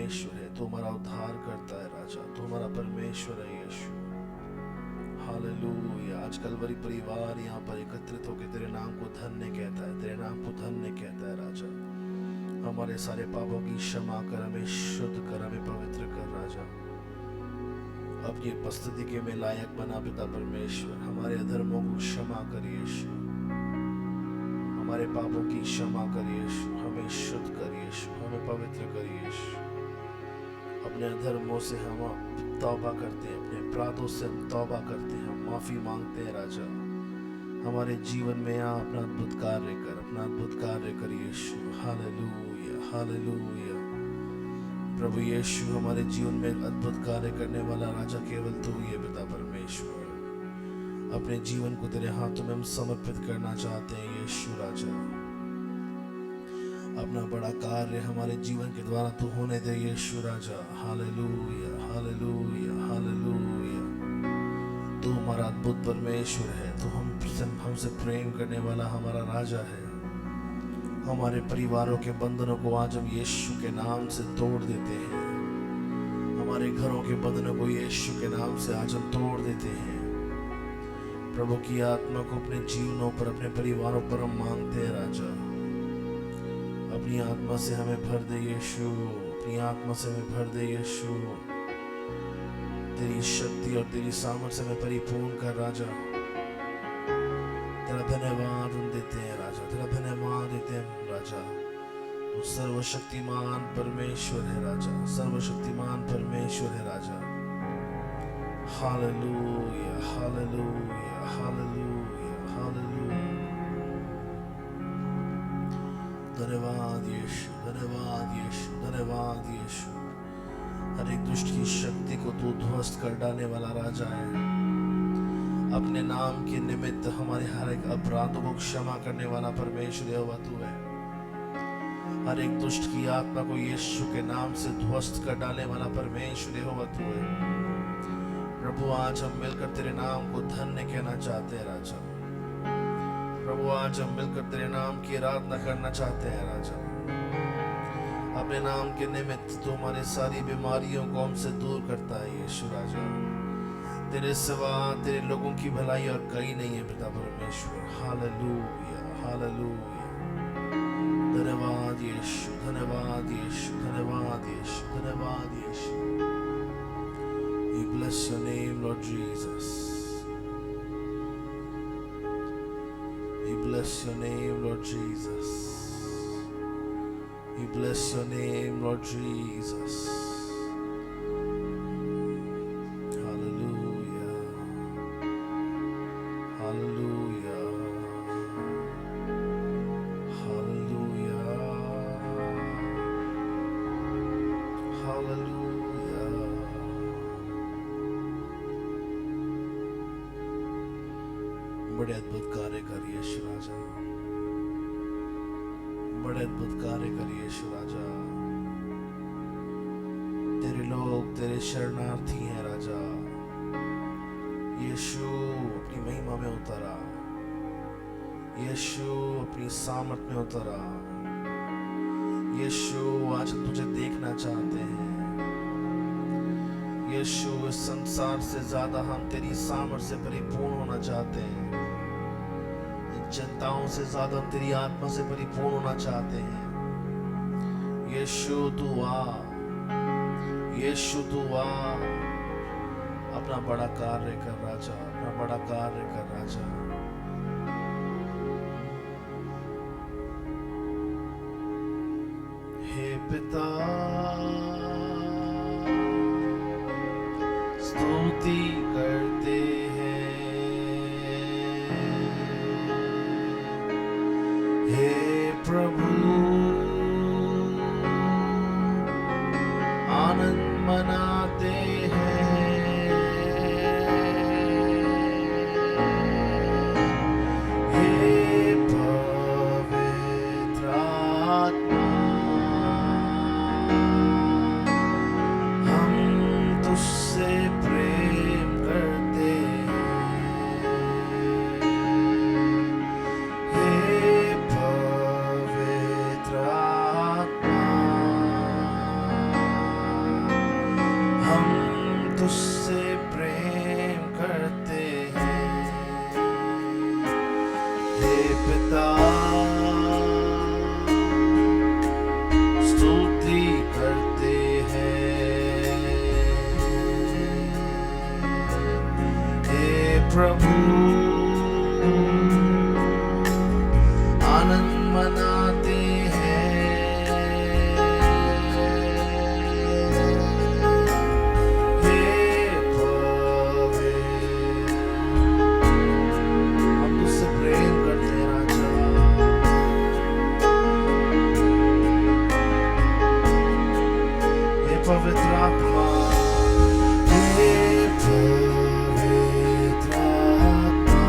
परमेश्वर है, तू हमारा उद्धार करता है राजा, तू हमारा परमेश्वर है यीशु। हालेलुया। आज कलवरी परिवार यहाँ पर एकत्रित होकर तेरे नाम को धन्य कहता है, तेरे नाम को धन्य कहता है राजा। हमारे सारे पापों की क्षमा कर, हमें शुद्ध कर, हमें पवित्र कर राजा। अपनी उपस्थिति के में लायक बना पिता परमेश्वर। हमारे अधर्मों को क्षमा कर यीशु, हमारे पापों की क्षमा कर यीशु, हमें शुद्ध कर यीशु, हमें पवित्र कर यीशु। अपने अधर्मों से हम तौबा करते हैं, अपने अपराधों से हम तौबा करते हैं, हम माफी मांगते हैं राजा। हमारे जीवन में यहाँ अपना अद्भुत कार्य कर, अपना अद्भुत कार्य कर यीशु। Hallelujah, hallelujah. प्रभु यीशु, हमारे जीवन में अद्भुत कार्य करने वाला राजा केवल तू ही है पिता परमेश्वर। अपने जीवन को तेरे हाथों में हम समर्पित करना चाहते हैं यीशु राजा। अपना बड़ा कार्य हमारे जीवन के द्वारा तू होने दे यीशु राजा। Hallelujah, hallelujah, hallelujah. तू हमारा अद्भुत परमेश्वर है, तू हमसे प्रेम करने वाला हमारा राजा है। हमारे परिवारों के बंधनों को आज हम यीशु के नाम से तोड़ देते हैं। हमारे घरों के बंधनों को यीशु के नाम से आज हम तोड़ देते हैं। प्रभु की आत्मा को अपने जीवनों पर, अपने परिवारों पर हम मांगते हैं राजा। अपनी आत्मा से हमें भर दे यीशु, अपनी आत्मा से हमें भर दे यीशु। तेरी शक्ति और तेरी सामर्थ्य में परिपूर्ण कर राजा। तेरा धन्यवाद हम देते हैं राजा, तेरा धन्यवाद देते हैं राजा। वो सर्वशक्तिमान परमेश्वर है राजा, सर्वशक्तिमान परमेश्वर है राजा। Hallelujah, hallelujah, hallelujah, hallelujah. धन्यवाद यीशु, धन्यवाद यीशु, धन्यवाद यीशु। हर एक दुष्ट की शक्ति को तू ध्वस्त कर डालने वाला राजा है। अपने नाम के निमित्त हमारे हर एक अपराधों को क्षमा करने वाला परमेश्वर यहोवा तू है। हर एक दुष्ट की आत्मा को यीशु के नाम से ध्वस्त कर डालने वाला परमेश्वर यहोवा तू है। प्रभु आज हम मिलकर तेरे नाम को धन्य कहना चाहते हैं राजा। प्रभु आज हम मिलकर तेरे नाम की आराधना करना चाहते हैं राजा। अपने नाम के निमित्त तू हमारी सारी बीमारियों को हमसे दूर करता है यीशु राजा। तेरे सिवा तेरे लोगों की भलाई और कहीं नहीं है पिता परमेश्वर। Hallelujah, hallelujah. धन्यवाद यीशु, धन्यवाद यीशु, धन्यवाद यीशु, धन्यवाद यीशु। We bless your name, Lord Jesus. We bless your name, Lord Jesus. We bless your name, Lord Jesus. Hallelujah. Hallelujah. Hallelujah. Hallelujah. बड़े अद्भुत कार्य कर यीशु राजा, बड़े अद्भुत कार्य कर यीशु राजा। तेरे लोग तेरे शरणार्थी हैं राजा। यीशु अपनी महिमा में उतरा, यीशु अपनी सामर्थ में उतरा। यीशु आज तुझे देखना चाहते हैं। यीशु इस संसार से ज्यादा हम तेरी सामर्थ से परिपूर्ण होना चाहते हैं। जनताओं से ज्यादा हम तेरी आत्मा से परिपूर्ण होना चाहते हैं। यीशु तू आ, यीशु तू आ। अपना बड़ा कार्य कर राजा, अपना बड़ा कार्य कर राजा। हे पिता स्तुति करते हैं। हे प्रभु आनंद मनाते हैं। हे पवित्र आत्मा हम तुझसे प्रेम करते पिता स्तुति करते हैं। हे प्रभु आनंद मनाते हैं। हे पवित्र हम तुझसे प्रेम करते हैं राजा। हे पवित्र आत्मा, हे पवित्र आत्मा,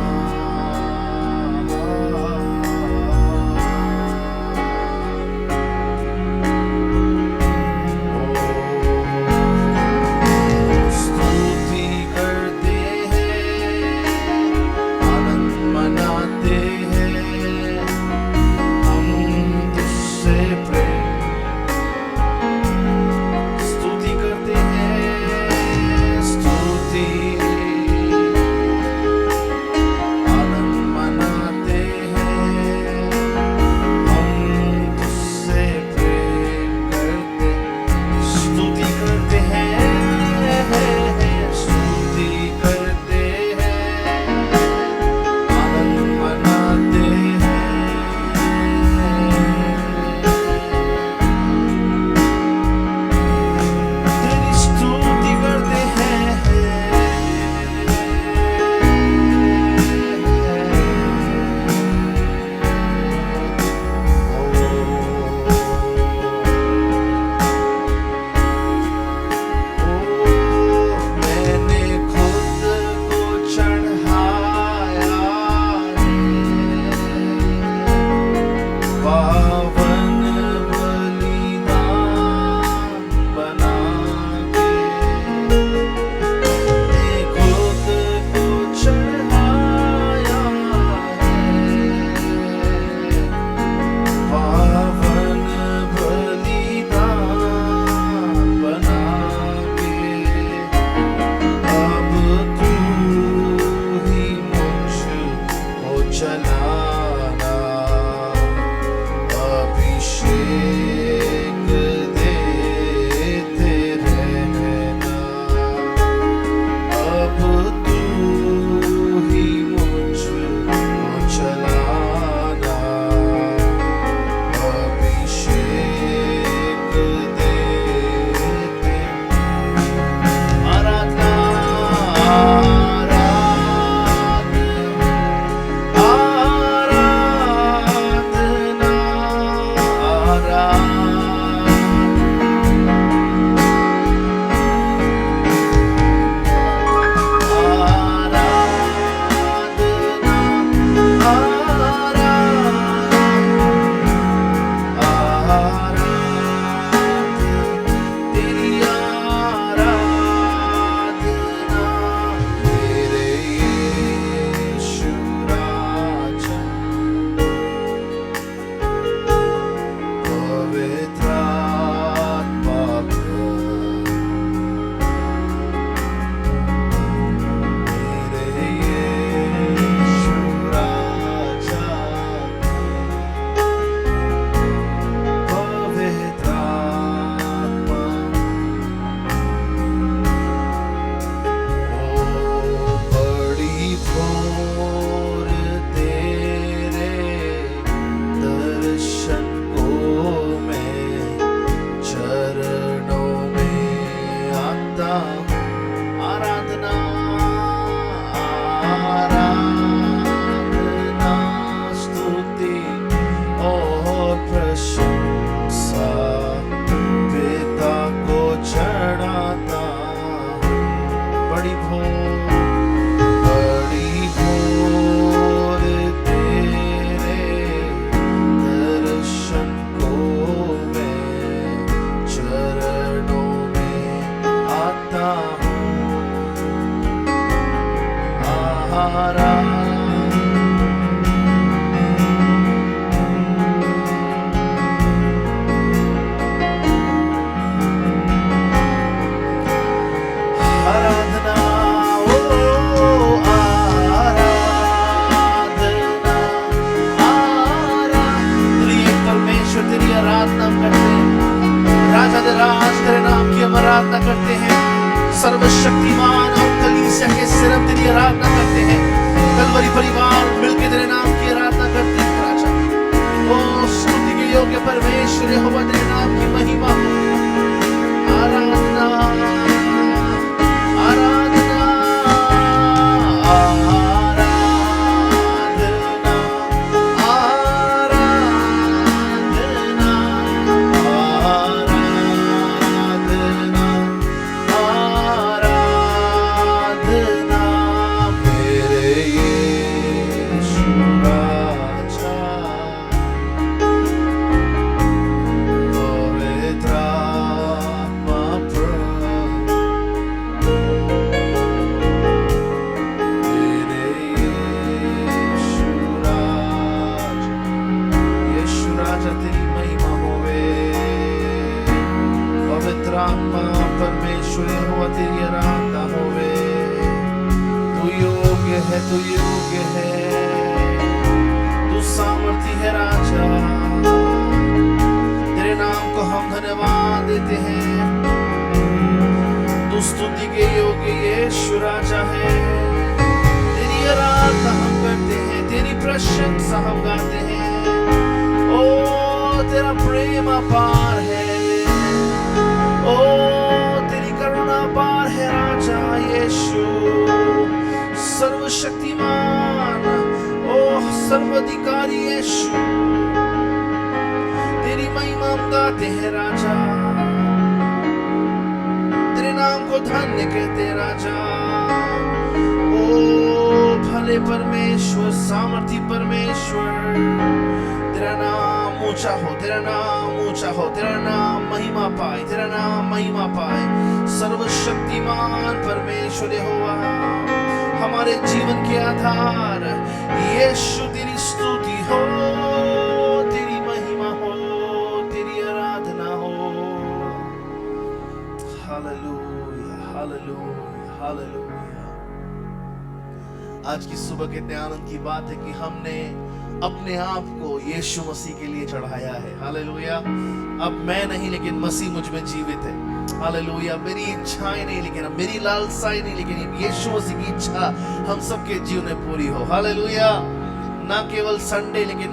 योग्य है, तू सामर्थी है राजा। तेरे नाम को हम धन्यवाद देते हैं, तू स्तुति के योग्य यीशु राजा है। तेरी आराधना हम करते हैं, तेरी प्रशंसा हम गाते हैं। ओ तेरा प्रेम अपार है, ओ तेरी करुणा अपार है राजा यीशु। सर्वशक्तिमान, ओ सर्वाधिकारी यीशु, तेरी महिमा हम गाते हैं राजा। तेरे नाम को धन्य कहते हैं राजा। ओ भले परमेश्वर, सामर्थी परमेश्वर, तेरा नाम ऊंचा हो, तेरा नाम ऊंचा हो, तेरा नाम महिमा पाए, तेरा नाम महिमा पाए। सर्वशक्तिमान परमेश्वर यहोवा, हमारे जीवन के आधार यीशु, तेरी स्तुति हो, तेरी महिमा हो, तेरी आराधना हो। Hallelujah, hallelujah, hallelujah. आज की सुबह के आनंद की बात है कि हमने अपने आप को यीशु मसीह के लिए चढ़ाया है। हालेलुया। अब मैं नहीं लेकिन मसीह मुझ में जीवित है। हालेलुया। मेरी इच्छाएं नहीं लेकिन अब मेरी लालसाएं नहीं लेकिन यीशु मसीह की इच्छा हम सबके जीवन में पूरी हो। हालेलुया। ना केवल संडे लेकिन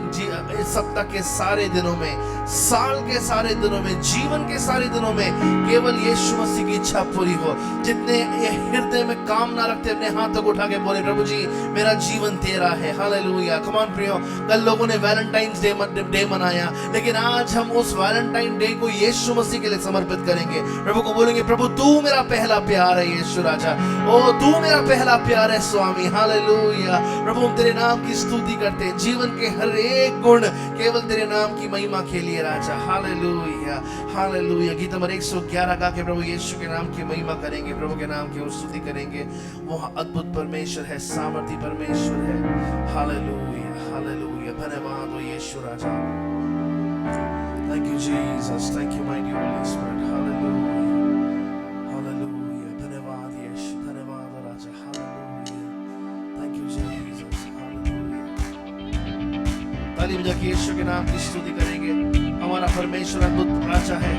इस सप्ताह के सारे दिनों में, साल के सारे दिनों में, जीवन के सारे दिनों में केवल यीशु मसीह की इच्छा पूरी हो। जितने ये हृदय में काम ना रखते अपने हाथों को उठा के बोले प्रभु जी मेरा जीवन तेरा है। हालेलुया। कम ऑन प्रियो, कल लोगों ने वैलेंटाइंस डे मनाया, लेकिन आज हम उस वैलेंटाइन डे को यीशु मसीह के लिए समर्पित करेंगे। प्रभु को बोलेंगे प्रभु तू मेरा पहला प्यार है यीशु राजा, ओ तू मेरा पहला प्यार है स्वामी। हालेलुया। प्रभु हम तेरे नाम की स्तुति करते हैं, जीवन के हर एक गुण केवल तेरे नाम की महिमा के लिए राजा। Hallelujah, hallelujah. गीत नंबर 111 गा के प्रभु यीशु के नाम की महिमा करेंगे, प्रभु के नाम की स्तुति करेंगे। वो अद्भुत परमेश्वर है, सामर्थी परमेश्वर है। Hallelujah, hallelujah. धन्यवाद हो यीशु राजा। Thank you Jesus, thank you my holy spirit. Hallelujah, hallelujah. धन्यवाद यीशु, धन्यवाद राजा। Hallelujah, thank you Jesus. ताली बजा के यीशु के नाम की स्तुति करेंगे। हमारा परमेश्वर अद्भुत राजा है।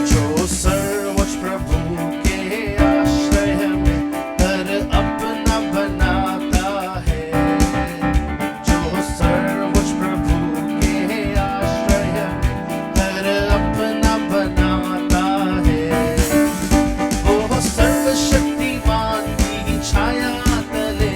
जो सर्वोच्च प्रभु के आश्रय में घर अपना बनाता है, जो सर्वोच्च प्रभु के आश्रय में घर अपना बनाता है, सर्वशक्तिमान की छाया तले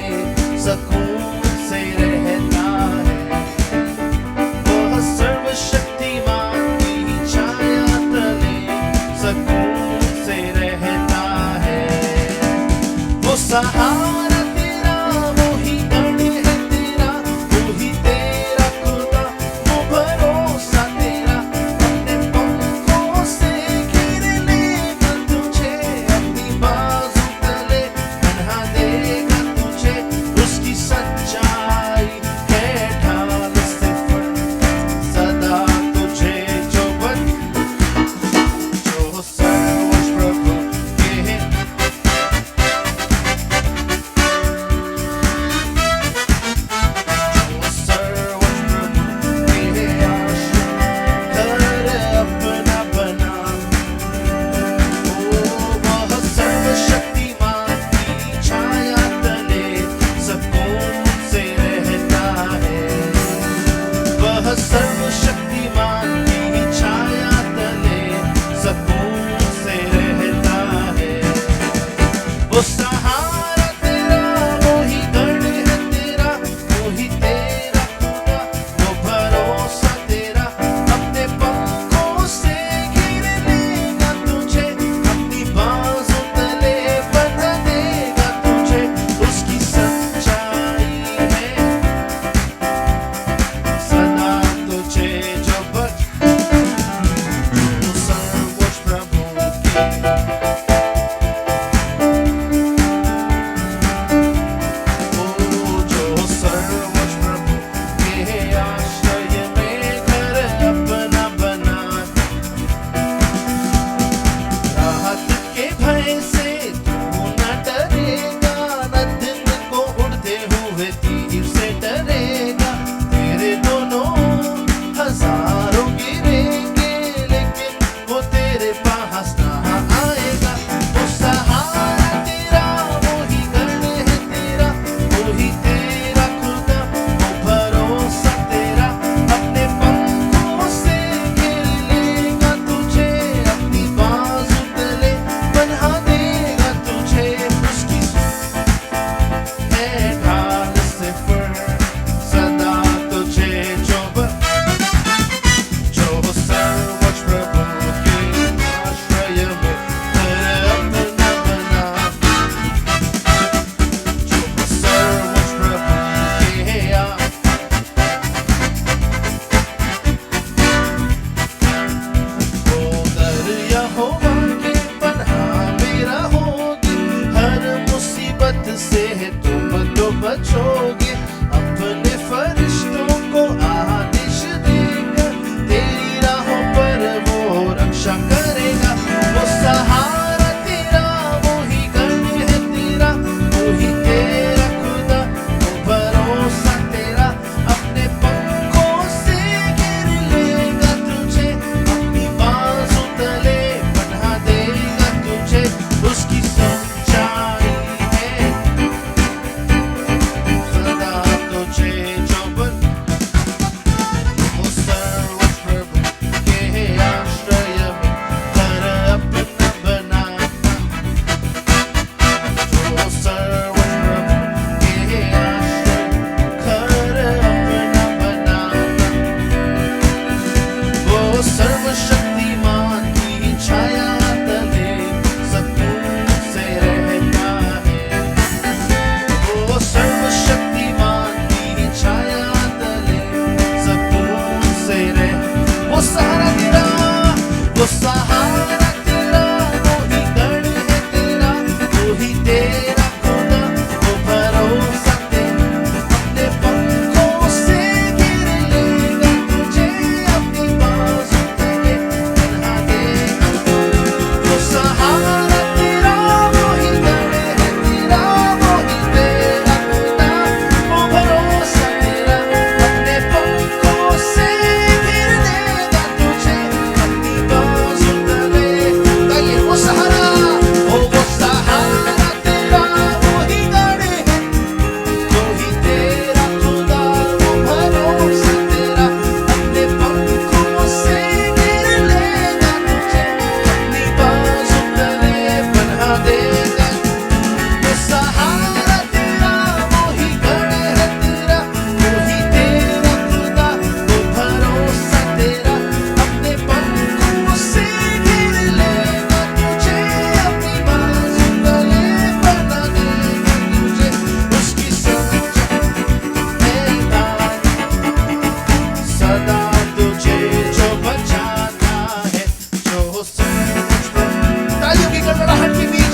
तालियों की गड़गड़ाहट के बीच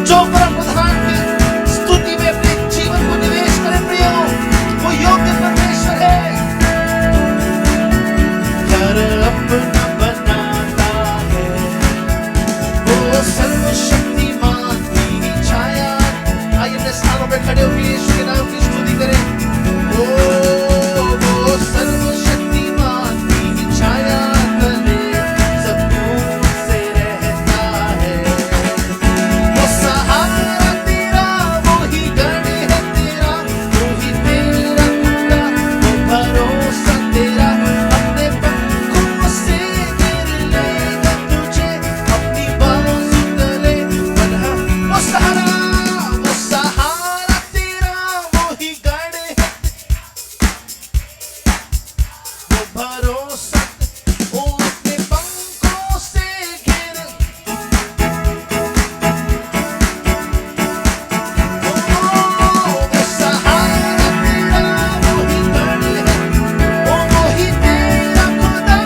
जो परम प्रधान की स्तुति में अपने जीवन को निवेश करे प्रियो, वो योग्य परमेश्वर है। घर अपना बनाता है, वो सर्वशक्तिमान की छाया। आइए अपने स्थानों पे खड़े होकर यीशु के नाम की स्तुति करें। वो सर्वशक्तिमान की छाया तले सब दूर से रहता है। वो सहारा तेरा, वो ही गढ़ है तेरा, वो ही तेरा खुदा, वो भरोसा तेरा। अपने पंखों से घेर लेगा तुझे, अपनी बाजू तले बना। वो सहारा तेरा, वो ही गढ़ है, वो भरोसा, वो अपने पंखों से घेर। वो सहारा तेरा, वो ही गढ़ है, वो ही तेरा खुदा।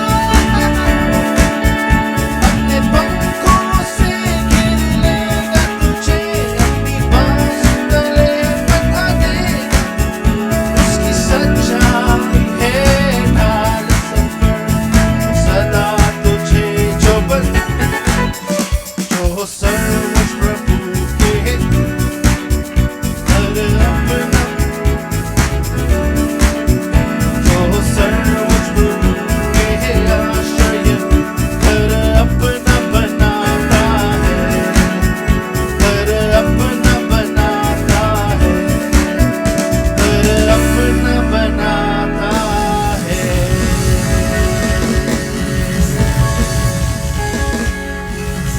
अपने पंखों से घेर लेगा तुझे, अपनी बाजू तले बना देगा। उसकी सच्चाई है ढाल सफर, सदा तुझे जो सर्वोच्च प्रभु के घर अपना, जो सर्वोच्च प्रभु के आश्रय घर अपना बनाता है, घर अपना बनाता है, घर अपना बनाता है।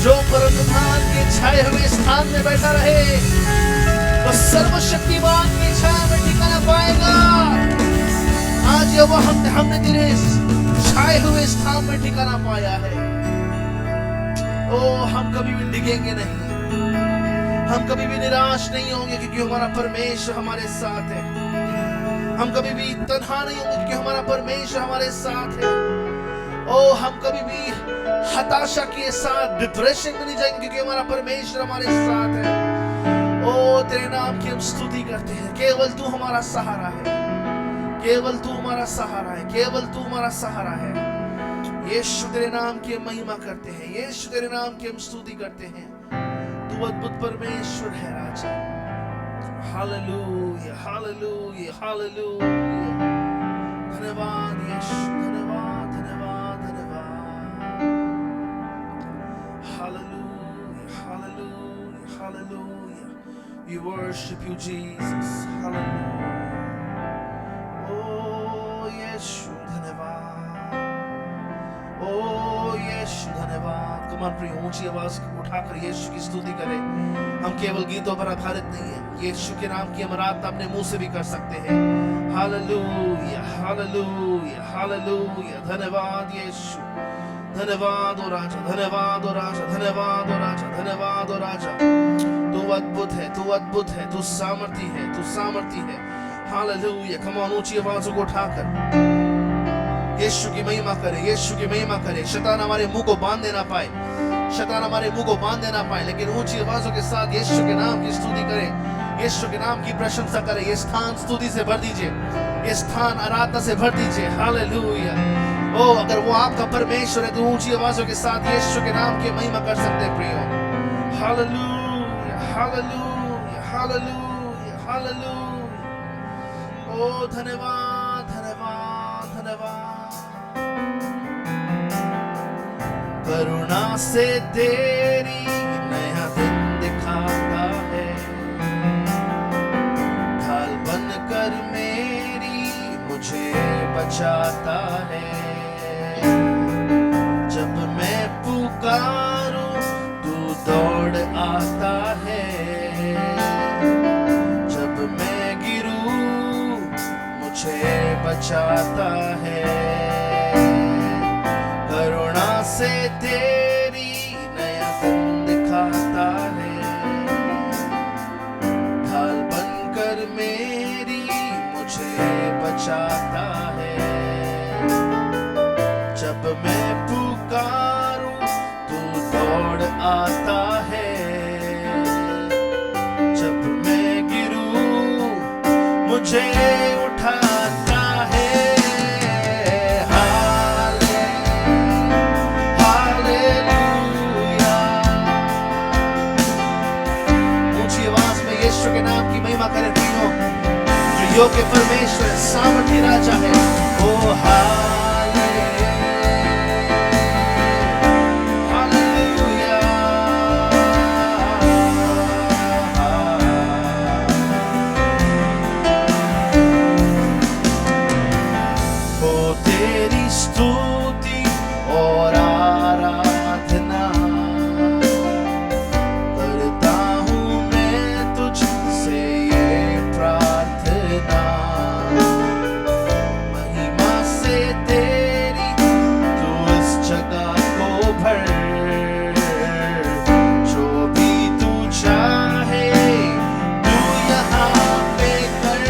जो परमप्रधान के छाए हुए स्थान में बैठा रहे, वो सर्वशक्तिमान की छाया में ठिकाना पाएगा। आज ये वो हमने तेरे छाए हुए स्थान में ठिकाना पाया है। ओ, हम कभी भी डिगेंगे नहीं, हम कभी भी निराश नहीं होंगे, क्योंकि हमारा परमेश्वर हमारे साथ है। हम कभी भी तन्हा नहीं होंगे, क्योंकि हमारा परमेश्वर हमारे साथ है। ओ, हम कभी भी हताशा के साथ डिप्रेशन में नहीं जाएंगे, क्योंकि हमारा परमेश्वर हमारे साथ है। ओ, तेरे नाम की हम स्तुति करते हैं। केवल तू हमारा सहारा है, केवल तू हमारा सहारा है, केवल तू हमारा सहारा है। यीशु तेरे नाम की हम महिमा करते हैं, यीशु तेरे नाम की हम स्तुति करते हैं। तू अद्भुत परमेश्वर है राजा। Hallelujah, hallelujah, hallelujah. धन्यवाद यीशु, धन्यवाद, धन्यवाद, धन्यवाद। Hallelujah, hallelujah, hallelujah. We worship you, Jesus. Hallelujah. Oh, यीशु धन्यवाद। Oh, यीशु धन्यवाद। कम ऑन प्रिय, ऊंची आवाज उठाकर यीशु की स्तुति करें। हम केवल गीतों पर आधारित नहीं है, यीशु के नाम की हम आराधना अपने मुंह से भी कर सकते हैं। Hallelujah, hallelujah, hallelujah. धन्यवाद यीशु, धन्यवाद ओ राजा, धन्यवाद ओ राजा, धन्यवाद ओ राजा, धन्यवाद ओ राजा। तू अद्भुत है, तू अद्भुत है, तू सामर्थी है, तू सामर्थी है। हालेलुया। कम ऑन, ऊंची आवाजों को उठाकर यीशु की महिमा करे, यीशु की महिमा करे। शैतान हमारे मुंह को बांध देना पाए, शैतान हमारे मुंह को बांध देना पाए, लेकिन ऊंची आवाजों के साथ यीशु के नाम की स्तुति करें, यीशु के नाम की प्रशंसा करें। ये स्थान स्तुति से भर दीजिए, ये स्थान आराधना से भर दीजिए। हालेलुया। ओ, अगर वो आपका परमेश्वर है तो ऊंची आवाजों के साथ यीशु के नाम की महिमा कर सकते हैं प्रियो। Hallelujah, hallelujah, hallelujah, hallelujah. ओ, धन्यवाद, धन्यवाद, धन्यवाद। करुणा से तेरी नया दिन दिखाता है, ढाल बनकर मेरी मुझे बचाता है। जब मैं पुकारूं तू दौड़ आता है, जब मैं गिरूं मुझे बचाता है। करुणा से तेरी नया दिन दिखाता है, ढाल बनकर मेरी मुझे बचाता है। जब मैं पुकारूं तू आता है। जब मैं गिरूं मुझे उठाता है। हालेलुया। ऊंची आवाज में यीशु के नाम की महिमा करें प्रियो, जो योग्य परमेश्वर सामर्थी राजा है। ओ स्तुति और आराधना करता हूँ मैं तुझसे ये प्रार्थना। महिमा से तेरी तू इस जगह को भर, जो भी तू चाहे तू यहाँ पे कर।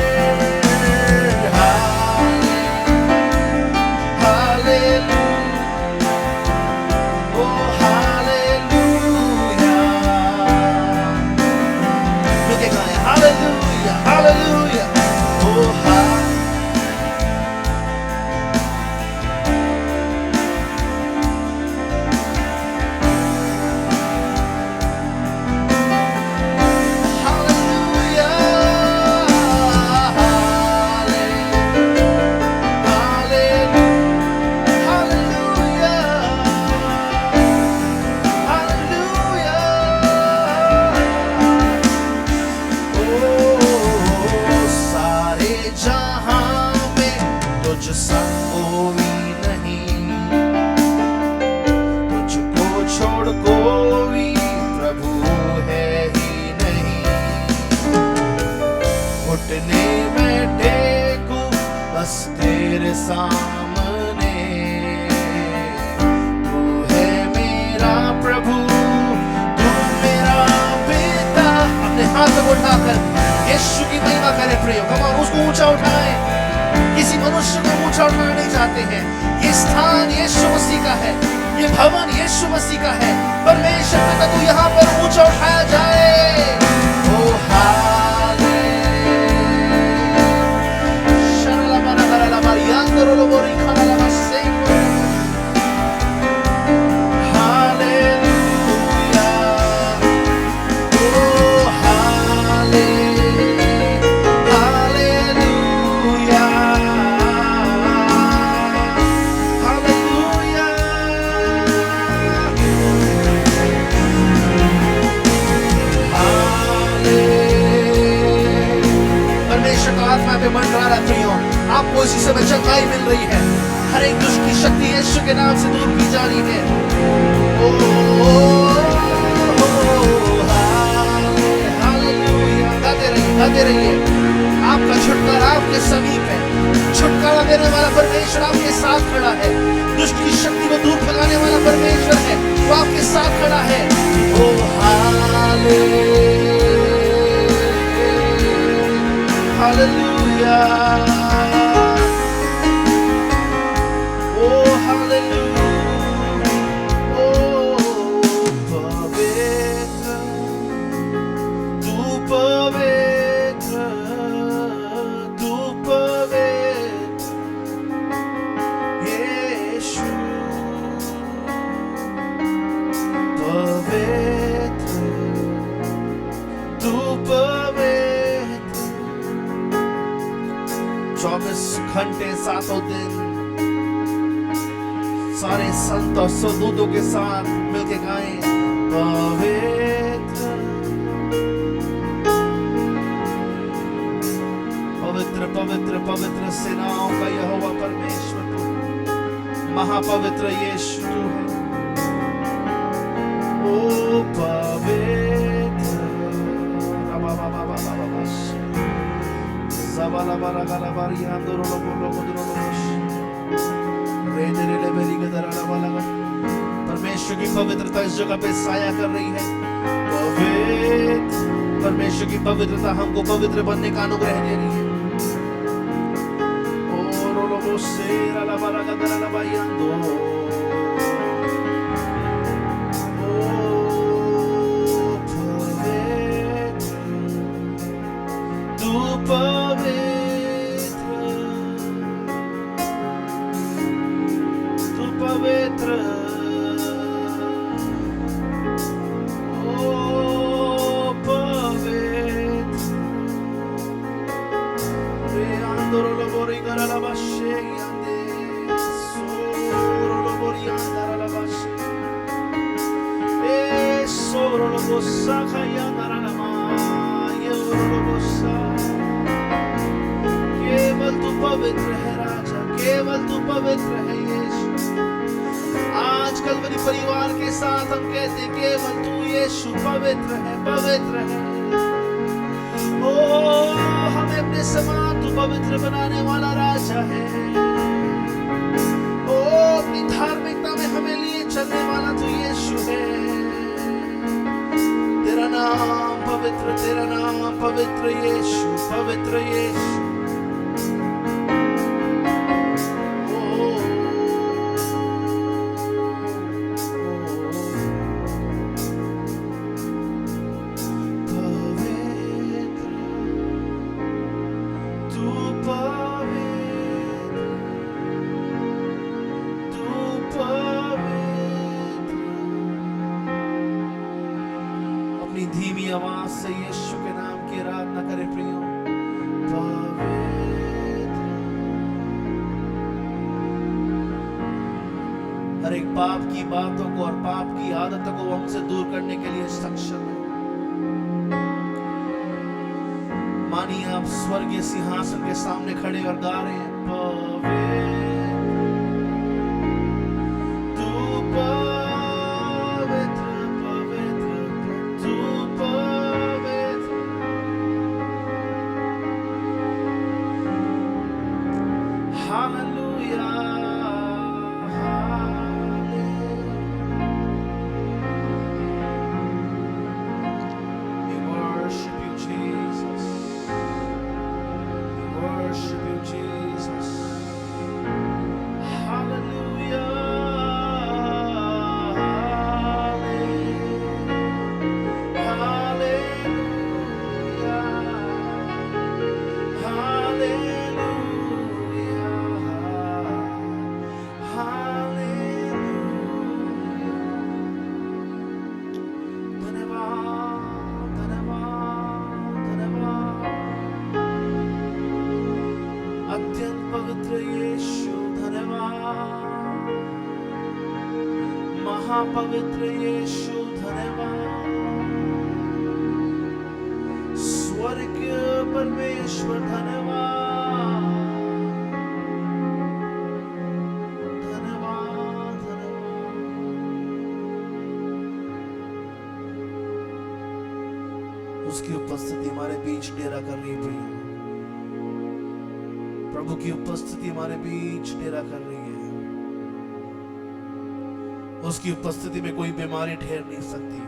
कोई प्रभु है ही नहीं। घुटने में टेकूं बस तेरे सामने। तू है मेरा प्रभु, तू मेरा पिता। अपने हाथ को उठाकर यीशु की महिमा करें प्रियो। कम ऑन, उसको ऊंचा उठाएं। किसी मनुष्य को ऊंचा उठाना नहीं चाहते हैं। ये स्थान यीशु मसीह का है, ये भवन यीशु मसीह का है। परमेश्वर पिता तू यहाँ पर ऊंचा उठाया जाए। ओ आपको इसी समय चंगाई मिल रही है। हर एक दुष्ट की शक्ति यीशु के नाम से दूर की जा रही है। हालेलुया। गाते रहिए। आपका छुटकारा आपके समीप है। छुटकारा देने वाला परमेश्वर आपके साथ खड़ा है। दुष्ट की शक्ति को दूर भगाने वाला परमेश्वर है, वो आपके साथ खड़ा है। ओ हालेलुया। घंटे सातों दिन सारे संत और सदूतों के साथ मिलके गाएं पवित्र पवित्र पवित्र पवित्र सेनाओं का यहोवा परमेश्वर तू, महापवित्र यीशु तू है। ओ पवित्र परमेश्वर की पवित्रता इस जगह पे साया कर रही है। परमेश्वर की पवित्रता हमको पवित्र बनने का अनुग्रह दे रही है। केवल तू पवित्र है राजा, केवल तू पवित्र है यीशु। आज कलवरी परिवार के साथ हम कहते हैं केवल तू यीशु पवित्र है, पवित्र है। ओ हमें अपने समान तू पवित्र बनाने वाला राजा है। ओ अपनी धार्मिकता में हमें लिए चलने वाला तू यीशु है। तेरा नाम पवित्र, तेरा नाम पवित्र यीशु, पवित्र यीशु। धीमी आवाज से यीशु के नाम की आराधना करें प्रियो। हर एक पाप की बातों को और पाप की आदतों को हमसे दूर करने के लिए सक्षम है। मानिए आप स्वर्गीय सिंहासन के सामने खड़े और गा रहे हैं पवित्र यीशु धन्यवाद। स्वर्गीय परमेश्वर धन्यवाद, धन्यवाद, धन्यवाद। उसकी उपस्थिति हमारे बीच डेरा कर रही है। प्रभु की उपस्थिति हमारे बीच डेरा कर रही है। उसकी उपस्थिति में कोई बीमारी ठहर नहीं सकती।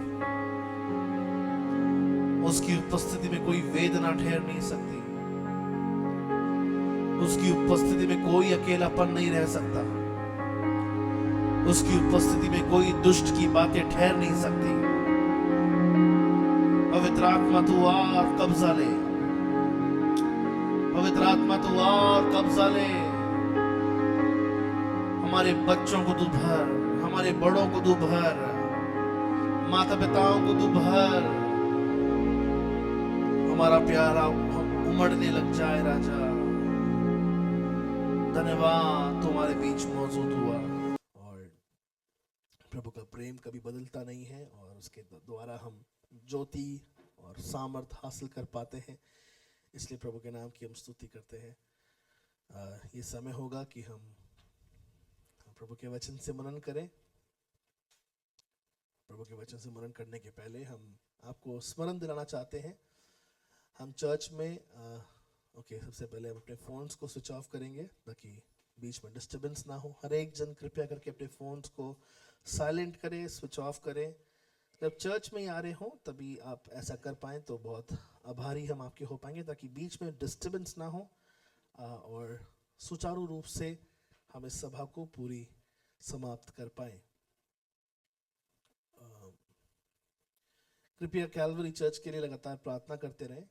उसकी उपस्थिति में कोई वेदना ठहर नहीं सकती। उसकी उपस्थिति में कोई अकेलापन नहीं रह सकता। उसकी उपस्थिति में कोई दुष्ट की बातें ठहर नहीं सकती। पवित्र आत्मा तू आ कब्जा ले, पवित्र आत्मा तू आ कब्जा ले। हमारे बच्चों को तू भर, हमारे बड़ों को तू भर, माता पिताओं को तू भर। हमारा प्यारा उमड़ने लग जाए राजा। धन्यवाद तुम्हारे बीच मौजूद हुआ। और प्रभु का प्रेम कभी बदलता नहीं है और उसके द्वारा हम ज्योति और सामर्थ हासिल कर पाते हैं। इसलिए प्रभु के नाम की हम स्तुति करते हैं। ये समय होगा कि हम प्रभु के वचन से मनन करें। प्रभु के वचन से मनन करने के पहले हम आपको स्मरण दिलाना चाहते हैं। हम चर्च में सबसे पहले हम अपने फोन्स को स्विच ऑफ करेंगे ताकि बीच में डिस्टर्बेंस ना हो। हर एक जन कृपया करके अपने फोन्स को साइलेंट करें, स्विच ऑफ करें। जब चर्च में ही आ रहे हो तभी आप ऐसा कर पाएँ तो बहुत आभारी हम आपके हो पाएंगे, ताकि बीच में डिस्टर्बेंस ना हो और सुचारू रूप से हम इस सभा को पूरी समाप्त कर पाएं। कृपया कैलवरी चर्च के लिए लगातार प्रार्थना करते रहें।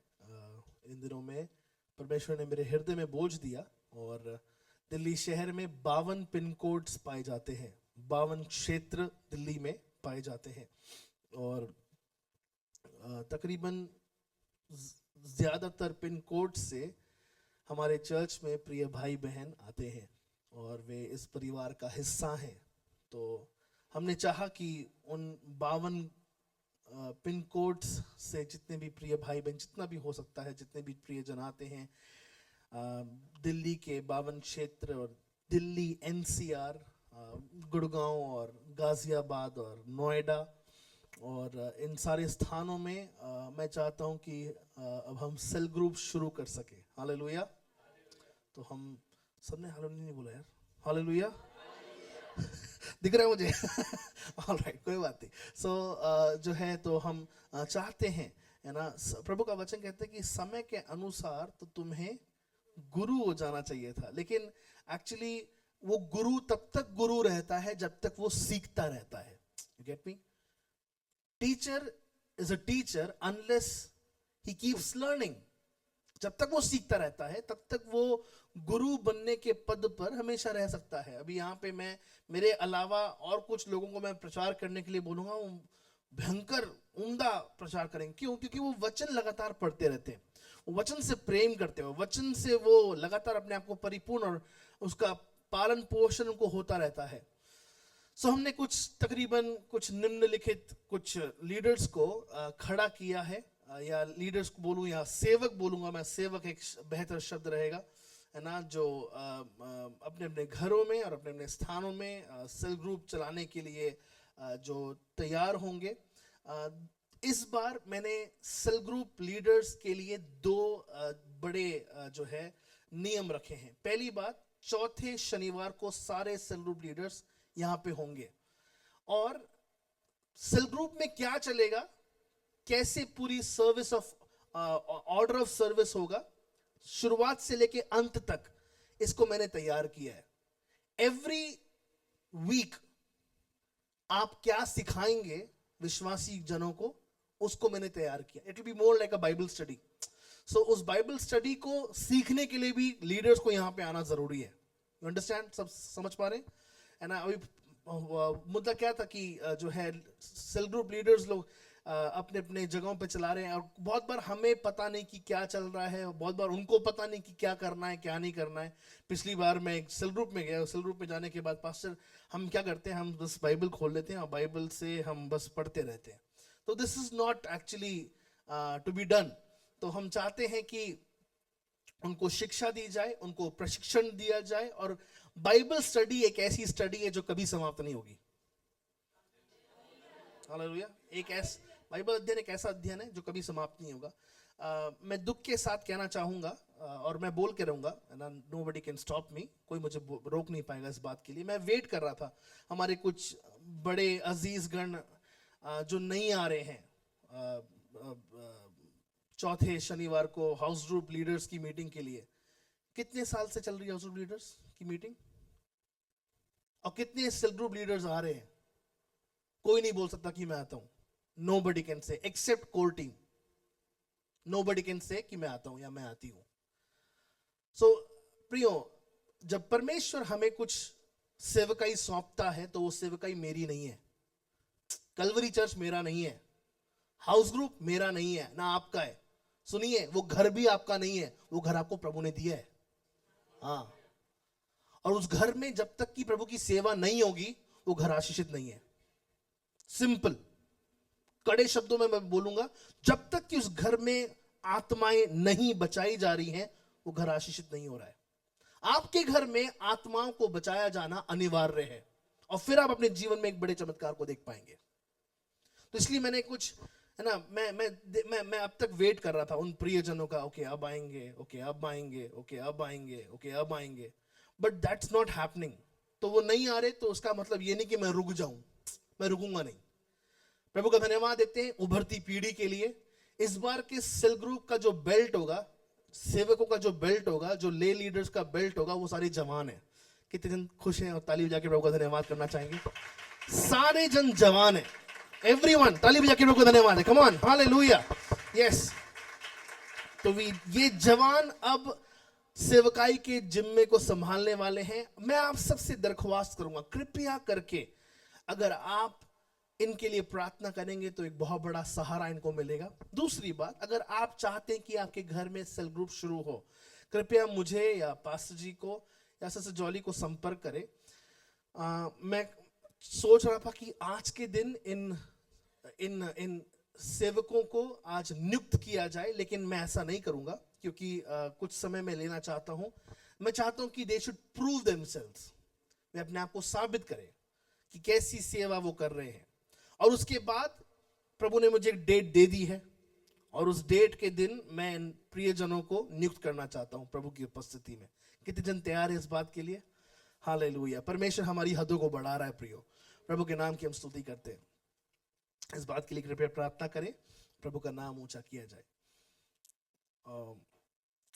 इन दिनों में परमेश्वर ने मेरे हृदय में बोझ दिया और दिल्ली शहर में 52 पिन कोड्स पाए जाते हैं। 52 क्षेत्र दिल्ली में पाए जाते हैं और तकरीबन ज़्यादातर पिन कोड से हमारे चर्च में प्रिय भाई बहन आते हैं और वे इस परिवार का हिस्सा हैं। तो हमने चाहा कि उन 52 पिन कोड्स से जितने भी प्रिय भाई बहन, जितना भी हो सकता है, जितने भी प्रिय जन आते हैं, दिल्ली के 52 क्षेत्र और दिल्ली एनसीआर, गुड़गांव और गाजियाबाद और नोएडा और इन सारे स्थानों में मैं चाहता हूं कि अब हम सेल ग्रुप शुरू कर सके। हालेलुया। तो हम सबने हालेलुया नहीं बोला यार, हालेलुया दिख रहा है मुझे ऑलराइट, कोई बात नहीं। सो जो है तो हम चाहते हैं, है ना, प्रभु का वचन कहते हैं कि समय के अनुसार तो तुम्हें गुरु हो जाना चाहिए था, लेकिन एक्चुअली वो गुरु तब तक गुरु रहता है जब तक वो सीखता रहता है। You get me? Teacher is a teacher unless he keeps learning. जब तक वो सीखता रहता है तब तक वो गुरु बनने के पद पर हमेशा रह सकता है। अभी यहाँ पे मैं, मेरे अलावा और कुछ लोगों को मैं प्रचार करने के लिए बोलूंगा, वो भयंकर उम्दा प्रचार करेंगे। क्यों? क्योंकि वो वचन लगातार पढ़ते रहते हैं, वो वचन से प्रेम करते हैं, वचन से वो लगातार अपने आप को परिपूर्ण और उसका पालन पोषण उनको होता रहता है। सो हमने तकरीबन कुछ निम्नलिखित कुछ लीडर्स को खड़ा किया है, या लीडर्स को बोलूं या सेवक बोलूंगा मैं, सेवक एक बेहतर शब्द रहेगा, है ना, जो अपने अपने घरों में और अपने अपने स्थानों में सेल ग्रुप चलाने के लिए जो तैयार होंगे। इस बार मैंने सेल ग्रुप लीडर्स के लिए 2 बड़े जो है नियम रखे हैं। पहली बात, चौथे शनिवार को सारे सेल ग्रुप लीडर्स यहां पे होंगे, और सेल ग्रुप में क्या चलेगा, कैसे पूरी service of order of service होगा, शुरुआत से लेके अंत तक, इसको मैंने तैयार किया है। एवरी वीक आप क्या सिखाएंगे विश्वासी जनों को, उसको मैंने तैयार किया। It will be more like a Bible study. So उस बाइबल स्टडी को सीखने के लिए भी लीडर्स को यहां पे आना जरूरी है। You understand? सब समझ पा रहे हैं? है ना? अभी मुद्दा क्या था कि जो है सेल ग्रुप लीडर्स लोग अपने अपने जगहों पे चला रहे हैं, और बहुत बार हमें पता नहीं कि क्या चल रहा है, बहुत बार उनको पता नहीं कि क्या करना है क्या नहीं करना है। पिछली बार मैं एक सेल ग्रुप में गया, सेल ग्रुप में जाने के बाद पास्टर, हम क्या करते हैं, हम बस बाइबल खोल लेते हैं और बाइबल से हम बस पढ़ते रहते हैं। तो this is not actually to be done. तो हम चाहते हैं कि उनको शिक्षा दी जाए, उनको प्रशिक्षण दिया जाए, और बाइबल स्टडी एक ऐसी स्टडी है जो कभी समाप्त नहीं होगी। हालेलुया। बाइबल अध्ययन एक ऐसा अध्ययन है जो कभी समाप्त नहीं होगा। मैं दुख के साथ कहना चाहूंगा, और मैं बोल के रहूंगा, नोबडी कैन स्टॉप मी, कोई मुझे रोक नहीं पाएगा इस बात के लिए। मैं वेट कर रहा था, हमारे कुछ बड़े अजीज गण जो नहीं आ रहे हैं चौथे शनिवार को हाउस ग्रुप लीडर्स की मीटिंग के लिए। कितने साल से चल रही है हाउस ग्रुप लीडर्स की मीटिंग, और कितने सेल ग्रुप लीडर्स आ रहे हैं? कोई नहीं बोल सकता कि मैं आता हूं। Nobody can say except core team. Nobody can say कि मैं आता हूं या मैं आती हूं। So प्रियो, जब परमेश्वर हमें कुछ सेवकाई सौंपता है तो वो सेवकाई मेरी नहीं है, कलवरी चर्च मेरा नहीं है, हाउस ग्रुप मेरा नहीं है, ना आपका है। सुनिए, वो घर भी आपका नहीं है, वो घर आपको प्रभु ने दिया है। हाँ, और उस घर में जब तक कि प्रभु की सेवा नहीं होगी वो घर आशीषित नहीं है। सिंपल, कड़े शब्दों में मैं बोलूंगा, जब तक कि उस घर में आत्माएं नहीं बचाई जा रही हैं वो घर आशीषित नहीं हो रहा है। आपके घर में आत्माओं को बचाया जाना अनिवार्य है, और फिर आप अपने जीवन में एक बड़े चमत्कार को देख पाएंगे। तो इसलिए मैंने कुछ, है ना, मैं अब तक वेट कर रहा था उन प्रियजनों का, ओके अब आएंगे, ओके अब आएंगे, ओके अब आएंगे, ओके अब आएंगे, बट दैट्स नॉट हैपनिंग। तो वो नहीं आ रहे तो उसका मतलब ये नहीं कि मैं रुक जाऊं, मैं रुकूंगा नहीं। प्रभु का धन्यवाद देते हैं उभरती पीढ़ी के लिए। इस बार के सेल ग्रुप का जो बेल्ट होगा, सेवकों का जो बेल्ट होगा, जो ले लीडर्स का बेल्ट होगा, वो सारे जवान हैं। कितने जन खुश हैं और ताली बजा के प्रभु का धन्यवाद करना चाहेंगे? सारे जन जवान हैं, एवरीवन, ताली बजा के प्रभु का धन्यवाद है। Come on, hallelujah, yes. तो ये जवान अब सेवकाई के जिम्मे को संभालने वाले हैं। मैं आप सबसे दरख्वास्त करूंगा, कृपया करके अगर आप इनके लिए प्रार्थना करेंगे तो एक बहुत बड़ा सहारा इनको मिलेगा। दूसरी बात, अगर आप चाहते हैं कि आपके घर में सेल ग्रुप शुरू हो, कृपया मुझे या पास्टर जी को या सिस्टर जॉली को संपर्क करें। मैं सोच रहा था कि आज के दिन इन सेवकों को आज नियुक्त किया जाए, लेकिन मैं ऐसा नहीं करूंगा क्योंकि कुछ समय मैं लेना चाहता हूं। मैं चाहता हूं कि दे शुड प्रूव देमसेल्व्स, वे अपने आप को साबित करें कि कैसी सेवा वो कर रहे हैं। और उसके बाद प्रभु ने मुझे एक डेट दे दी है और उस डेट के दिन मैं प्रियजनों को नियुक्त करना चाहता हूं प्रभु की उपस्थिति में। कितने जन तैयार है इस बात के लिए? हालेलुया। परमेश्वर हमारी हदों को बढ़ा रहा है प्रियो। प्रभु के नाम की हम स्तुति करते हैं। इस बात के लिए कृपया प्रार्थना करें, प्रभु का नाम ऊंचा किया जाए।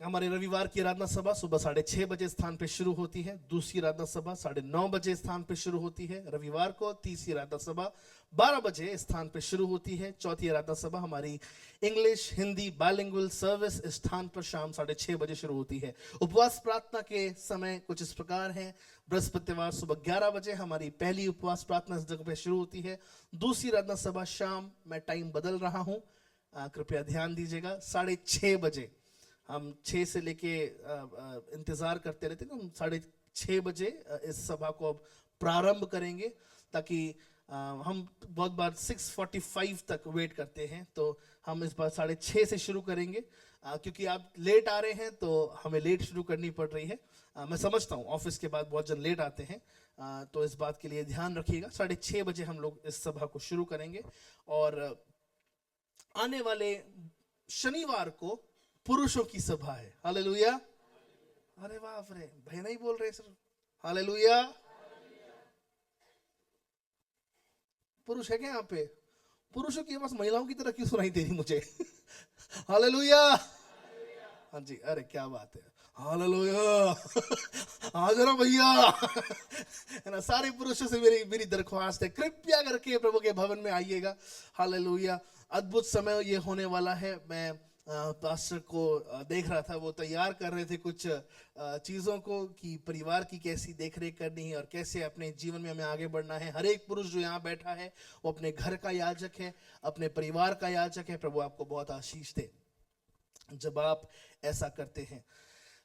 हमारे रविवार की आराधना सभा सुबह 6:30 बजे स्थान पे शुरू होती है। दूसरी आराधना सभा 9:30 बजे स्थान पे शुरू होती है रविवार को। तीसरी आराधना सभा 12 बजे स्थान पे शुरू होती है। चौथी आराधना सभा हमारी इंग्लिश हिंदी बाइलिंगुअल सर्विस स्थान पर शाम 6:30 बजे शुरू होती है। उपवास प्रार्थना के समय कुछ इस प्रकार है। बृहस्पतिवार सुबह 11 बजे हमारी पहली उपवास प्रार्थना इस जगह पे शुरू होती है। दूसरी आराधना सभा शाम, मैं टाइम बदल रहा हूँ, कृपया ध्यान दीजिएगा, 6:30 बजे। हम 6 से लेके इंतज़ार करते रहते हैं, हम 6:30 बजे इस सभा को अब प्रारंभ करेंगे, ताकि हम बहुत बार 6:45 तक वेट करते हैं, तो हम इस बार 6:30 से शुरू करेंगे। क्योंकि आप लेट आ रहे हैं तो हमें लेट शुरू करनी पड़ रही है। मैं समझता हूँ ऑफिस के बाद बहुत जन लेट आते हैं, तो इस बात के लिए ध्यान रखिएगा। 6:30 बजे हम लोग इस सभा को शुरू करेंगे। और आने वाले शनिवार को पुरुषों की सभा है। हालेलुया। अरे बाप रे, भाई नहीं बोल रहे सर। हालेलुया। पुरुष है क्या यहाँ पे? पुरुषों की आवाज महिलाओं की तरह क्यों सुनाई दे रही मुझे? हालेलुया। हाँ जी, अरे क्या बात है। हालेलुया। आ जाना भैया। है ना, सारे पुरुषों से मेरी दरख्वास्त है, कृपया करके प्रभु के भवन में आइएगा। हालेलुया। अद्भुत समय ये होने वाला है। मैं पास्टर को देख रहा था, वो तैयार कर रहे थे कुछ चीज़ों को, कि परिवार की कैसी देखरेख करनी है और कैसे अपने जीवन में हमें आगे बढ़ना है। हर एक पुरुष जो यहाँ बैठा है वो अपने घर का याजक है, अपने परिवार का याजक है। प्रभु आपको बहुत आशीष दे जब आप ऐसा करते हैं।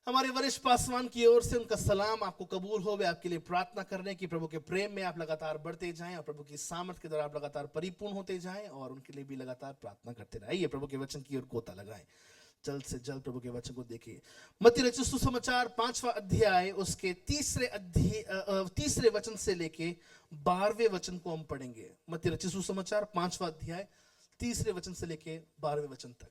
हमारे वरिष्ठ पासवान की ओर से उनका सलाम आपको कबूल हो। वे आपके लिए प्रार्थना कर रहे हैं कि प्रभु के प्रेम में आप लगातार बढ़ते जाएं और प्रभु की सामर्थ के द्वारा आप लगातार परिपूर्ण होते जाएं, और उनके लिए भी लगातार प्रार्थना करते रहें। आइए प्रभु के वचन की ओर गोता लगाएं, जल्द से जल्द प्रभु के वचन को देखिए। मत्ती रचित सुसमाचार 5वां अध्याय उसके तीसरे वचन से लेके 12वें वचन को हम पढ़ेंगे। मत्ती रचित सुसमाचार 5वां अध्याय 3 वचन से लेके 12वें वचन तक।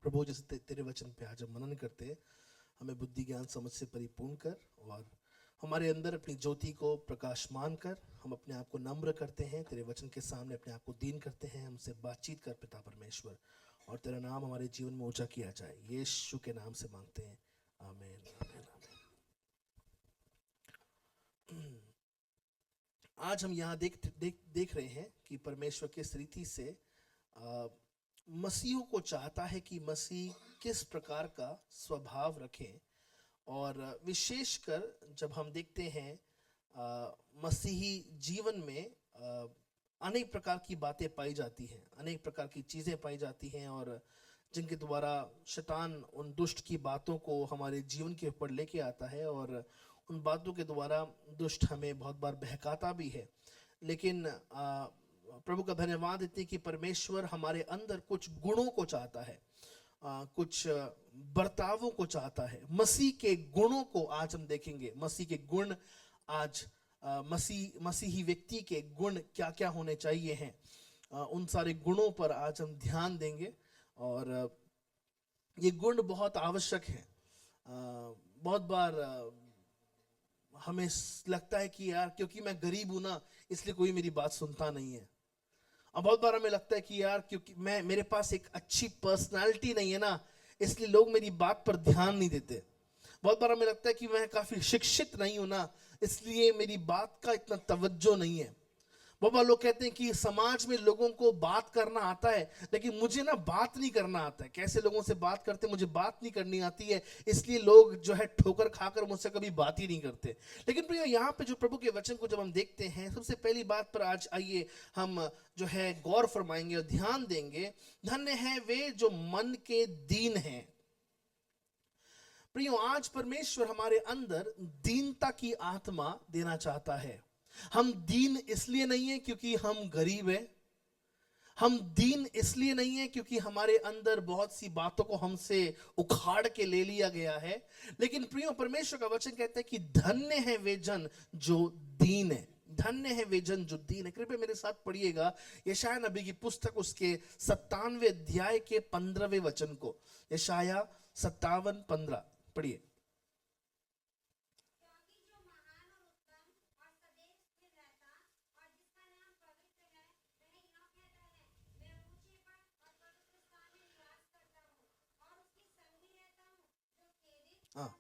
प्रभु, जैसे तेरे वचन पे आज हम मनन करते हैं, हमें बुद्धि ज्ञान समझ से परिपूर्ण कर और हमारे अंदर अपनी ज्योति को प्रकाशमान कर। हम अपने आप को नम्र करते हैं, तेरे वचन के सामने अपने आप को दीन करते हैं। हमसे बातचीत कर पिता परमेश्वर, और तेरा नाम हमारे जीवन में ऊंचा किया जाए। यीशु के नाम से मांगते हैं, आमीन, आमीन, आमीन। आज हम यहाँ देख रहे हैं कि परमेश्वर किस रीति से मसीहों को चाहता है कि मसीह किस प्रकार का स्वभाव रखें। और विशेषकर जब हम देखते हैं मसीही जीवन में अनेक प्रकार की बातें पाई जाती हैं, अनेक प्रकार की चीज़ें पाई जाती हैं, और जिनके द्वारा शैतान उन दुष्ट की बातों को हमारे जीवन के ऊपर लेके आता है, और उन बातों के द्वारा दुष्ट हमें बहुत बार बहकाता भी है। लेकिन प्रभु का धन्यवाद इतनी कि परमेश्वर हमारे अंदर कुछ गुणों को चाहता है, कुछ बर्तावों को चाहता है। मसीह के गुणों को आज हम देखेंगे। मसीह के गुण आज मसीही व्यक्ति के गुण क्या क्या होने चाहिए हैं, उन सारे गुणों पर आज हम ध्यान देंगे। और ये गुण बहुत आवश्यक हैं। बहुत बार हमें लगता है कि यार क्योंकि मैं गरीब हूं ना, इसलिए कोई मेरी बात सुनता नहीं है। और बहुत बार हमें लगता है कि यार क्योंकि मेरे पास एक अच्छी पर्सनालिटी नहीं है ना, इसलिए लोग मेरी बात पर ध्यान नहीं देते। बहुत बार हमें लगता है कि मैं काफी शिक्षित नहीं हूं ना, इसलिए मेरी बात का इतना तवज्जो नहीं है। बहुत बार लोग कहते हैं कि समाज में लोगों को बात करना आता है, लेकिन मुझे ना बात नहीं करना आता है। कैसे लोगों से बात करते हैं, मुझे बात नहीं करनी आती है, इसलिए लोग जो है ठोकर खाकर मुझसे कभी बात ही नहीं करते। लेकिन प्रियो, यहाँ पे जो प्रभु के वचन को जब हम देखते हैं, सबसे पहली बात पर आज आइए हम जो है गौर फरमाएंगे और ध्यान देंगे। धन्य है वे जो मन के दीन हैं। प्रियो, आज परमेश्वर हमारे अंदर दीनता की आत्मा देना चाहता है। हम दीन इसलिए नहीं है क्योंकि हम गरीब हैं। हम दीन इसलिए नहीं है क्योंकि हमारे अंदर बहुत सी बातों को हमसे उखाड़ के ले लिया गया है। लेकिन प्रियो, परमेश्वर का वचन कहता है कि धन्य है वे जन जो दीन है। धन्य है वे जन जो दीन है। कृपया मेरे साथ पढ़िएगा यशाया नबी की पुस्तक, उसके 57वें अध्याय के 15वें वचन को। यशाया 57:15 पढ़िए। हाँ,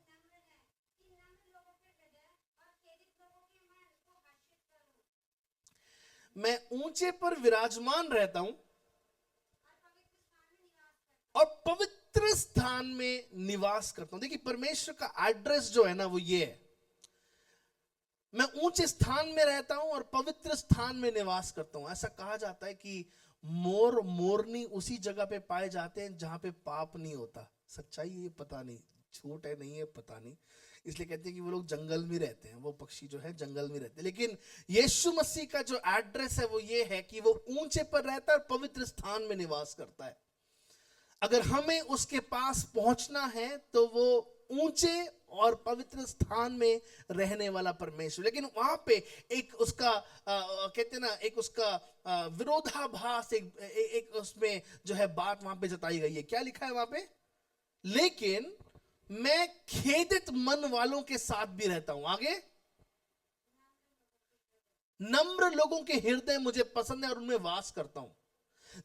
मैं ऊंचे पर विराजमान रहता हूं और पवित्र स्थान में निवास करता हूं। देखिए, परमेश्वर का एड्रेस जो है ना, वो ये है, मैं ऊंचे स्थान में रहता हूं और पवित्र स्थान में निवास करता हूं। ऐसा कहा जाता है कि मोर मोरनी उसी जगह पे पाए जाते हैं जहां पे पाप नहीं होता। सच्चाई ये पता नहीं, झूठ है नहीं है पता नहीं, इसलिए कहते हैं कि वो लोग जंगल में रहते हैं, वो पक्षी जो है जंगल में रहते हैं। लेकिन यीशु मसीह का जो एड्रेस है वो ये है कि वो ऊंचे पर रहता है और पवित्र स्थान में निवास करता है। अगर हमें उसके पास पहुंचना है तो वो ऊंचे और पवित्र स्थान में रहने वाला परमेश्वर। लेकिन वहां पे एक उसका कहते हैं ना, एक उसका विरोधाभास, एक उसमें जो है बात वहां पे जताई गई है। क्या लिखा है वहां पे? लेकिन मैं खेदित मन वालों के साथ भी रहता हूं। आगे, नम्र लोगों के हृदय मुझे पसंद है और उनमें वास करता हूं।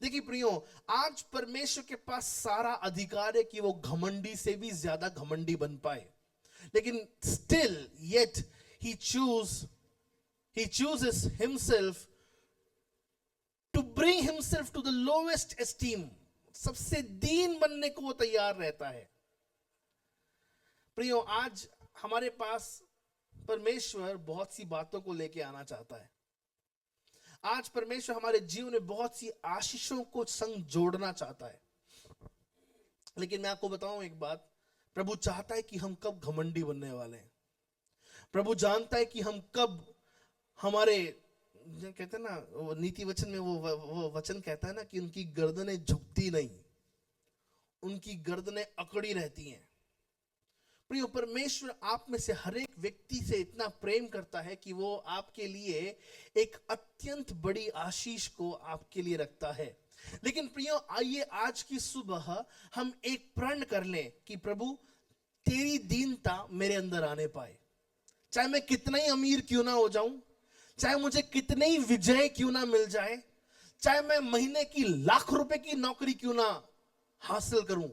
देखिए प्रियो, आज परमेश्वर के पास सारा अधिकार है कि वो घमंडी से भी ज्यादा घमंडी बन पाए, लेकिन still yet he chooses himself to bring himself to the lowest esteem। सबसे दीन बनने को वो तैयार रहता है। प्रियो, आज हमारे पास परमेश्वर बहुत सी बातों को लेके आना चाहता है। आज परमेश्वर हमारे जीवन में बहुत सी आशीषों को संग जोड़ना चाहता है। लेकिन मैं आपको बताऊं एक बात, प्रभु चाहता है कि हम कब घमंडी बनने वाले हैं। प्रभु जानता है कि हम कब हमारे, कहते हैं ना, वो नीति वचन में वो वचन कहता है ना कि उनकी गर्दनें झुकती नहीं, उनकी गर्दनें अकड़ी रहती हैं। प्रिय, परमेश्वर आप में से हर एक व्यक्ति से इतना प्रेम करता है कि वो आपके लिए एक अत्यंत बड़ी आशीष को आपके लिए रखता है। लेकिन प्रियो, आइए आज की सुबह हम एक प्रण कर लें कि प्रभु तेरी दीनता मेरे अंदर आने पाए। चाहे मैं कितना ही अमीर क्यों ना हो जाऊं, चाहे मुझे कितने ही विजय क्यों ना मिल जाए, चाहे मैं महीने की लाख रुपए की नौकरी क्यों ना हासिल करूं,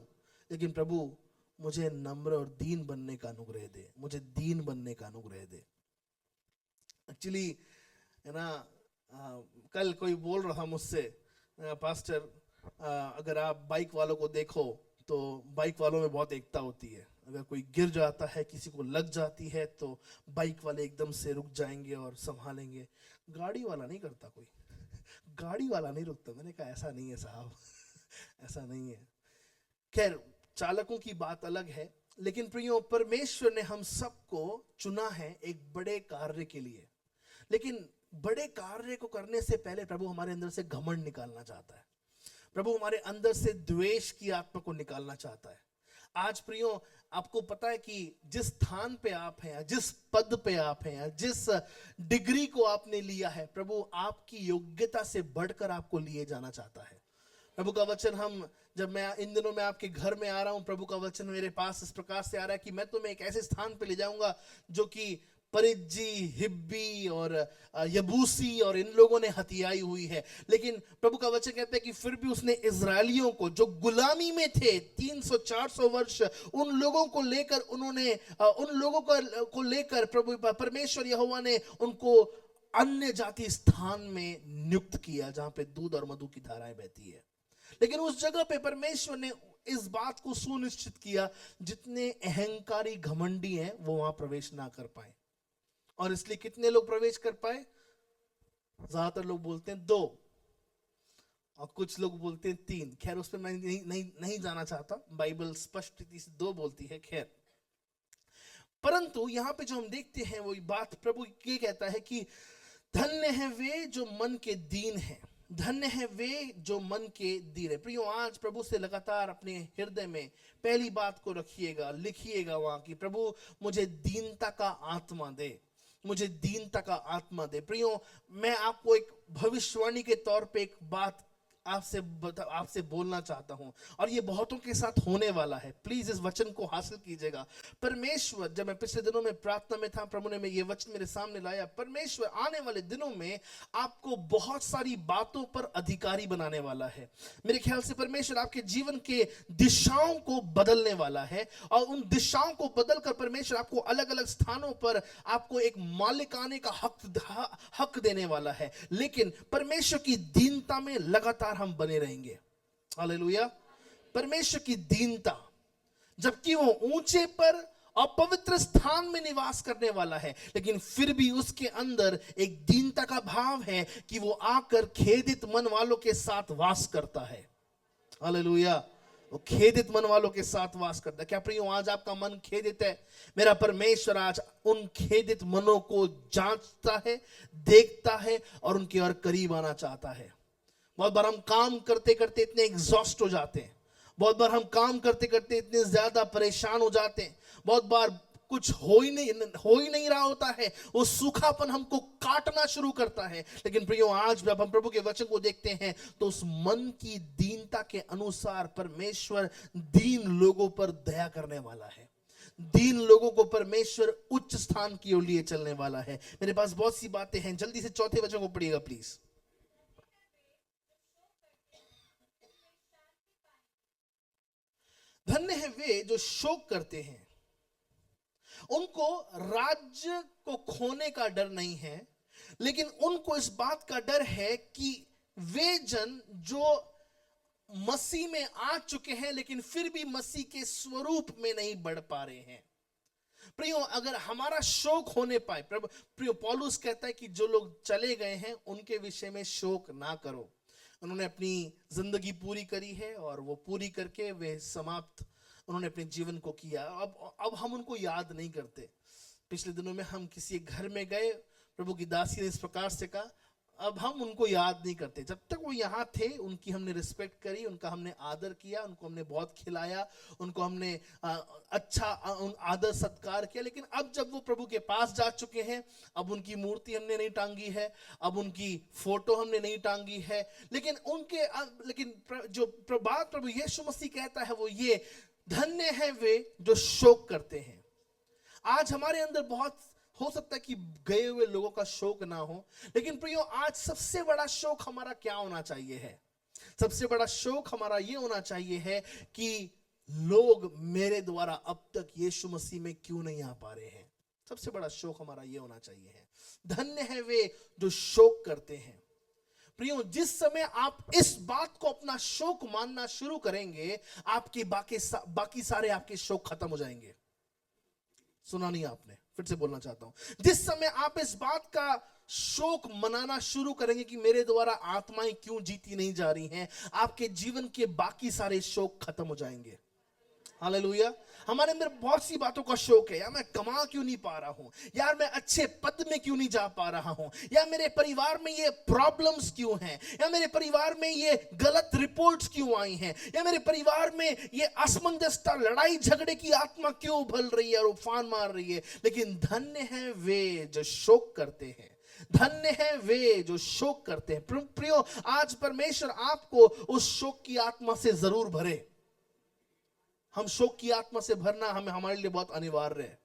लेकिन प्रभु मुझे नम्र और दीन बनने का अनुग्रह दे, मुझे दीन बनने का अनुग्रह दे। एक्चुअली है ना, कल कोई बोल रहा मुझसे, पास्टर अगर आप बाइक वालों को देखो तो बाइक वालों में बहुत एकता होती है। अगर कोई गिर जाता है, किसी को लग जाती है, तो बाइक वाले एकदम से रुक जाएंगे और संभालेंगे। गाड़ी वाला नहीं करता कोई गाड़ी वाला नहीं रुकता। मैंने कहा ऐसा नहीं है साहब ऐसा नहीं है। खैर, चालकों की बात अलग है। लेकिन प्रियो, परमेश्वर ने हम सबको चुना है एक बड़े कार्य के लिए। लेकिन बड़े कार्य को करने से पहले प्रभु हमारे अंदर से घमंड निकालना चाहता है। प्रभु हमारे अंदर से द्वेष की आत्मा को निकालना चाहता है। आज प्रियो, आपको पता है कि जिस स्थान पे आप हैं, जिस पद पे आप हैं, जिस डिग्री को आपने लिया है, प्रभु आपकी योग्यता से बढ़कर आपको लिए जाना चाहता है। प्रभु का वचन, हम जब मैं इन दिनों में आपके घर में आ रहा हूं, प्रभु का वचन मेरे पास इस प्रकार से आ रहा है कि मैं तुम्हें एक ऐसे स्थान पे ले जाऊंगा जो कि परिज्जी, हिब्बी और यबूसी और इन लोगों ने हथियाई हुई है। लेकिन प्रभु का वचन कहता है कि फिर भी उसने इजरायलियों को जो गुलामी में थे 300-400 वर्ष, उन लोगों को लेकर उन्होंने उन लोगों को लेकर प्रभु परमेश्वर यहोवा ने उनको अन्य जाति स्थान में नियुक्त किया जहां पे दूध और मधु की धाराएं बहती है। लेकिन उस जगह पे परमेश्वर ने इस बात को सुनिश्चित किया जितने अहंकारी घमंडी हैं वो वहां प्रवेश ना कर पाए। और इसलिए कितने लोग प्रवेश कर पाए? ज्यादातर लोग बोलते हैं 2 और कुछ लोग बोलते हैं 3। खैर उस पर मैं नहीं जाना चाहता, बाइबल स्पष्ट रीति से 2 बोलती है। खैर, परंतु यहां पे जो हम देखते हैं वो बात प्रभु ये कहता है कि धन्य है वे जो मन के दीन हैं, धन्य है वे जो मन के दीन है। प्रियो, आज प्रभु से लगातार अपने हृदय में पहली बात को रखिएगा, लिखिएगा वहां की, प्रभु मुझे दीनता का आत्मा दे, मुझे दीनता का आत्मा दे। प्रियो, मैं आपको एक भविष्यवाणी के तौर पे एक बात आपसे बोलना चाहता हूं, और ये बहुतों के साथ होने वाला है। प्लीज इस वचन को हासिल कीजिएगा। परमेश्वर, जब मैं पिछले दिनों में प्रार्थना में था, प्रभु ने ये वचन मेरे सामने लाया। परमेश्वर आने वाले दिनों में आपको बहुत सारी बातों पर अधिकारी बनाने वाला है। मेरे ख्याल से परमेश्वर आपके जीवन के दिशाओं को बदलने वाला है, और उन दिशाओं को बदलकर परमेश्वर आपको अलग अलग स्थानों पर आपको एक मालिकाने का हक देने वाला है। लेकिन परमेश्वर की दीनता में लगातार हम बने रहेंगे। हालेलुया। परमेश्वर की दीनता, जबकि वो ऊंचे पर और पवित्र स्थान में निवास करने वाला है, लेकिन फिर भी उसके अंदर एक दीनता का भाव है कि वो आकर खेदित मन वालों के साथ वास करता है। हालेलुया। वो खेदित मन वालों के साथ वास करता है। क्या प्रियो, आज आपका मन खेदित है? मेरा परमेश्वर आज उन खेदित मनों को जांचता है, देखता है और उनके और करीब आना चाहता है। बहुत बार हम काम करते करते इतने एग्जॉस्ट हो जाते हैं, बहुत बार हम काम करते करते इतने ज्यादा परेशान हो जाते हैं, बहुत बार कुछ हो ही नहीं रहा होता है, वो सूखापन हमको काटना शुरू करता है। लेकिन प्रियो, आज जब हम प्रभु के वचन को देखते हैं तो उस मन की दीनता के अनुसार परमेश्वर दीन लोगों पर दया करने वाला है। दीन लोगों को परमेश्वर उच्च स्थान की ओर लिए चलने वाला है। मेरे पास बहुत सी बातें हैं, जल्दी से 4थे वचन को पढ़िएगा प्लीज। धन्य है वे जो शोक करते हैं, उनको राज्य को खोने का डर नहीं है, लेकिन उनको इस बात का डर है कि वे जन जो मसीह में आ चुके हैं लेकिन फिर भी मसीह के स्वरूप में नहीं बढ़ पा रहे हैं। प्रियो, अगर हमारा शोक होने पाए, प्रियो पौलुस कहता है कि जो लोग चले गए हैं उनके विषय में शोक ना करो। उन्होंने अपनी जिंदगी पूरी करी है और वो पूरी करके वे समाप्त, उन्होंने अपने जीवन को किया। अब हम उनको याद नहीं करते। पिछले दिनों में हम किसी घर में गए, प्रभु की दासी ने इस प्रकार से कहा, अब हम उनको याद नहीं करते। जब तक वो यहाँ थे उनकी हमने रिस्पेक्ट करी, उनका हमने आदर किया, उनको हमने बहुत खिलाया, उनको हमने अच्छा आदर सत्कार किया। लेकिन अब जब वो प्रभु के पास जा चुके हैं, अब उनकी मूर्ति हमने नहीं टांगी है, अब उनकी फोटो हमने नहीं टांगी है। लेकिन जो बात प्रभु यीशु मसीह कहता है वो ये, धन्य है वे जो शोक करते हैं। आज हमारे अंदर बहुत हो सकता है कि गए हुए लोगों का शोक ना हो, लेकिन प्रियो आज सबसे बड़ा शोक हमारा क्या होना चाहिए है? सबसे बड़ा शोक हमारा ये होना चाहिए है कि लोग मेरे द्वारा अब तक यीशु मसीह में क्यों नहीं आ पा रहे हैं। सबसे बड़ा शोक हमारा ये होना चाहिए है। धन्य है वे जो शोक करते हैं। प्रियो, जिस समय आप इस बात को अपना शोक मानना शुरू करेंगे, आपके बाकी सारे आपके शोक खत्म हो जाएंगे। सुना नहीं आपने? फिर से बोलना चाहता हूं, जिस समय आप इस बात का शोक मनाना शुरू करेंगे कि मेरे द्वारा आत्माएं क्यों जीती नहीं जा रही हैं, आपके जीवन के बाकी सारे शोक खत्म हो जाएंगे। हालेलुया। हमारे अंदर बहुत सी बातों का शौक है, यार मैं कमा क्यों नहीं पा रहा हूं, यार मैं अच्छे पद में क्यों नहीं जा पा रहा हूं, या मेरे परिवार में ये प्रॉब्लम्स क्यों हैं, या मेरे परिवार में ये गलत रिपोर्ट्स क्यों आई हैं, या मेरे परिवार में ये असमंजसता, लड़ाई झगड़े की आत्मा क्यों उभल रही है और उफान मार रही है। लेकिन धन्य है वे जो शोक करते हैं, धन्य है वे जो शोक करते हैं। प्रियो, आज परमेश्वर आपको उस शोक की आत्मा से जरूर भरे। हम शोक की आत्मा से भरना हमारे लिए बहुत अनिवार्य है।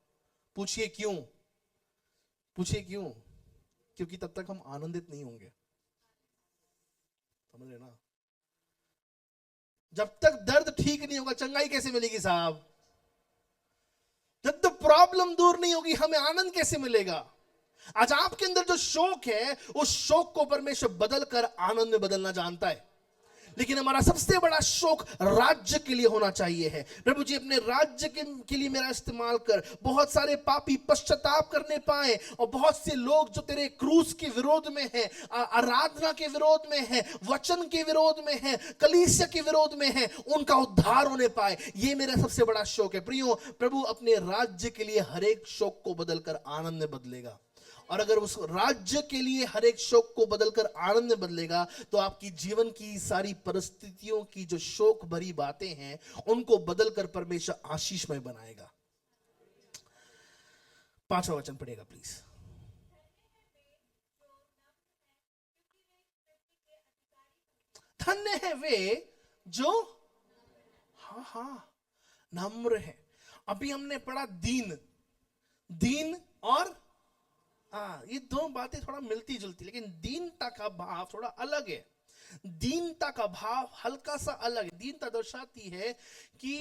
पूछिए क्यों? पूछिए क्यों? क्योंकि तब तक हम आनंदित नहीं होंगे। समझ रहे ना? जब तक दर्द ठीक नहीं होगा चंगाई कैसे मिलेगी साहब? जब तक प्रॉब्लम दूर नहीं होगी हमें आनंद कैसे मिलेगा? आज आपके अंदर जो शोक है, उस शोक को परमेश्वर बदलकर आनंद में बदलना जानता है। लेकिन हमारा सबसे बड़ा शौक राज्य के लिए होना चाहिए है। प्रभु जी अपने राज्य के लिए मेरा इस्तेमाल कर, बहुत सारे पापी पश्चाताप करने पाए, और बहुत से लोग जो तेरे क्रूस के विरोध में हैं, आराधना के विरोध में हैं, वचन के विरोध में हैं, कलीसिया के विरोध में हैं, उनका उद्धार होने पाए। ये मेरा सबसे बड़ा शौक है। प्रियो, प्रभु अपने राज्य के लिए हर एक शौक को बदलकर आनंद में बदलेगा। और अगर उस राज्य के लिए हर एक शोक को बदलकर आनंद में बदलेगा, तो आपकी जीवन की सारी परिस्थितियों की जो शोक भरी बातें हैं, उनको बदलकर परमेश्वर आशीषमय बनाएगा। 5वां वचन पढ़ेगा प्लीज। धन्य है वे जो नम्र है। अभी हमने पढ़ा दीन और ये दो बातें थोड़ा मिलती जुलती, लेकिन दीनता का भाव थोड़ा अलग है। दीनता का भाव हल्का सा अलग है। दीनता दर्शाती है कि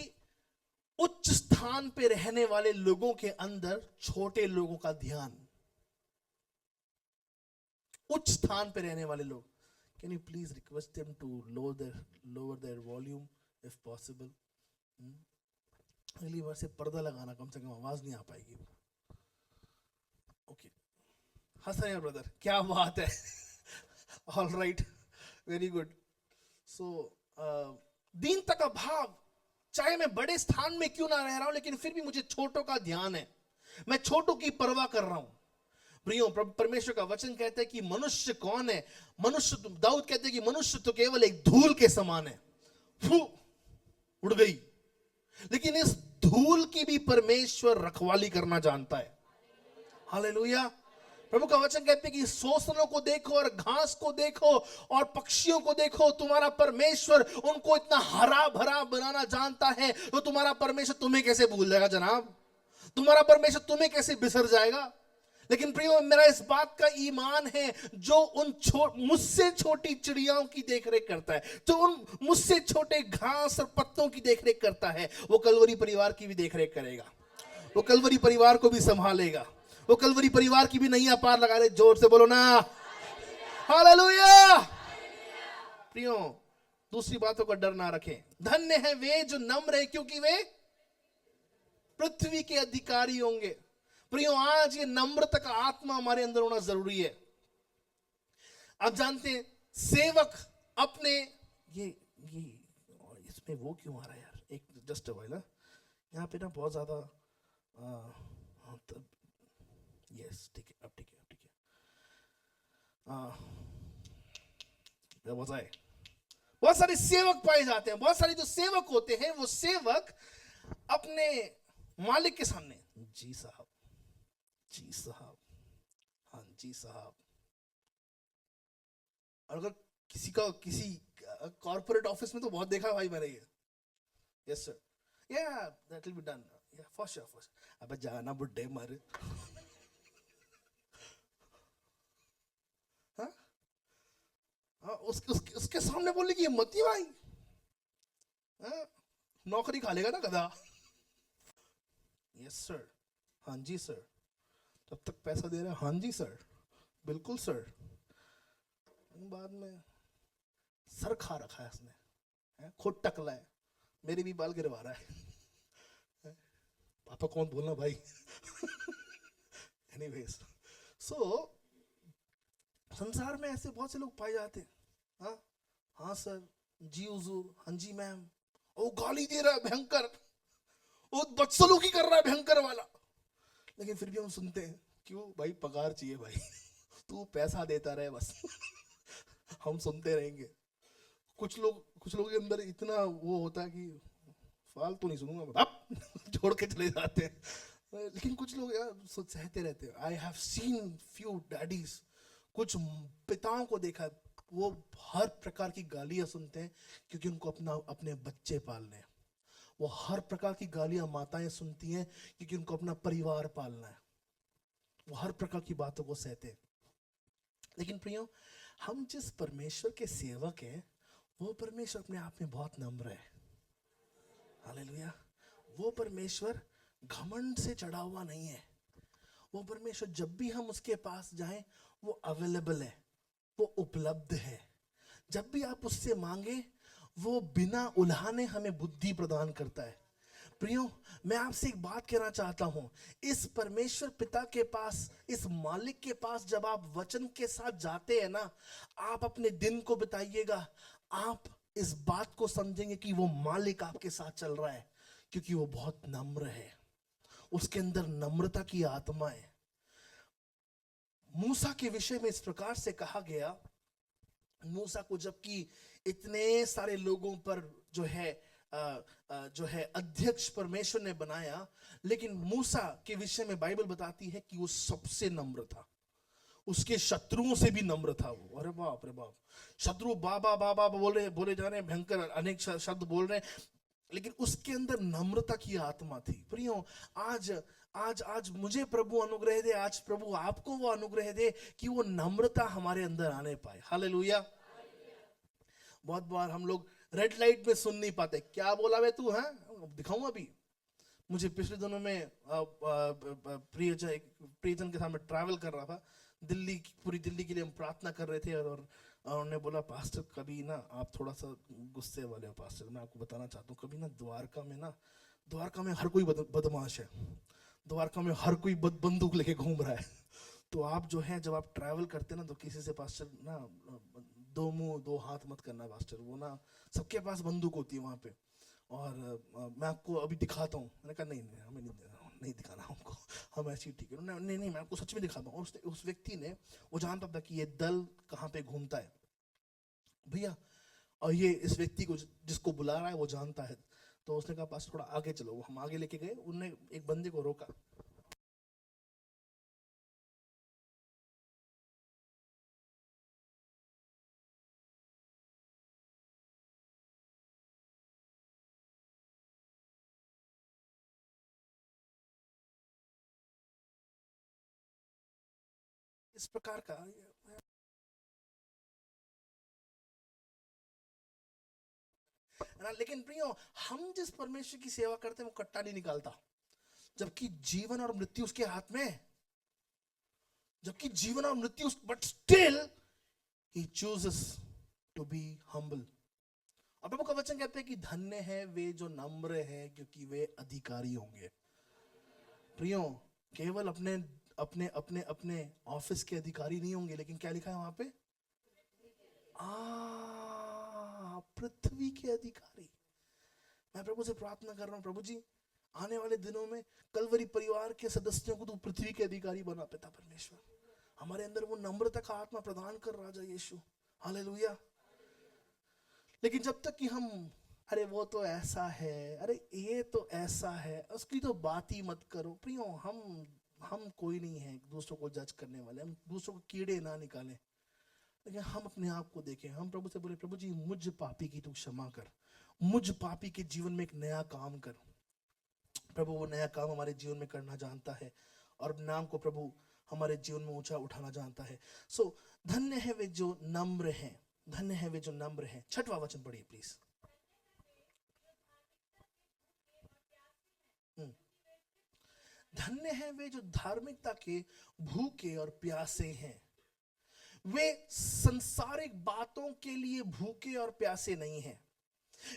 उच्च स्थान पे रहने वाले लोगों के अंदर छोटे लोगों का ध्यान। उच्च स्थान पे रहने वाले लोग, can you please request them to lower their volume if possible. अगली बार से पर्दा लगाना, कम से कम आवाज नहीं आ पाएगी। ओके, हंस रहे हैं ब्रदर, क्या बात है। All right, very good. So दीनता का भाव, चाहे मैं बड़े स्थान में क्यों ना रह रहा हूं, लेकिन फिर भी मुझे छोटों का ध्यान है, मैं छोटों की परवाह कर रहा हूं। प्रियो, परमेश्वर का वचन कहता है कि मनुष्य कौन है? मनुष्य, दाऊद कहते हैं कि मनुष्य तो केवल एक धूल के समान है, फू उड़ गई। लेकिन इस धूल की भी परमेश्वर रखवाली करना जानता है। हालेलुया। प्रभु का वचन कहते हैं कि सोसनों को देखो और घास को देखो और पक्षियों को देखो, तुम्हारा परमेश्वर उनको इतना हरा भरा बनाना जानता है, तो तुम्हारा परमेश्वर तुम्हें कैसे भूल जाएगा जनाब? तुम्हारा परमेश्वर तुम्हें कैसे बिसर जाएगा? लेकिन प्रियो, मेरा इस बात का ईमान है, जो उन मुझसे छोटी चिड़ियाओं की देखरेख करता है, जो उन मुझसे छोटे घास और पत्तों की देखरेख करता है, वो कलवरी परिवार की भी देखरेख करेगा। वो कलवरी परिवार को भी संभालेगा। वो कलवरी परिवार की भी नैया पार लगा रहे। जोर से बोलो ना, हालेलुया। प्रियो, दूसरी बातों का डर ना रखें। धन्य है वे जो नम्र है, क्योंकि वे पृथ्वी के अधिकारी होंगे। प्रियो, आज ये नम्रता का आत्मा हमारे अंदर होना जरूरी है। आप जानते हैं, सेवक अपने ये इसमें वो क्यों आ रहा है यार? एक जस्ट वाइल, यहाँ पे ना बहुत ज्यादा यस, ठीक है, अब ठीक है, ठीक है। बहुत सारे सेवक पाए जाते हैं। बहुत सारे जो सेवक होते हैं, वो सेवक अपने मालिक के सामने, जी साहब, जी साहब, हाँ जी साहब। और अगर किसी कॉर्पोरेट ऑफिस में तो बहुत देखा भाई मैंने ये, यस सर, या दैट विल बी डन, या फॉर श्योर, फॉर श्योर। अबे जाना बुड्ढे मारे। उसके सामने बोलने की हिम्मत नहीं भाई। नौकरी खा लेगा ना गधा। यस सर, हाँ जी सर, तब तक पैसा दे रहा है, हाँ जी सर, बिल्कुल सर। बाद में सर खा रखा है उसने, खुद टकला है, मेरे भी बाल गिरवा रहा है। पापा कौन बोलना भाई। एनीवेज, सो संसार में ऐसे बहुत से लोग पाए जाते हैं। हाँ सर, जी हुजूर, हाँ जी मैम, वो गाली दे रहा है भयंकर। वो बदसलूकी कर रहा है भयंकर वाला, लेकिन फिर भी हम सुनते हैं। क्यों भाई? पगार चाहिए भाई, तू पैसा देता रहे बस। हम सुनते रहेंगे। कुछ लोग के अंदर इतना वो होता है कि फालतू नहीं सुनूंगा मैं, अब छोड़ के चले जाते हैं। लेकिन कुछ लोग यार सहते रहते हैं। I have seen few daddies, कुछ पिताओं को देखा है, वो हर प्रकार की गालियां सुनते हैं क्योंकि उनको अपने बच्चे पालने हैं। वो हर प्रकार की गालियां माताएं सुनती हैं क्योंकि उनको अपना परिवार पालना है। वो हर प्रकार की बातों को सहते हैं। लेकिन प्रियो, हम जिस परमेश्वर के सेवक हैं, वो परमेश्वर अपने आप में बहुत नम्र है। हालेलुया। वो परमेश्वर घमंड से चढ़ा हुआ नहीं है। वो परमेश्वर जब भी हम उसके पास जाएं, वो अवेलेबल है, वो उपलब्ध है। जब भी आप उससे मांगे, वो बिना उल्हाने हमें बुद्धि प्रदान करता है। प्रियो, मैं आपसे एक बात कहना चाहता हूं। इस परमेश्वर पिता के पास, इस मालिक के पास जब आप वचन के साथ जाते हैं ना, आप अपने दिन को बिताइएगा, आप इस बात को समझेंगे कि वो मालिक आपके साथ चल रहा है, क्योंकि वो बहुत नम्र है। उसके अंदर नम्रता की आत्मा है। मूसा के विषय में इस प्रकार से कहा गया, मूसा को जबकि इतने सारे लोगों पर जो है अध्यक्ष परमेश्वर ने बनाया, लेकिन मूसा के विषय में बाइबल बताती है कि वो सबसे नम्र था। उसके शत्रुओं से भी नम्र था वो। अरे बाप रे बाप, शत्रु बाबा बाबा बोले जा रहे हैं, भयंकर अनेक शब्द बोल रहे हैं, लेकिन उसके अंदर नम्रता की आत्मा थी। प्रियो, आज आज आज मुझे प्रभु अनुग्रह दे, आज प्रभु आपको वो अनुग्रह दे कि वो नम्रता हमारे अंदर आने पाए। हालेलुया। बहुत बार हम लोग रेड लाइट में सुन नहीं पाते, क्या बोला वे तू, है दिखाऊं अभी। मुझे पिछले दिनों में प्रियजन के साथ में ट्रैवल कर रहा था दिल्ली, पूरी दिल्ली के लिए हम प्रार्थना कर रहे थे, और उन्होंने बोला, पास्टर कभी ना आप थोड़ा सा गुस्से वाले हो पास्टर, मैं आपको बताना चाहता हूँ, कभी ना द्वारका में हर कोई बदमाश है, द्वारका में हर कोई बंदूक लेके घूम रहा है। तो आप जो है, जब आप ट्रैवल करते ना, तो किसी से पास्टर ना दो मुंह दो हाथ मत करना पास्टर, वो ना सबके पास बंदूक होती है वहाँ पे, और मैं आपको अभी दिखाता हूँ। मैंने कहा नहीं हमें नहीं दिखाना हमको, हम ऐसे ही ठीक है। नहीं मैं आपको सच में दिखाता हूँ। और उस व्यक्ति ने, वो जानता था कि ये दल कहाँ पे घूमता है भैया, और ये इस व्यक्ति को जिसको बुला रहा है वो जानता है। तो उसने कहा पास थोड़ा आगे चलो, हम आगे लेके गए, उनने एक बंदे को रोका। इस प्रकार का, लेकिन प्रियो, हम जिस परमेश्वर की सेवा करते हैं वो कट्टा नहीं निकालता, जबकि जीवन और मृत्यु उसके हाथ में है, जबकि जीवन और मृत्यु, but still he chooses to be humble. और प्रभु का वचन कहते हैं कि धन्य है वे जो नम्र है, क्योंकि वे अधिकारी होंगे। प्रियो, केवल अपने अपने अपने अपने ऑफिस के अधिकारी नहीं होंगे, लेकिन क्या लिखा है वहां पे? पृथ्वी के अधिकारी। मैं प्रभु से प्रार्थना कर रहा हूं, प्रभु जी आने वाले दिनों में कलवरी परिवार के सदस्यों को तो पृथ्वी के अधिकारी बना, पिता परमेश्वर हमारे अंदर वो नम्रता का आत्मा प्रदान कर, राजा यीशु। हालेलुया। लेकिन जब तक कि हम, अरे वो तो ऐसा है, अरे ये तो ऐसा है, उसकी तो बात ही मत करो। प्रियो, हम कोई नहीं है दूसरों को जज करने वाले, हम दूसरों को कीड़े ना निकालें, लेकिन हम अपने आप को देखें। हम प्रभु से बोले, प्रभु जी मुझ पापी की तू क्षमा कर, मुझ पापी के जीवन में एक नया काम कर। प्रभु वो नया काम हमारे जीवन में करना जानता है, और नाम को प्रभु हमारे जीवन में ऊंचा उठाना जानता है। सो धन्य है वे जो नम्र हैं, धन्य है वे जो नम्र हैं। 6वां वचन पढ़िए प्लीज। धन्य है वे जो धार्मिकता के भूखे और प्यासे हैं, वे संसारिक बातों के लिए भूखे और प्यासे नहीं हैं,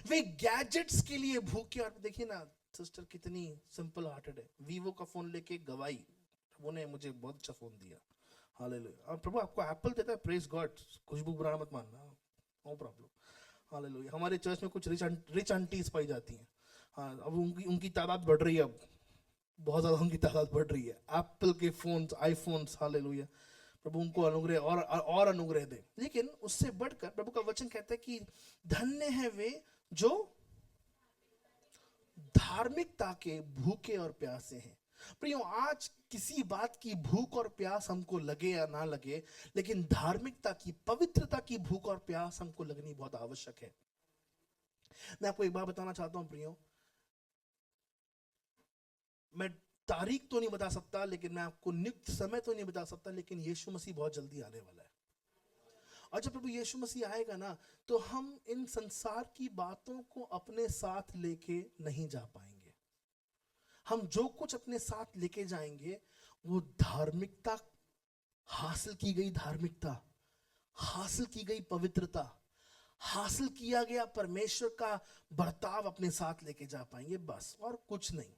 वे गैजेट्स के लिए भूखे। और देखिए ना सिस्टर कितनी सिंपल हार्टेड है, वीवो का फोन लेके गवाई, वो ने मुझे बहुत अच्छा फोन दिया। हालेलुया। प्रभु आपको एप्पल देता है, प्रेज गॉड, खुशबू बुरा मत मानना, नो प्रॉब्लम। हालेलुया। हमारे चर्च में कुछ रिच आंटीज पाई जाती हैं। हाँ, अब उनकी उनकी तादाद बढ़ रही है, अब बहुत ज्यादा उनकी तादाद बढ़ रही है। एप्पल के फोन्स, आईफोन्स, हालेलुया। प्रभु उनको अनुग्रह और अनुग्रह दे। लेकिन उससे बढ़कर प्रभु का वचन कहता है कि धन्य है वे जो धार्मिकता के भूखे और प्यासे हैं। प्रियो, आज किसी बात की भूख और प्यास हमको लगे या ना लगे, लेकिन धार्मिकता की, पवित्रता की भूख और प्यास हमको लगनी बहुत आवश्यक है। मैं आपको एक बात बताना चाहता हूं प्रियो, मैं तारीख तो नहीं बता सकता, लेकिन मैं आपको नियुक्त समय तो नहीं बता सकता, लेकिन यीशु मसीह बहुत जल्दी आने वाला है। और जब प्रभु यीशु मसीह आएगा ना, तो हम इन संसार की बातों को अपने साथ लेके नहीं जा पाएंगे। हम जो कुछ अपने साथ लेके जाएंगे वो धार्मिकता, हासिल की गई धार्मिकता, हासिल की गई पवित्रता, हासिल किया गया परमेश्वर का बर्ताव अपने साथ लेके जा पाएंगे, बस, और कुछ नहीं।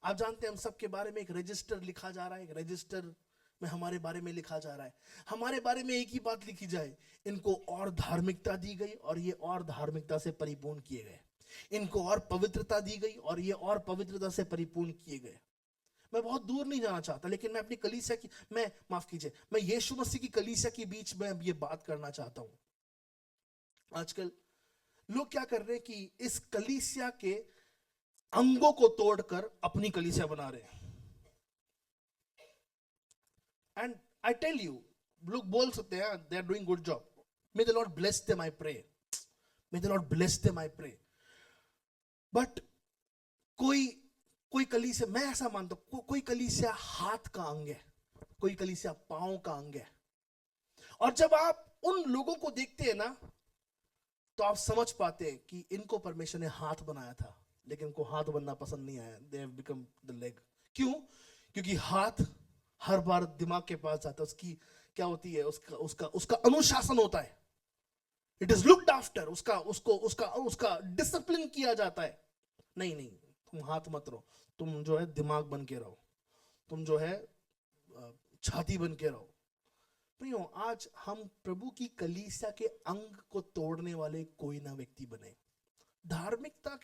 आप जानते हैं हम सबके बारे में एक रजिस्टर लिखा जा रहा है, एक रजिस्टर में हमारे बारे में लिखा जा रहा है। हमारे बारे में एक ही बात लिखी जाए, इनको और धार्मिकता दी गई और ये और धार्मिकता से परिपूर्ण किए गए। इनको और पवित्रता दी गई और ये और पवित्रता से परिपूर्ण किए गए। मैं बहुत दूर नहीं जाना चाहता, लेकिन मैं अपनी कलीसिया की, मैं यीशु मसीह की कलीसिया के बीच में ये बात करना चाहता हूं। आजकल लोग क्या कर रहे हैं कि इस कलीसिया के अंगों को तोड़कर अपनी कलीसिया बना रहे हैं। एंड आई टेल यू, लोग बोल सकते हैं they are doing good job, may the lord bless them, I pray, may the lord bless them, I pray. But कोई कलीसिया, मैं ऐसा मानता हूं, कोई कलीसिया हाथ का अंग है, कोई कलीसिया पांव का अंग है। और जब आप उन लोगों को देखते हैं ना, तो आप समझ पाते हैं कि इनको परमेश्वर ने हाथ बनाया था, लेकिन इनको हाथ बनना पसंद नहीं आया। They have become the leg. क्यों? क्योंकि हाथ हर बार दिमाग के पास जाता है, उसकी क्या होती है, उसका अनुशासन होता है, इट इज लुक्ड आफ्टर, उसका डिसिप्लिन किया जाता है। नहीं, तुम हाथ मत रहो, तुम जो है दिमाग बन के रहो, तुम जो है छाती बन के रहो। प्रियो, आज हम प्रभु की कलीसिया के अंग को तोड़ने वाले कोई ना व्यक्ति बने। धार्मिकता,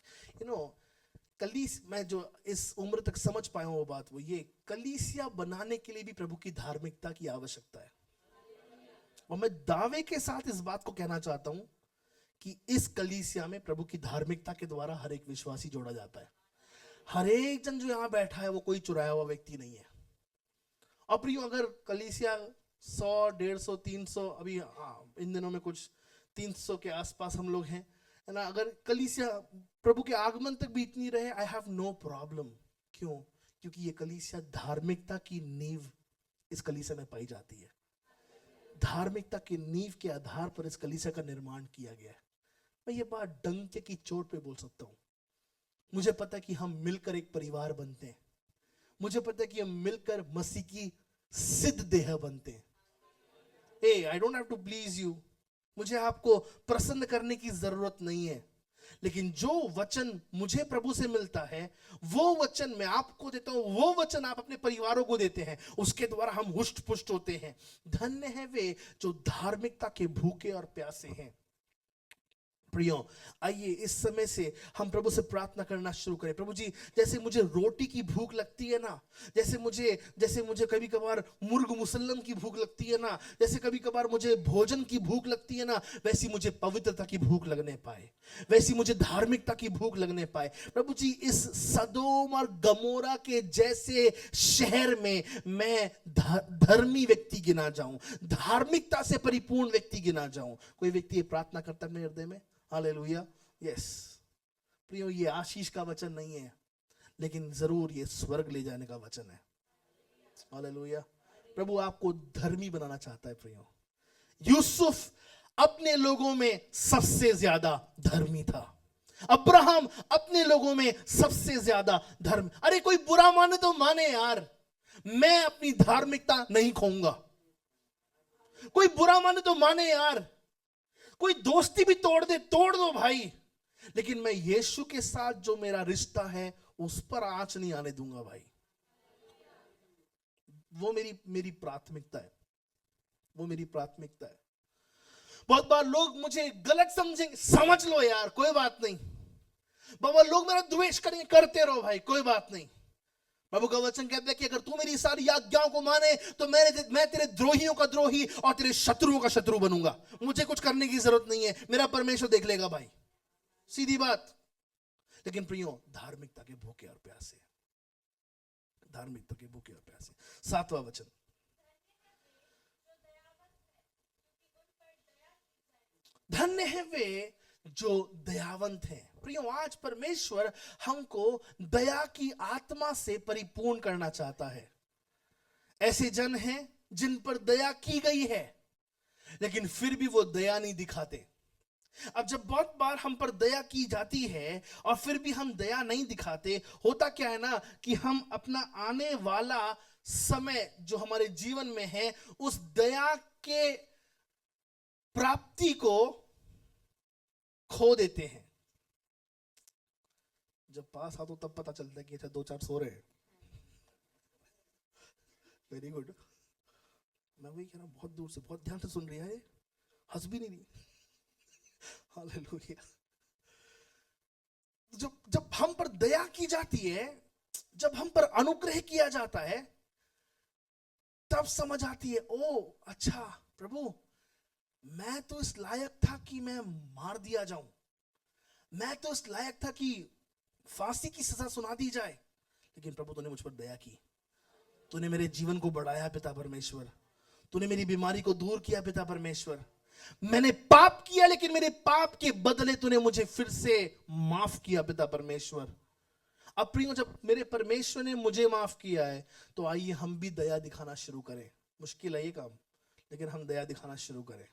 मैं जो इस उम्र तक समझ पाया हूं वो बात, वो ये, कलीसिया बनाने के लिए भी प्रभु की धार्मिकता की आवश्यकता है। और मैं दावे के साथ इस बात को कहना चाहता हूं कि इस कलीसिया में प्रभु की धार्मिकता के द्वारा हर एक विश्वासी जोड़ा जाता है। हर एक जन जो यहां बैठा है वो कोई चुराया हुआ व्यक्ति नहीं है। और प्रियो, अगर कलीसिया 100, 150, 300, अभी इन दिनों में कुछ 300 के आसपास हम लोग हैं, है ना, अगर कलीसिया प्रभु के आगमन तक भी इतनी रहे, आई हैव नो प्रॉब्लम। क्यों? क्योंकि ये कलीसिया, धार्मिकता की नींव इस कलीसिया में पाई जाती है। धार्मिकता की नींव के आधार पर इस कलीसिया का निर्माण किया गया है। मैं ये बात डंके की चोट पे बोल सकता हूं। मुझे पता है कि हम मिलकर एक परिवार बनते हैं। मुझे पता है कि हम मिलकर मसीह की सिद्ध देह बनते हैं। Hey, I don't have to please you. मुझे आपको प्रसन्न करने की जरूरत नहीं है, लेकिन जो वचन मुझे प्रभु से मिलता है, वो वचन मैं आपको देता हूं, वो वचन आप अपने परिवारों को देते हैं, उसके द्वारा हम हुष्ट पुष्ट होते हैं। धन्य है वे जो धार्मिकता के भूखे और प्यासे हैं। प्रियो, आइए इस समय से हम प्रभु से प्रार्थना करना शुरू करें। प्रभु जी, जैसे मुझे रोटी की भूख लगती है ना, जैसे मुझे कभी कभार मुर्ग मुसल्लम की भूख लगती है ना, जैसे कभी कभार मुझे भोजन की भूख लगती है ना, वैसी मुझे पवित्रता की भूख लगने पाए, वैसी मुझे धार्मिकता की भूख लगने पाए। प्रभु जी, इस सदोम और गमोरा के जैसे शहर में मैं धर्मी व्यक्ति गिना जाऊं, धार्मिकता से परिपूर्ण व्यक्ति गिना जाऊं। कोई व्यक्ति ये प्रार्थना करता है मेरे हृदय में? Hallelujah, yes. प्रियो, ये आशीष का वचन नहीं है, लेकिन जरूर ये स्वर्ग ले जाने का वचन है। हालेलुया। प्रभु आपको धर्मी बनाना चाहता है। प्रियो, यूसुफ अपने लोगों में सबसे ज्यादा धर्मी था। अब्राहम अपने लोगों में सबसे ज्यादा धर्म। अरे कोई बुरा माने तो माने यार, मैं अपनी धार्मिकता नहीं खोऊंगा। कोई बुरा माने तो माने यार, कोई दोस्ती भी तोड़ दो भाई, लेकिन मैं यीशु के साथ जो मेरा रिश्ता है उस पर आंच नहीं आने दूंगा भाई। वो मेरी प्राथमिकता है, वो मेरी प्राथमिकता है। बहुत बार लोग मुझे गलत समझेंगे, समझ लो यार, कोई बात नहीं। बाबा लोग मेरा द्वेष करेंगे, करते रहो भाई, कोई बात नहीं। प्रभु का वचन कहता है कि अगर तू मेरी सारी आज्ञाओं को माने तो मैं तेरे द्रोहियों का द्रोही और तेरे शत्रुओं का शत्रु बनूंगा। मुझे कुछ करने की जरूरत नहीं है, मेरा परमेश्वर देख लेगा भाई, सीधी बात। लेकिन प्रियो, धार्मिकता के भूखे और प्यासे, धार्मिकता के भूखे और प्यासे। 7वां वचन, धन्य है वे जो दयावंत हैं। प्रियो, आज परमेश्वर हमको दया की आत्मा से परिपूर्ण करना चाहता है। ऐसे जन हैं जिन पर दया की गई है लेकिन फिर भी वो दया नहीं दिखाते। अब जब बहुत बार हम पर दया की जाती है और फिर भी हम दया नहीं दिखाते, होता क्या है ना कि हम अपना आने वाला समय जो हमारे जीवन में है उस दया के प्राप्ति को खो देते हैं। जब पास आओ तो तब पता चलता है कि अच्छा 2-4 सो रहे हैं। Very good. मैं वही कह रहा हूं, बहुत दूर से बहुत ध्यान से सुन रही है, हंस भी नहीं रही। हालेलुया। जब हम पर दया की जाती है, जब हम पर अनुग्रह किया जाता है, तब समझ आती है, ओ अच्छा प्रभु, मैं तो इस लायक था कि मैं मार दिया जाऊं, मैं तो इस लायक था कि फांसी की सजा सुना दी जाए, लेकिन प्रभु तूने मुझ पर दया की, तूने मेरे जीवन को बढ़ाया पिता परमेश्वर, तूने मेरी बीमारी को दूर किया पिता परमेश्वर। मैंने पाप किया लेकिन मेरे पाप के बदले तूने मुझे फिर से माफ किया पिता परमेश्वर। अब प्रियो, जब मेरे परमेश्वर ने मुझे माफ किया है तो आइए हम भी दया दिखाना शुरू करें। मुश्किल है ये काम, लेकिन हम दया दिखाना शुरू करें।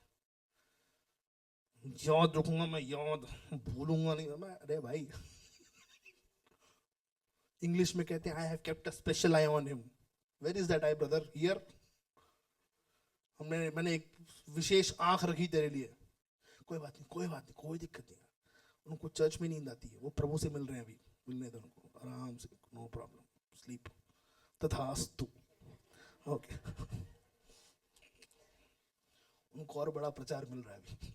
याद रखूंगा मैं, याद भूलूंगा नहीं मैं। अरे भाई, इंग्लिश में कहते हैं I have kept a special eye on him. Where is that eye brother? Here. मैंने एक विशेष आंख रखी तेरे लिए। कोई बात नहीं, कोई बात नहीं, कोई दिक्कत नहीं। उनको चर्च में नींद आती है, वो प्रभु से मिल रहे हैं, अभी मिलने दो उनको आराम से, नो प्रॉब्लम, स्लीप। तथास्तु। ओके। उनको और बड़ा प्रचार मिल रहा है अभी।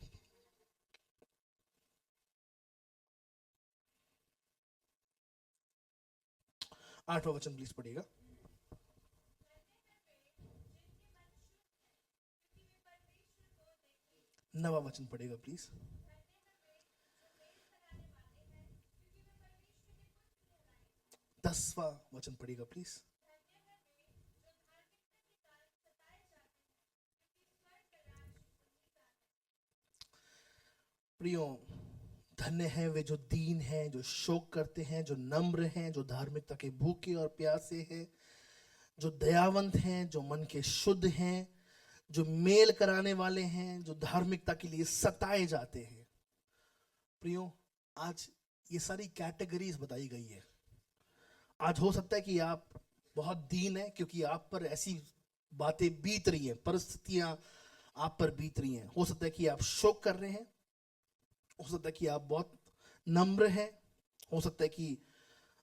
8वां वचन प्लीज पढ़िएगा। नवा वचन पढ़ेगा प्लीज। 10वां वचन पढ़ेगा प्लीज। प्रियो, धन्य है वे जो दीन हैं, जो शोक करते हैं, जो नम्र हैं, जो धार्मिकता के भूखे और प्यासे हैं, जो दयावंत हैं, जो मन के शुद्ध हैं, जो मेल कराने वाले हैं, जो धार्मिकता के लिए सताए जाते हैं। प्रियो, आज ये सारी कैटेगरीज बताई गई है। आज हो सकता है कि आप बहुत दीन है क्योंकि आप पर ऐसी बातें बीत रही हैं, परिस्थितियां आप पर बीत रही हैं। हो सकता है कि आप शोक कर रहे हैं, हो सकता है कि आप बहुत नम्र हैं, हो सकता है कि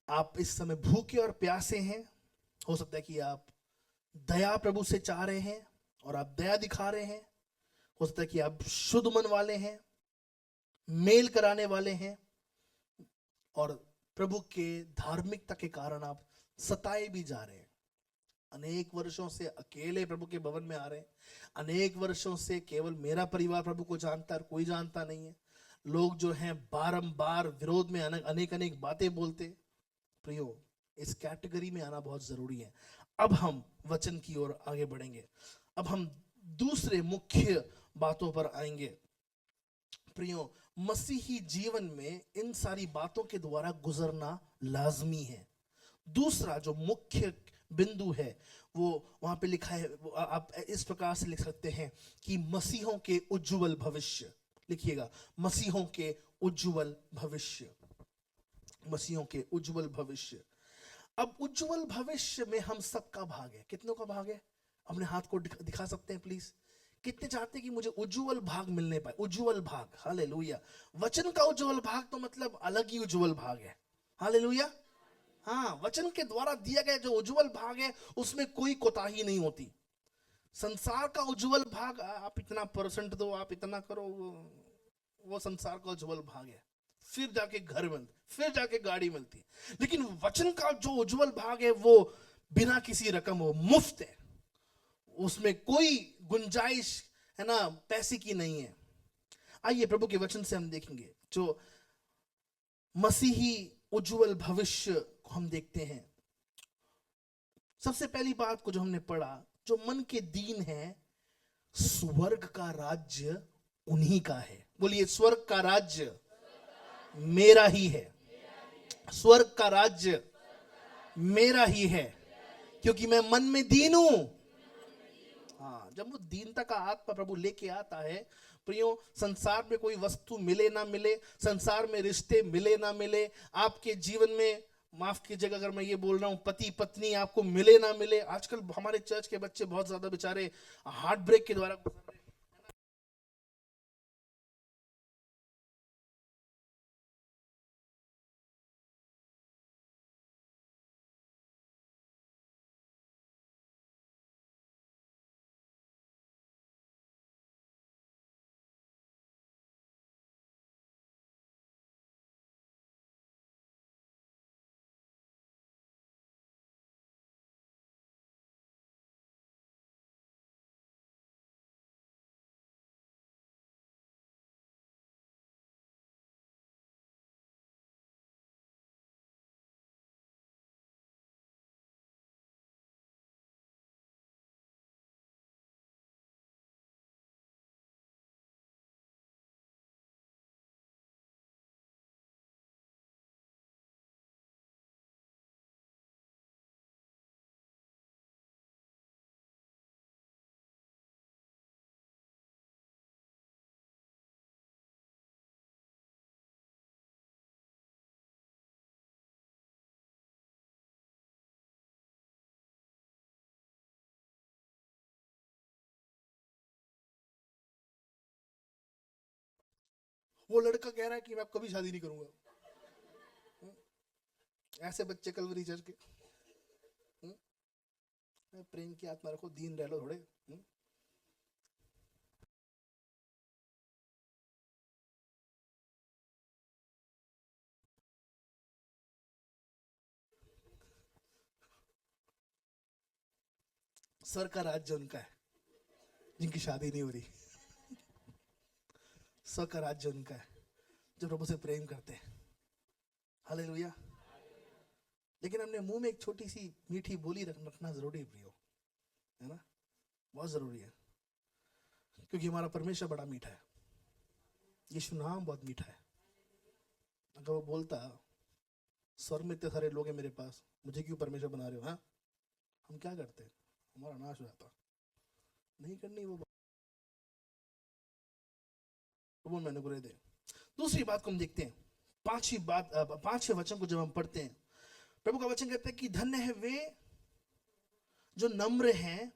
आप इस समय भूखे और प्यासे हैं, हो सकता है कि आप दया प्रभु से चाह रहे हैं और आप दया दिखा रहे हैं, हो सकता है कि आप शुद्ध मन वाले हैं, मेल कराने वाले हैं, और प्रभु के धार्मिकता के कारण आप सताए भी जा रहे हैं। अनेक वर्षों से अकेले प्रभु के भवन में आ रहे हैं, अनेक वर्षों से केवल मेरा परिवार प्रभु को जानता है, कोई जानता नहीं है। लोग जो हैं बारंबार विरोध में अनेक अनेक बातें बोलते। प्रियो, इस कैटेगरी में आना बहुत जरूरी है। अब हम वचन की ओर आगे बढ़ेंगे, अब हम दूसरे मुख्य बातों पर आएंगे। प्रियो, मसीही जीवन में इन सारी बातों के द्वारा गुजरना लाजमी है। दूसरा जो मुख्य बिंदु है वो वहां पे लिखा है, वो आप इस प्रकार से लिख सकते हैं कि मसीहों के उज्जवल भविष्य। लिखिएगा, मसीहों के उज्जवल भविष्य, मसीहों के उज्जवल भविष्य। अब उज्जवल भविष्य में हम सबका भाग है। कितनों का भाग है? अपने हाथ को दिखा सकते हैं प्लीज? कितने चाहते हैं कि मुझे उज्जवल भाग मिलने पाए? उज्जवल भाग, हालेलुया। वचन का उज्जवल भाग तो मतलब अलग ही उज्जवल भाग है, हालेलुया। हाँ, वचन के द्वारा दिया गया जो उज्जवल भाग है उसमें कोई कोताही नहीं होती। संसार का उज्जवल भाग, आप इतना परसेंट दो, आप इतना करो, वो संसार का उज्जवल भाग है। फिर जाके घर मिलता, फिर जाके गाड़ी मिलती है। लेकिन वचन का जो उज्जवल भाग है वो बिना किसी रकम, वो मुफ्त है, उसमें कोई गुंजाइश है ना पैसे की नहीं है। आइए प्रभु के वचन से हम देखेंगे जो मसीही उज्जवल भविष्य को हम देखते हैं। सबसे पहली बात को जो हमने पढ़ा, जो मन के दीन है, स्वर्ग का राज्य उन्हीं का है। बोलिए, स्वर्ग का राज्य मेरा ही है। स्वर्ग का राज्य मेरा ही है, क्योंकि मैं मन में दीन हूं। हाँ, जब वो दीनता का आत्मा प्रभु लेके आता है, प्रियो, संसार में कोई वस्तु मिले ना मिले, संसार में रिश्ते मिले ना मिले, आपके जीवन में, माफ कीजिएगा अगर मैं ये बोल रहा हूं, पति पत्नी आपको मिले ना मिले, आजकल हमारे चर्च के बच्चे बहुत ज्यादा बेचारे हार्ट ब्रेक के द्वारा गुजर रहे हैं। वो लड़का कह रहा है कि मैं कभी शादी नहीं करूंगा। ऐसे बच्चे कलवरी चर्च के, प्रेम की आत्मा रखो, दीन रह लो थोड़े। स्वर्ग का राज्य उनका है जिनकी शादी नहीं हो रही। स्वर्ग का राज्य उनका है जो प्रभु से प्रेम करते हैं। हालेलुया। लेकिन हमने मुंह में एक छोटी सी मीठी बोली रखना जरूरी है प्रियो, है ना, बहुत जरूरी है, क्योंकि हमारा परमेश्वर बड़ा मीठा है। यीशु नाम बहुत मीठा है। अगर वो बोलता, स्वर्ग में इतने सारे लोग हैं मेरे पास, मुझे क्यों परमेश्वर बना रहे हो, हाँ, हम क्या करते, हमारा नाश हो जाता। नहीं करनी वो प्रभु मैंने बुरे दे। दूसरी बात को हम देखते हैं, पांचवें वचन को जब हम पढ़ते हैं, प्रभु का वचन कहते हैं कि धन्य है वे जो नम्र हैं,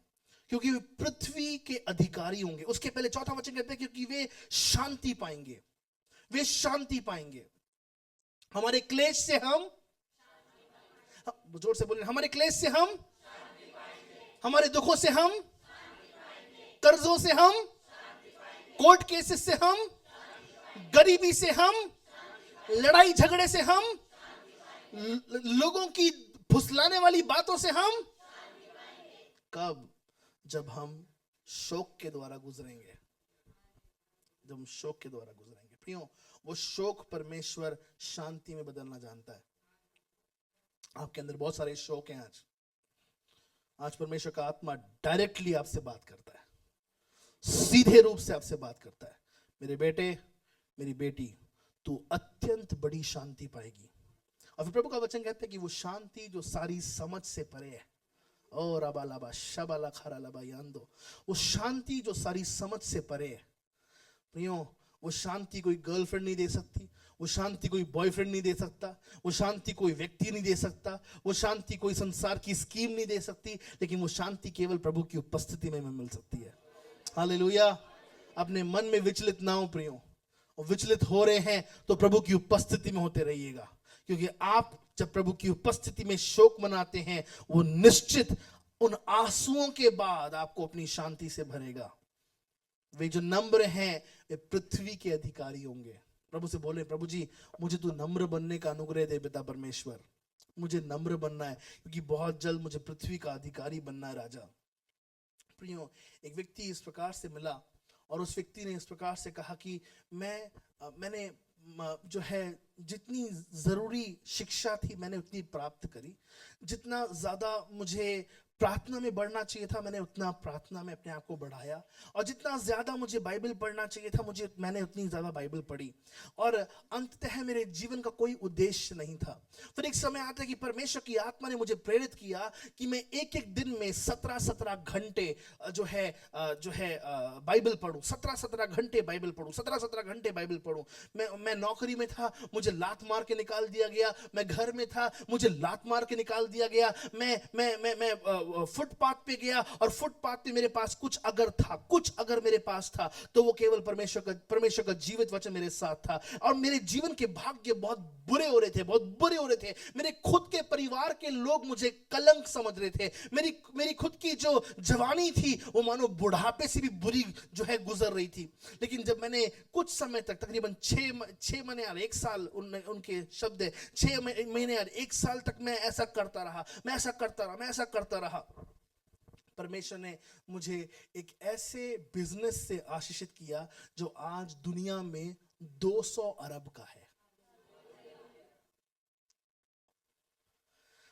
क्योंकि वे पृथ्वी के अधिकारी होंगे। उसके पहले चौथा वचन कहते हैं क्योंकि वे शांति पाएंगे। वे शांति पाएंगे। हमारे क्लेश से हम, जोर से बोलिए, हमारे क्लेश से हम, हमारे दुखों से हम, कर्जों से हम, कोर्ट केसेस से हम, गरीबी से हम, लड़ाई झगड़े से हम, लोगों की फुसलाने वाली बातों से हम, कब, जब हम शोक के द्वारा गुजरेंगे। जब हम शोक के द्वारा गुजरेंगे प्रियो, वो शोक परमेश्वर शांति में बदलना जानता है। आपके अंदर बहुत सारे शोक हैं। आज परमेश्वर का आत्मा डायरेक्टली आपसे बात करता है, सीधे रूप से आपसे बात करता है, मेरे बेटे, मेरी बेटी, तू अत्यंत बड़ी शांति पाएगी। और फिर प्रभु का वचन कहता है कि वो शांति जो सारी समझ से परे है, और अबालाबा शबाला खरालाबा यान्दो, वो शांति जो सारी समझ से परे है प्रियो, वो शांति कोई गर्लफ्रेंड नहीं दे सकती, वो शांति कोई बॉयफ्रेंड नहीं दे सकता, वो शांति कोई व्यक्ति नहीं दे सकता, वो शांति कोई संसार की स्कीम नहीं दे सकती, लेकिन वो शांति केवल प्रभु की उपस्थिति में मिल सकती है। हालेलुया। अपने मन में विचलित ना हो प्रियो, और विचलित हो रहे हैं तो प्रभु की उपस्थिति में होते रहिएगा, क्योंकि आप जब प्रभु की उपस्थिति में शोक मनाते हैं, वो निश्चित उन आंसुओं के बाद आपको अपनी शांति से भरेगा। वे जो नम्र हैं वे पृथ्वी के अधिकारी होंगे। प्रभु से बोले, प्रभु जी मुझे तू नम्र बनने का अनुग्रह दे पिता परमेश्वर, मुझे नम्र बनना है, क्योंकि बहुत जल्द मुझे पृथ्वी का अधिकारी बनना है राजा। प्रियो, एक व्यक्ति इस प्रकार से मिला और उस व्यक्ति ने इस प्रकार से कहा कि मैंने जो है जितनी जरूरी शिक्षा थी मैंने उतनी प्राप्त करी, जितना ज्यादा मुझे प्रार्थना में बढ़ना चाहिए था मैंने उतना प्रार्थना में अपने आप को बढ़ाया, और जितना ज्यादा मुझे बाइबल पढ़ना चाहिए था मैंने उतनी ज्यादा बाइबल पढ़ी, और अंततः मेरे जीवन का कोई उद्देश्य नहीं था। फिर एक समय आता है कि परमेश्वर की आत्मा ने मुझे प्रेरित किया कि मैं एक एक दिन में 17-17 घंटे जो है बाइबल पढ़ूं, 17-17 घंटे बाइबल पढ़ूं, 17-17 घंटे बाइबल पढ़ूं। मैं नौकरी में था, मुझे लात मार के निकाल दिया गया। मैं घर में था, मुझे लात मार के निकाल दिया गया। मैं फुटपाथ पे गया, और फुटपाथ पे मेरे पास कुछ अगर मेरे पास था तो वो केवल परमेश्वर का जीवित वचन मेरे साथ था। और मेरे जीवन के भाग्य बहुत बुरे हो रहे थे। मेरे खुद के परिवार के लोग मुझे कलंक समझ रहे थे। मेरी खुद की जो जवानी थी वो मानो बुढ़ापे से भी बुरी जो है गुजर रही थी। लेकिन जब मैंने कुछ समय तक, तकरीबन 6 महीने और 1 साल, उनके शब्द है 6 महीने और 1 साल तक मैं ऐसा करता रहा। परमेश्वर ने मुझे एक ऐसे बिजनेस से आशीषित किया जो आज दुनिया में 200 अरब का है।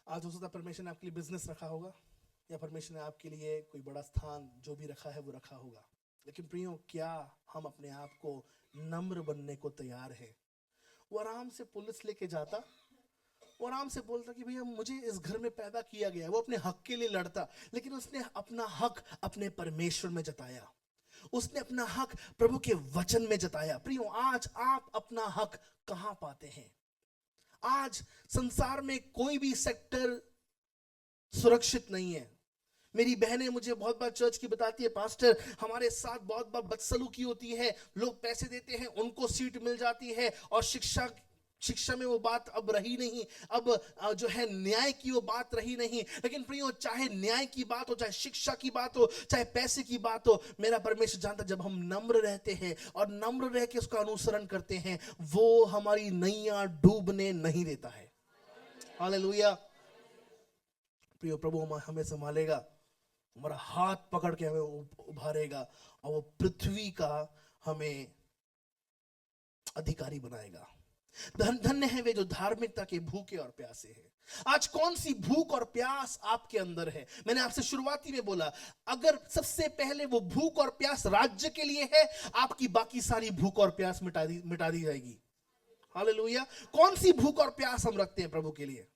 आज हो सकता है परमेश्वर ने आपके लिए बिजनेस रखा होगा, या परमेश्वर ने आपके लिए कोई बड़ा स्थान जो भी रखा है वो रखा होगा। लेकिन प्रियो, क्या हम अपने आप को नम्र बनने को तैयार है? वो आराम से पुलिस लेके जाता, वो आराम से बोलता कि भैया मुझे इस घर में पैदा किया गया है। वो अपने हक के लिए लड़ता, लेकिन उसने अपना हक अपने परमेश्वर में जताया, उसने अपना हक प्रभु के वचन में जताया। प्रियो, आज आप अपना हक कहां पाते हैं? आज संसार में कोई भी सेक्टर सुरक्षित नहीं है। मेरी बहनें मुझे बहुत बार चर्च की बताती है, पास्टर हमारे साथ बहुत बार बदसलूकी होती है, लोग पैसे देते हैं, उनको सीट मिल जाती है, और शिक्षा में वो बात अब रही नहीं, अब जो है न्याय की वो बात रही नहीं। लेकिन प्रियो, चाहे न्याय की बात हो, चाहे शिक्षा की बात हो, चाहे पैसे की बात हो, मेरा परमेश्वर जानता, जब हम नम्र रहते हैं और नम्र रह के उसका अनुसरण करते हैं, वो हमारी नैया डूबने नहीं देता है। हालेलुया। प्रियो, प्रभु हमें संभालेगा, हमारा हाथ पकड़ के हमें उभारेगा, और वो पृथ्वी का हमें अधिकारी बनाएगा। धन्य है वे जो धार्मिकता के भूखे और प्यासे हैं। आज कौन सी भूख और प्यास आपके अंदर है? मैंने आपसे शुरुआती में बोला, अगर सबसे पहले वो भूख और प्यास राज्य के लिए है, आपकी बाकी सारी भूख और प्यास मिटा दी जाएगी। हालेलुया। कौन सी भूख और प्यास हम रखते हैं प्रभु के लिए?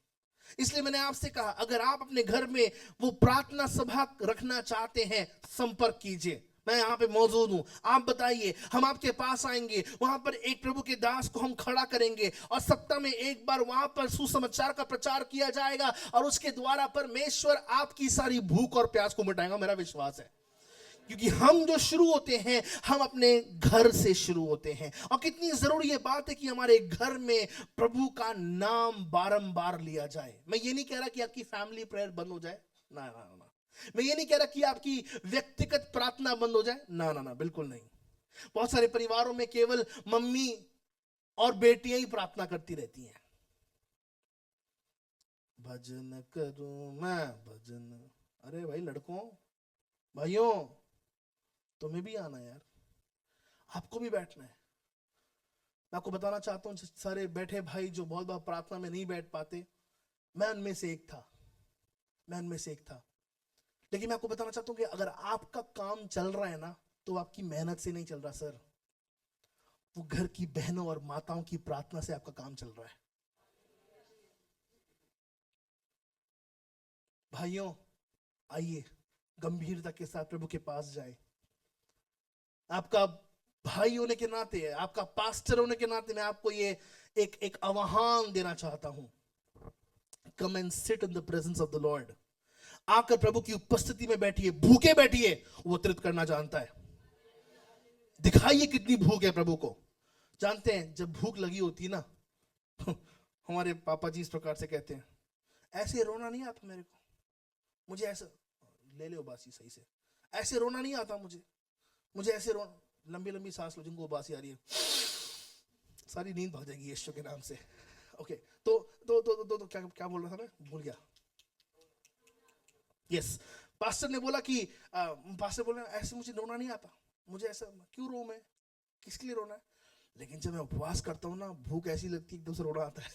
इसलिए मैंने आपसे कहा, अगर आप अपने घर में वो प्रार्थना सभा रखना चाहते हैं, संपर्क कीजिए। मैं यहाँ पे मौजूद हूँ, आप बताइए, हम आपके पास आएंगे। वहां पर एक प्रभु के दास को हम खड़ा करेंगे, और सप्ताह में एक बार वहां पर सुसमाचार का प्रचार किया जाएगा, और उसके द्वारा परमेश्वर आपकी सारी भूख और प्यास को मिटाएगा। मेरा विश्वास है, क्योंकि हम जो शुरू होते हैं, हम अपने घर से शुरू होते हैं। और कितनी जरूरी ये बात है कि हमारे घर में प्रभु का नाम बारंबार लिया जाए। मैं ये नहीं कह रहा कि आपकी फैमिली प्रेयर बंद हो जाए, ना। मैं ये नहीं कह रहा कि आपकी व्यक्तिगत प्रार्थना बंद हो जाए, ना, बिल्कुल नहीं। बहुत सारे परिवारों में केवल मम्मी और बेटियां ही प्रार्थना करती रहती हैं। भजन करूं मैं भजन, अरे भाई लड़कों, भाइयों, तुम्हें भी आना यार, आपको भी बैठना है। मैं आपको बताना चाहता हूं, सारे बैठे भाई जो बहुत बार प्रार्थना में नहीं बैठ पाते, मैं उनमें से एक था। लेकिन मैं आपको बताना चाहता हूं कि अगर आपका काम चल रहा है ना, तो आपकी मेहनत से नहीं चल रहा सर, वो घर की बहनों और माताओं की प्रार्थना से आपका काम चल रहा है। भाइयों, आइए गंभीरता के साथ प्रभु के पास जाए। आपका भाई होने के नाते, आपका पास्टर होने के नाते मैं आपको ये एक आह्वान देना चाहता हूं। Come and sit in the presence of the Lord. आकर प्रभु की उपस्थिति में बैठिए, भूखे बैठिए, वो त्रित करना जानता है। दिखाइए कितनी भूख है प्रभु को। जानते हैं, जब भूख लगी होती ना, हमारे पापा जी इस प्रकार से कहते हैं, ऐसे रोना नहीं आता मेरे को, मुझे ऐसा ले लो बासी सही से, ऐसे रोना नहीं आता मुझे ऐसे रोना, लंबी लंबी सांस लो जिनको उबासी आ रही है, सारी नींद भाग जाएगी यीशु के नाम से। ओके, तो क्या क्या बोल रहा था मैं, भूल गया। यस, पास्टर ने बोला कि पास्टर बोला ऐसे मुझे रोना नहीं आता, मुझे ऐसा क्यों रो मैं, किसके लिए रोना है? लेकिन जब मैं उपवास करता हूँ ना, भूख ऐसी लगती है एकदम से रोना आता है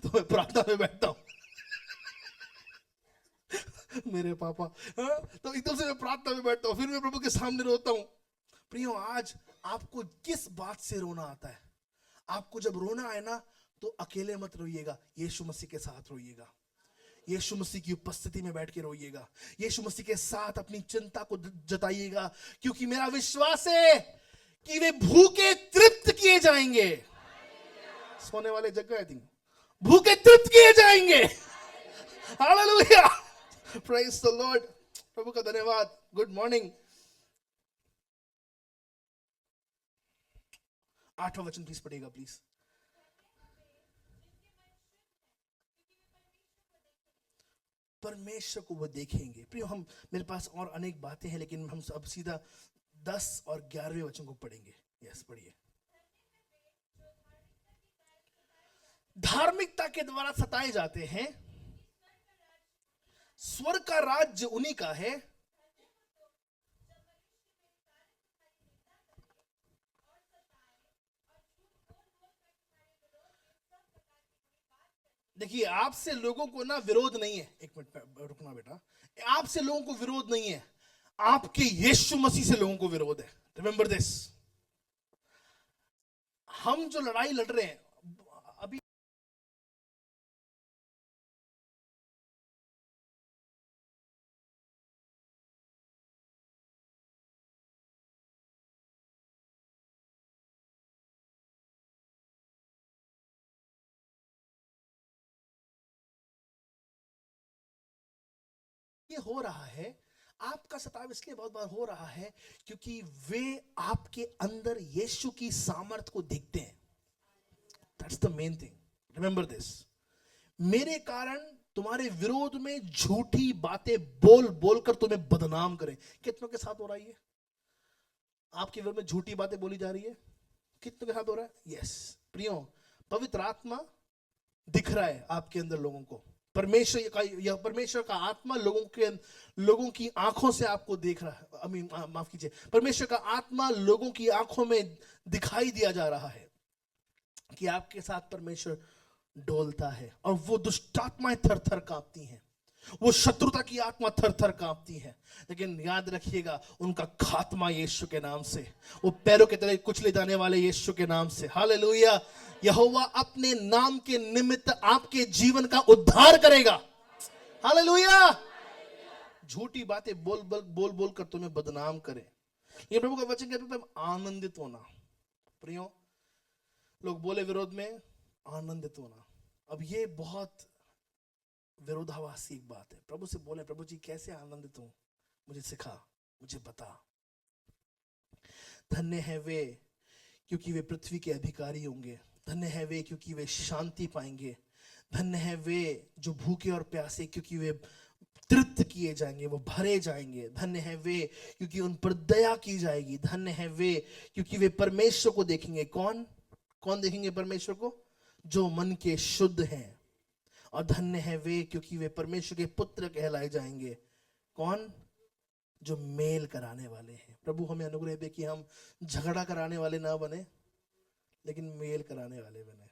तो मैं प्रार्थना में बैठता हूँ मेरे पापा, हाँ, तो एकदम से मैं प्रार्थना में बैठता हूँ, फिर मैं प्रभु के सामने रोता हूँ। प्रियो, आज आपको किस बात से रोना आता है? आपको जब रोना आए ना, तो अकेले मत रोइएगा, यीशु मसीह के साथ रोइएगा, यीशु मसीह की उपस्थिति में बैठ के रोइएगा, यीशु मसीह के साथ अपनी चिंता को जताइएगा, क्योंकि मेरा विश्वास है कि वे भूखे तृप्त किए जाएंगे। सोने वाले जगह है, भूखे तृप्त किए जाएंगे। Hallelujah, praise the Lord. प्रभु का धन्यवाद। Good morning. 8वां वचन प्लीज पढ़िएगा प्लीज। परमेश्वर को वो देखेंगे। प्रियो, हम मेरे पास और अनेक बातें हैं, लेकिन हम अब सीधा 10 और 11वें वचन को पढ़ेंगे। यस, पढ़िए। धार्मिकता के द्वारा सताए जाते हैं, स्वर्ग का राज्य उन्हीं का है। देखिए, आपसे लोगों को ना विरोध नहीं है। एक मिनट रुकना बेटा, आपसे लोगों को विरोध नहीं है, आपके यीशु मसीह से लोगों को विरोध है। Remember this. हम जो लड़ाई लड़ रहे हैं अभी, ये हो रहा है, आपका सताव इसलिए बहुत बार हो रहा है क्योंकि वे आपके अंदर यीशु की सामर्थ को देखते हैं। That's the main thing, remember this. मेरे कारण तुम्हारे विरोध में झूठी बातें बोल बोलकर तुम्हें बदनाम करें। कितनों के साथ हो रहा है ये? आपके विरोध में झूठी बातें बोली जा रही है, कितनों के साथ हो रहा है? यस प्रियो, पवित्र आत्मा दिख रहा है आपके अंदर लोगों को। परमेश्वर का आत्मा लोगों की आंखों से आपको देख रहा है। माफ कीजिए, परमेश्वर का आत्मा लोगों की आंखों में दिखाई दिया जा रहा है कि आपके साथ परमेश्वर डोलता है, और वो दुष्ट आत्माएं थर थर कांपती हैं, वो शत्रुता की आत्मा थर थर कांपती है। लेकिन याद रखिएगा, उनका खात्मा यीशु के नाम से, वो पैरों के तले कुचले जाने वाले यीशु के नाम से। हालेलुया। यहोवा अपने नाम के निमित्त आपके जीवन का उद्धार करेगा। हालेलुया। झूठी बातें बोल बोल कर तुम्हें बदनाम करें। ये प्रभु का वचन कहते हैं आनंदित होना। प्रियो, लोग बोले विरोध में, आनंदित होना। अब ये बहुत विरोधाभासी एक बात है। प्रभु से बोले, प्रभु जी कैसे आनंदित हूं, मुझे सिखा, मुझे बता। धन्य है वे क्योंकि वे पृथ्वी के अधिकारी होंगे। धन्य है वे क्योंकि वे शांति पाएंगे। धन्य है वे जो भूखे और प्यासे क्योंकि वे तृप्त किए जाएंगे, वो भरे जाएंगे। धन्य है वे क्योंकि उन पर दया की जाएगी। धन्य है वे क्योंकि वे परमेश्वर को देखेंगे। कौन कौन देखेंगे परमेश्वर को? जो मन के शुद्ध हैं। और धन्य है वे क्योंकि वे परमेश्वर के पुत्र कहलाए जाएंगे। कौन? जो मेल कराने वाले हैं। प्रभु हमें अनुग्रह दे कि हम झगड़ा कराने वाले ना बने, लेकिन मेल कराने वाले बने।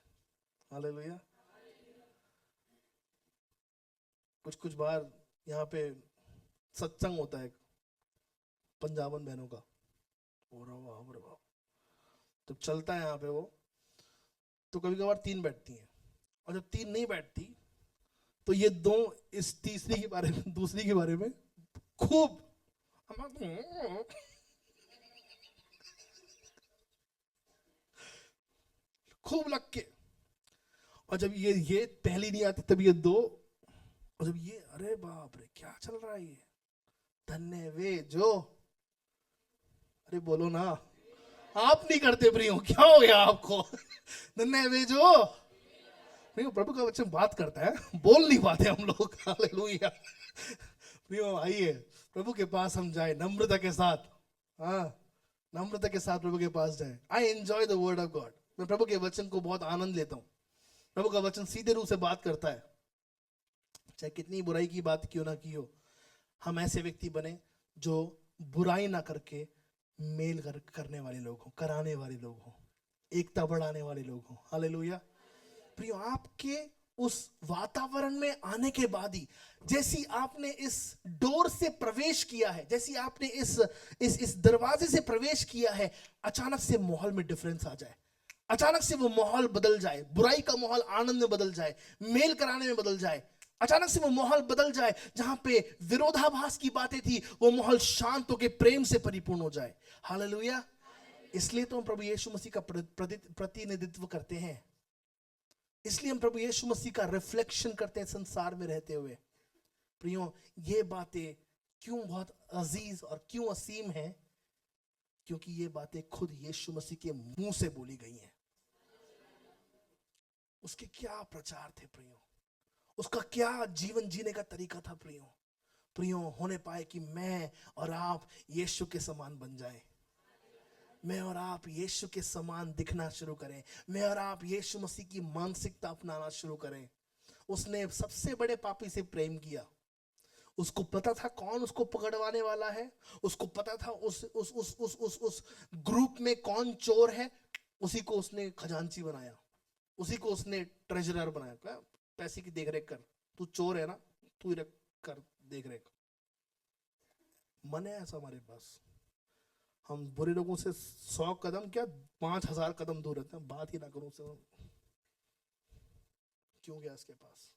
हालेलुया। कुछ बार यहाँ पे सत्संग होता है पंजाबन बहनों का, तो चलता है यहाँ पे वो, तो कभी कभार 3 बैठती हैं, और जब 3 नहीं बैठती तो ये 2 इस तीसरी के बारे में, दूसरी के बारे में खूब लग के, और जब ये पहली नहीं आती तब ये 2, और जब ये, अरे बाप रे क्या चल रहा है ये। धन्य वे जो, अरे बोलो ना, आप नहीं करते प्रियो, क्या हो गया आपको? धन्य वे जो, प्रियो प्रभु का वचन बात करता है, बोल नहीं पाते हम लोग। हालेलुया। प्रियो आइए प्रभु के पास हम जाए नम्रता के साथ। हाँ, नम्रता के साथ प्रभु के पास जाए। I enjoy the word of God. मैं प्रभु के वचन को बहुत आनंद लेता हूँ। प्रभु का वचन सीधे रूप से बात करता है, चाहे कितनी बुराई की बात क्यों ना की हो। हम ऐसे व्यक्ति बने जो बुराई ना करके मेल करने वाले लोग हो, कराने वाले लोग हो, एकता बढ़ाने वाले लोग हो। हालेलुया। प्रियो, आपके उस वातावरण में आने के बाद ही, जैसी आपने इस डोर से प्रवेश किया है, जैसी आपने इस दरवाजे से प्रवेश किया है, अचानक से माहौल में डिफरेंस आ जाए, अचानक से वो माहौल बदल जाए, बुराई का माहौल आनंद में बदल जाए, मेल कराने में बदल जाए। अचानक से वो माहौल बदल जाए, जहां पे विरोधाभास की बातें थी वो माहौल शांत होकर प्रेम से परिपूर्ण हो जाए। हालेलुया। इसलिए तो हम प्रभु यीशु मसीह का प्रतिनिधित्व करते हैं, इसलिए हम प्रभु यीशु मसीह का रिफ्लेक्शन करते हैं संसार में रहते हुए। प्रियो, ये बातें क्यों बहुत अजीज और क्यों असीम है? क्योंकि ये बातें खुद यीशु मसीह के मुंह से बोली गई हैं। उसके क्या प्रचार थे प्रियो, उसका क्या जीवन जीने का तरीका था प्रियो। प्रियो, होने पाए कि मैं और आप यीशु के समान बन जाएं, मैं और आप यीशु के समान दिखना शुरू करें, मैं और आप यीशु मसीह की मानसिकता अपनाना शुरू करें। उसने सबसे बड़े पापी से प्रेम किया, उसको पता था कौन उसको पकड़वाने वाला है, उसको पता था उस ग्रुप में कौन चोर है, उसी को उसने खजांची बनाया, उसी को उसने ट्रेजरर बनाया। क्या पैसे की देखरेख कर, तू चोर है ना, तू ही कर देखरेख। मन है ऐसा हमारे पास, हम बुरे लोगों से 100 कदम क्या 5000 कदम दूर रहते हैं, बात ही ना करूं उससे, क्यों गया उसके पास।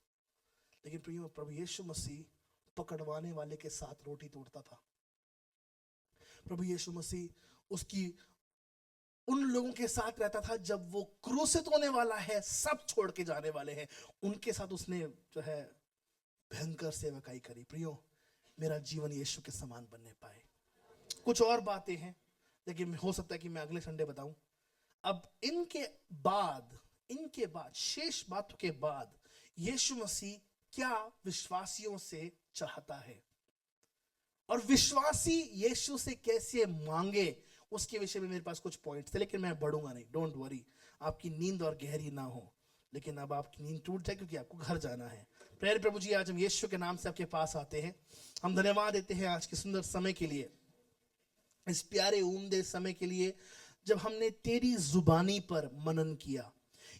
लेकिन प्रियो, प्रभु यीशु मसीह पकड़वाने वाले के साथ रोटी तोड़ता था। प्रभु यीशु मसीह उसकी उन लोगों के साथ रहता था जब वो क्रूसित होने वाला है, सब छोड़ के जाने वाले हैं, उनके साथ उसने जो है भयंकर सेवकाई करी। प्रियो, मेरा जीवन यीशु के समान बनने पाए। कुछ और बातें हैं, लेकिन हो सकता है कि मैं अगले संडे बताऊं। अब इनके बाद शेष बातों के बाद यीशु मसीह क्या विश्वासियों से चाहता है और विश्वासी यीशु से कैसे मांगे, उसके विषय में मेरे पास कुछ पॉइंट्स थे, लेकिन मैं बढ़ूंगा नहीं। डोंट वरी, आपकी नींद और गहरी ना हो, लेकिन अब आपकी नींद टूट जाए क्योंकि आपको घर जाना है। प्यारे प्रभु जी, आज हम यीशु के नाम से आपके पास आते हैं। हम धन्यवाद देते हैं आज के सुंदर समय के लिए, इस प्यारे उम्दे समय के लिए जब हमने तेरी जुबानी पर मनन किया।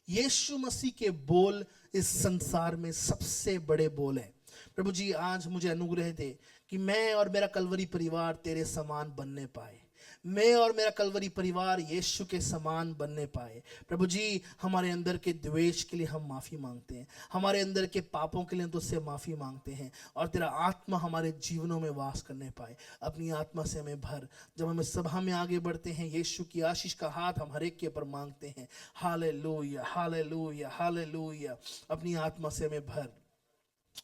यीशु मसीह के बोल इस संसार में सबसे बड़े बोल हैं। प्रभु जी, आज मुझे अनुग्रह दे कि मैं और मेरा कलवरी परिवार तेरे समान बनने पाए, मैं और मेरा कलवरी परिवार यीशु के समान बनने पाए। प्रभु जी, हमारे अंदर के द्वेष के लिए हम माफ़ी मांगते हैं, हमारे अंदर के पापों के लिए तुझसे माफ़ी मांगते हैं, और तेरा आत्मा हमारे जीवनों में वास करने पाए। अपनी आत्मा से हमें भर। जब हम इस सभा में आगे बढ़ते हैं, यीशु की आशीष का हाथ हम हर एक के ऊपर मांगते हैं। Hallelujah, hallelujah, hallelujah. अपनी आत्मा से हमें भर।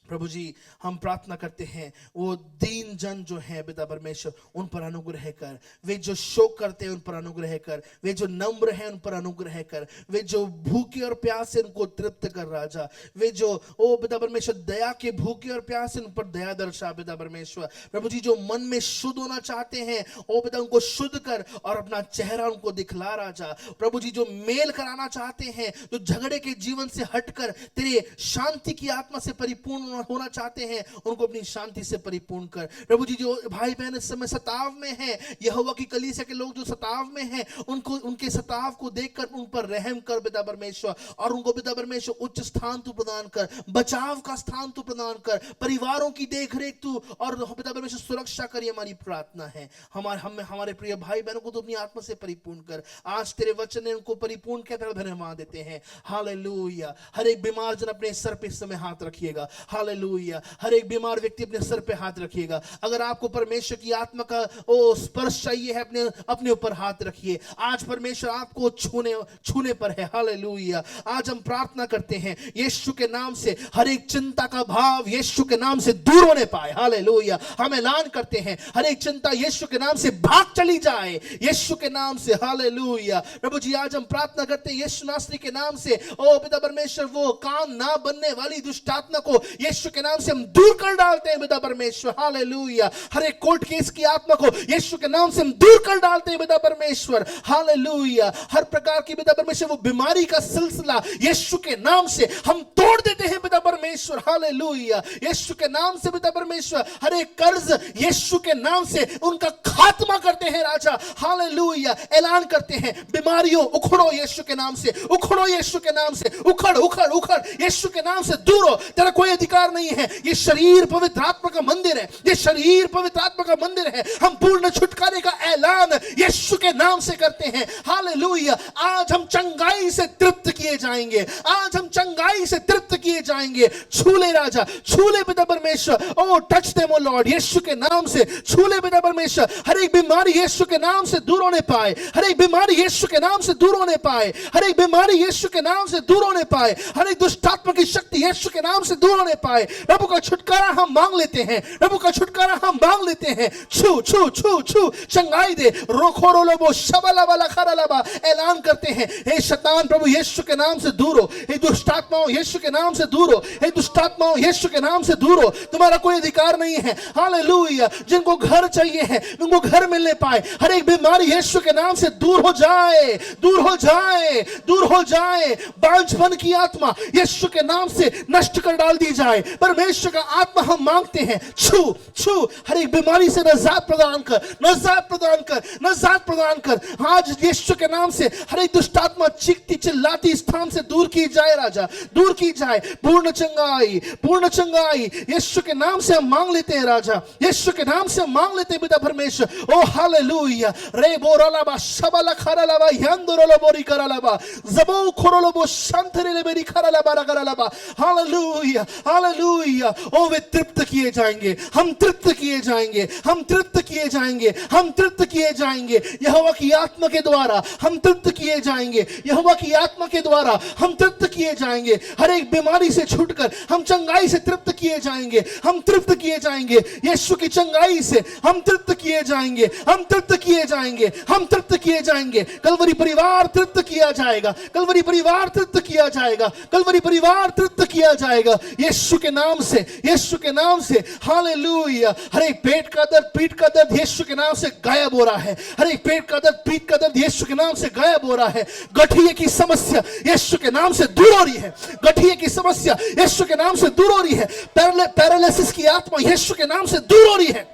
प्रभु जी, हम प्रार्थना करते हैं वो दीन जन जो है पिता परमेश्वर, उन पर अनुग्रह कर। वे जो शोक करते हैं उन पर अनुग्रह कर, वे जो नम्र हैं उन पर अनुग्रह कर, वे जो भूखे और प्यासे उनको तृप्त कर राजा, वे जो ओ पिता परमेश्वर दया के भूखे और प्यासे उन पर दया दर्शा पिता परमेश्वर। प्रभु जी, जो मन में शुद्ध होना चाहते हैं ओ पिता, उनको शुद्ध कर और अपना चेहरा उनको दिखला राजा। प्रभु जी, जो मेल कराना चाहते हैं, जो झगड़े के जीवन से हटकर तेरे शांति की आत्मा से परिपूर्ण होना चाहते हैं, उनको अपनी शांति से परिपूर्ण कर। प्रभु जी, जो भाई बहन इस समय सताव में हैं, यहोवा की कलीसिया के लोग जो सताव में हैं, उनको उनके सताव को देखकर उन पर रहम कर पिता परमेश्वर, और उनको पिता परमेश्वर उच्च स्थान तू प्रदान कर, बचाव का स्थान तू प्रदान कर, परिवारों की देखरेख तू और पिता परमेश्वर सुरक्षा करिए। हमारी प्रार्थना है हमारे प्रिय भाई बहनों को तो अपनी आत्मा से परिपूर्ण कर। आज तेरे वचन ने उनको परिपूर्ण के तरह धन्यवाद देते हैं। हालेलुया। हर एक बीमार जन अपने सर पे इस समय हाथ रखिएगा। हालेलुया। हर एक बीमार व्यक्ति अपने सर पे हाथ रखिएगा। अगर आपको परमेश्वर की आत्मा का ओ स्पर्श चाहिए है, अपने ऊपर हाथ रखिए। आज परमेश्वर आपको छूने पर है। हालेलुया। आज हम प्रार्थना करते हैं यीशु के नाम से हर एक चिंता का भाव यीशु के नाम से दूर होने पाए। हालेलुया। हम ऐलान करते हैं हर एक चिंता यीशु के नाम से भाग चली जाए, यीशु के नाम से। हालेलुया। प्रभु जी, आज हम प्रार्थना करते हैं यीशु नासरी के नाम से, ओ पिता परमेश्वर, वो काम ना बनने वाली दुष्ट आत्मा को यीशु के नाम से हम दूर कर डालते हैं पिता परमेश्वर, हालेलुया। हर एक कोर्ट केस की आत्मा को यीशु के नाम से हम दूर कर डालते हैं पिता परमेश्वर, हालेलुया। हर प्रकार की पिता परमेश्वर वो बीमारी का सिलसिला यीशु के नाम से हम तोड़ देते हैं पिता परमेश्वर, हालेलुया। यीशु के नाम से पिता परमेश्वर हर एक कर्ज यीशु के नाम से उनका खात्मा करते हैं राजा, हालेलुया। ऐलान करते हैं बीमारियों उखड़ो यीशु के नाम से, उखड़ो यीशु के नाम से, उखड़ उखड़ उखड़ यीशु के नाम से दूर हो, तेरा कोई अधिकार नहीं है। ये शरीर पवित्र आत्मा का मंदिर है, ये शरीर पवित्र आत्मा का मंदिर है। हम पूर्ण छुटकारे का ऐलान यीशु के नाम से करते हैं, हालेलुया। आज हम चंगाई से तृप्त किए जाएंगे, आज हम चंगाई से तृप्त किए जाएंगे। छूले राजा, छूले पिता परमेश्वर, ओ टच देम ओ लॉर्ड, यीशु के नाम से छूले पिता परमेश्वर। हर एक बीमारी यीशु के नाम से दूर होने पाए, हर एक बीमारी यीशु के नाम से दूर होने पाए, हर एक बीमारी यीशु के नाम से दूर होने पाए, हर एक दुष्ट आत्मा की शक्ति यीशु के नाम से दूर होने पाए। प्रभु का छुटकारा हम मांग लेते हैं, प्रभु का छुटकारा हम मांग लेते हैं। छू छू छू छू चंगाई दे, रोखो रोलोबो शबला वाला खरालाबा, ऐलान करते हैं हे शैतान प्रभु यीशु के नाम से दूर हो, हे दुष्ट आत्माओं यीशु के नाम से दूर हो, हे दुष्ट आत्माओं यीशु के नाम से दूर हो, तुम्हारा कोई अधिकार नहीं है, हालेलुया। जिनको घर चाहिए है उनको घर मिलने पाए, हर एक बीमारी यीशु के नाम से दूर हो जाए, दूर हो जाए, दूर हो जाए। बांझपन की आत्मा यीशु के नाम से नष्ट कर डाल दी जाए। परमेश्वर का आत्मा हम मांगते हैं, छू छू हर एक बीमारी से नजात प्रदान कर, नजात प्रदान कर, नजात प्रदान कर। आज यीशु के नाम से हर एक दुष्ट आत्मा चीखती चिल्लाती स्थान से दूर की जाए राजा, दूर की जाए। पूर्ण चंगाई, पूर्ण चंगाई यीशु के नाम से हम मांग लेते हैं राजा, यीशु के नाम से हम मांग लेते हैं पिता परमेश्वर। ओ हालेलुया। रे बोरालाबा शबला खरालाबा यंदरोलो बोरी करालाबा जबो खोरोलोबो शांतरेले बेरी खरालाबा रगरालाबा, हालेलुया हालेलुया। ओ वे तृप्त किए जाएंगे, हम तृप्त किए जाएंगे, हम तृप्त किए जाएंगे, हम तृप्त किए जाएंगे। यहोवा की आत्मा के द्वारा हम तृप्त किए जाएंगे, यहोवा की आत्मा के द्वारा हम तृप्त किए जाएंगे। हर एक बीमारी से छूटकर हम चंगाई से तृप्त किए जाएंगे, हम तृप्त किए जाएंगे। यीशु की चंगाई से हम तृप्त किए जाएंगे, हम तृप्त किए जाएंगे, हम तृप्त किए जाएंगे। कलवरी परिवार तृप्त किया जाएगा, कलवरी परिवार तृप्त किया जाएगा, कलवरी परिवार तृप्त किया जाएगा यीशु के नाम से, यीशु के नाम से, हालेलुया। हर एक पेट का दर्द, पीठ का दर्द यीशु के नाम से गायब हो रहा है, हर एक पेट का दर्द, पीठ का दर्द यीशु के नाम से गायब हो रहा है। गठिए की समस्या यीशु के नाम से दूर हो रही है, गठिए की समस्या यीशु के नाम से दूर हो रही है। पैरालिसिस की आत्मा यीशु के नाम से दूर हो रही है।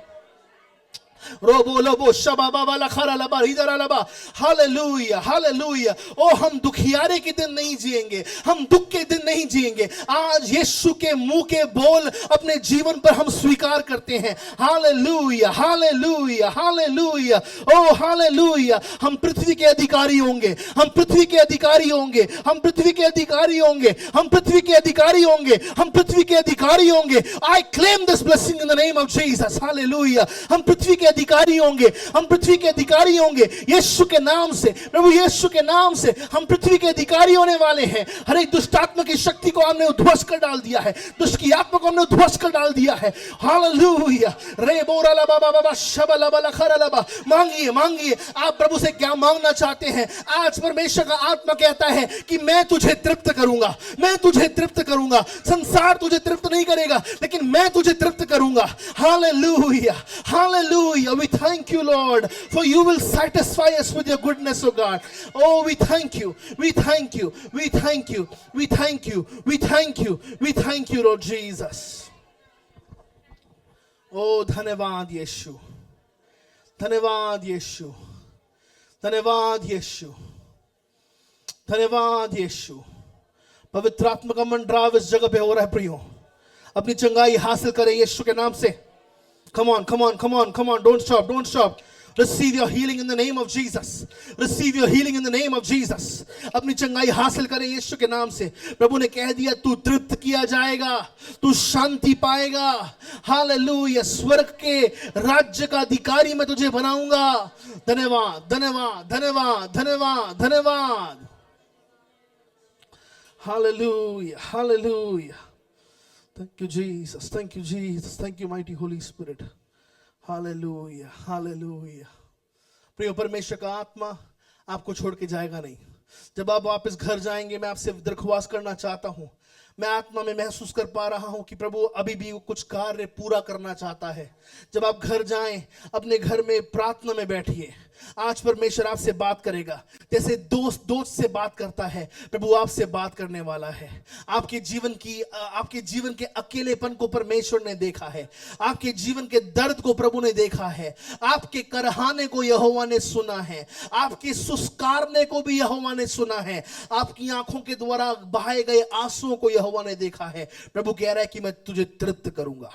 रोबो लोबो शबाबा वाला खरा लबा इधर लबा, हालेलुया हालेलुया। ओ हम दुखियारे के दिन नहीं जिएंगे, हम दुख के दिन नहीं जिएंगे। आज यीशु के मुंह के बोल अपने जीवन पर हम स्वीकार करते हैं, हालेलुया हालेलुया हालेलुया। ओ हालेलुया। हम पृथ्वी के अधिकारी होंगे, हम पृथ्वी के अधिकारी होंगे, हम पृथ्वी के अधिकारी होंगे, हम पृथ्वी के अधिकारी होंगे, हम पृथ्वी के अधिकारी होंगे। I claim this blessing in the name of Jesus, hallelujah. हम पृथ्वी के अधिकारी होंगे, हम पृथ्वी के अधिकारी होंगे यीशु के नाम से। प्रभु यीशु के नाम से हम पृथ्वी के अधिकारी होने वाले हैं। हर एक दुष्ट आत्मा की शक्ति को हमने उध्वस्त कर डाल दिया है, दुष्ट की आत्मा को हमने उध्वस्त कर डाल दिया है, हालेलुया। रे बोरा ला बाबा बाबा शबला बला खरा लबा। मांगिए मांगिए, आप प्रभु से क्या मांगना चाहते हैं। आज परमेश्वर का आत्मा कहता है कि मैं तुझे तृप्त करूंगा, मैं तुझे तृप्त करूंगा। संसार तुझे तृप्त नहीं करेगा, लेकिन मैं तुझे तृप्त करूंगा। Hallelujah hallelujah. We thank you, Lord, for you will satisfy us with your goodness, oh God. Oh, we thank you, we thank you, we thank you, we thank you, we thank you, we thank you, Lord Jesus. Oh, धन्यवाद यीशु, धन्यवाद यीशु, धन्यवाद यीशु, धन्यवाद यीशु। पवित्र आत्मा का मंडराव इस जगह पे हो रहा है प्रियो। अपनी चंगाई हासिल करें यीशु के नाम से। Come on, come on, come on, come on. Don't stop, don't stop. Receive your healing in the name of Jesus. Receive your healing in the name of Jesus. अपनी चंगाई हासिल करें यीशु के नाम से। प्रभु ने कह दिया तू तृप्त किया जाएगा, तू शांति पाएगा। हालेलुया। स्वर्ग के राज्य का अधिकारी मैं तुझे बनाऊंगा। धन्यवाद धन्यवाद धन्यवाद धन्यवाद धन्यवाद। Hallelujah hallelujah. Thank you, Jesus. Thank you, Jesus. Thank you, mighty Holy Spirit. Hallelujah. Hallelujah. प्रिय परमेश्वर का आत्मा आपको छोड़ के जाएगा नहीं। जब आप वापस घर जाएंगे, मैं आपसे दरख्वास्त करना चाहता हूँ मैं आत्मा में महसूस कर पा रहा हूं कि प्रभु अभी भी वो कुछ कार्य पूरा करना चाहता है। जब आप घर जाएं, अपने घर में प्रार्थना में बैठिए। आज परमेश्वर आपसे बात करेगा, जैसे दोस्त दोस्त से बात करता है, प्रभु आपसे बात करने वाला है। आपके जीवन के अकेलेपन को परमेश्वर ने देखा है, आपके जीवन के दर्द को प्रभु ने देखा है, आपके करहाने को यहोवा ने सुना है, आपके सुस्कारने को भी यहोवा ने सुना है, आपकी आंखों के द्वारा बहाए गए आंसुओं को यहोवा ने देखा है। प्रभु कह रहा है कि मैं तुझे तृप्त करूंगा,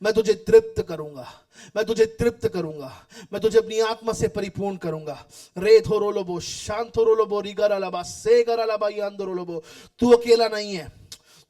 मैं तुझे तृप्त करूंगा, मैं तुझे तृप्त करूंगा, मैं तुझे अपनी आत्मा से परिपूर्ण करूंगा। रे थोरोलोबो शांतोरोलोबो रिगरालाबा सेगरालाबा यांदोरोलोबो। तू अकेला नहीं है,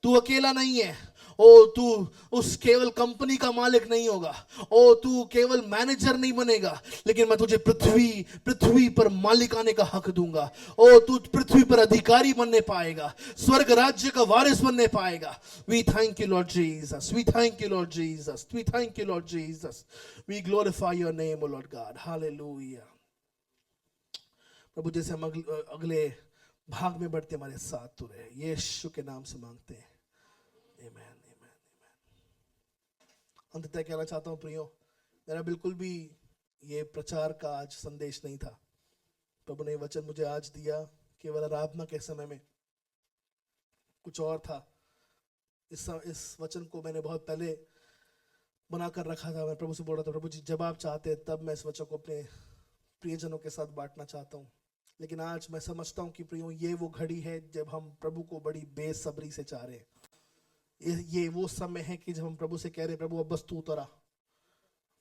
तू अकेला नहीं है। ओ तू उस केवल कंपनी का मालिक नहीं होगा, ओ तू केवल मैनेजर नहीं बनेगा, लेकिन मैं तुझे पृथ्वी पृथ्वी पर मालिकाने का हक दूंगा। ओ तू पृथ्वी पर अधिकारी बनने पाएगा, स्वर्ग राज्य का वारिस बनने पाएगा। We thank you Lord Jesus, we thank you Lord Jesus, we thank you Lord Jesus, we glorify your name O Lord God, hallelujah. प्रभु जैसे हम अगले भाग में बढ़ते हमारे साथ तू रहे, यीशु के नाम से मांगते हैं, आमीन। अंततः कहना चाहता हूँ प्रियो, मेरा बिल्कुल भी ये प्रचार का आज संदेश नहीं था। प्रभु ने वचन मुझे आज दिया केवल आराधना के समय में, कुछ और था। इस वचन को मैंने बहुत पहले बनाकर रखा था। मैं प्रभु से बोल रहा था, प्रभु जी जब आप चाहते हैं तब मैं इस वचन को अपने प्रियजनों के साथ बांटना चाहता हूँ। लेकिन आज मैं समझता हूँ कि प्रियो ये वो घड़ी है जब हम प्रभु को बड़ी बेसब्री से चाह रहे हैं। ये वो समय है कि जब हम प्रभु से कह रहे हैं, प्रभु अब बस तू उतरा,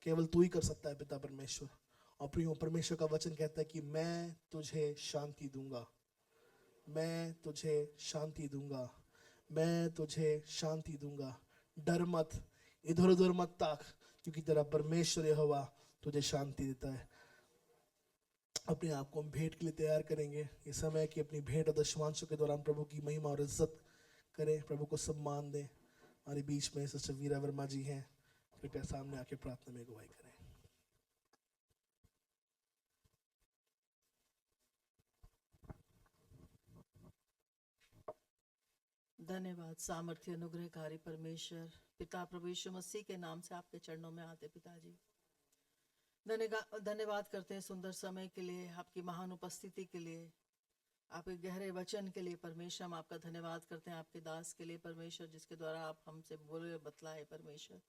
केवल तू ही कर सकता है पिता परमेश्वर। और प्रियो परमेश्वर का वचन कहता है कि मैं तुझे शांति दूंगा, मैं तुझे शांति दूंगा, मैं तुझे शांति दूंगा। डर मत, इधर उधर मत ताक, क्योंकि तेरा परमेश्वर यहोवा तुझे शांति देता है। अपने आप को हम भेंट के लिए तैयार करेंगे। ये समय है कि अपनी भेंट और दशमांशों के दौरान प्रभु की महिमा और इज्जत करें, प्रभु को सम्मान दें। हमारे बीच में सिस्टर वीरा वर्मा जी हैं, कृपया सामने आके प्रार्थना में अगुवाई करें। धन्यवाद सामर्थ्य अनुग्रहकारी परमेश्वर पिता प्रभु यीशु मसीह के नाम से आपके चरणों में आते पिताजी, धन्यवाद करते हैं सुंदर समय के लिए, आपकी महान उपस्थिति के लिए, आपके गहरे वचन के लिए परमेश्वर। हम आपका धन्यवाद करते हैं आपके दास के लिए परमेश्वर, जिसके द्वारा आप हमसे बोले बतलाए परमेश्वर।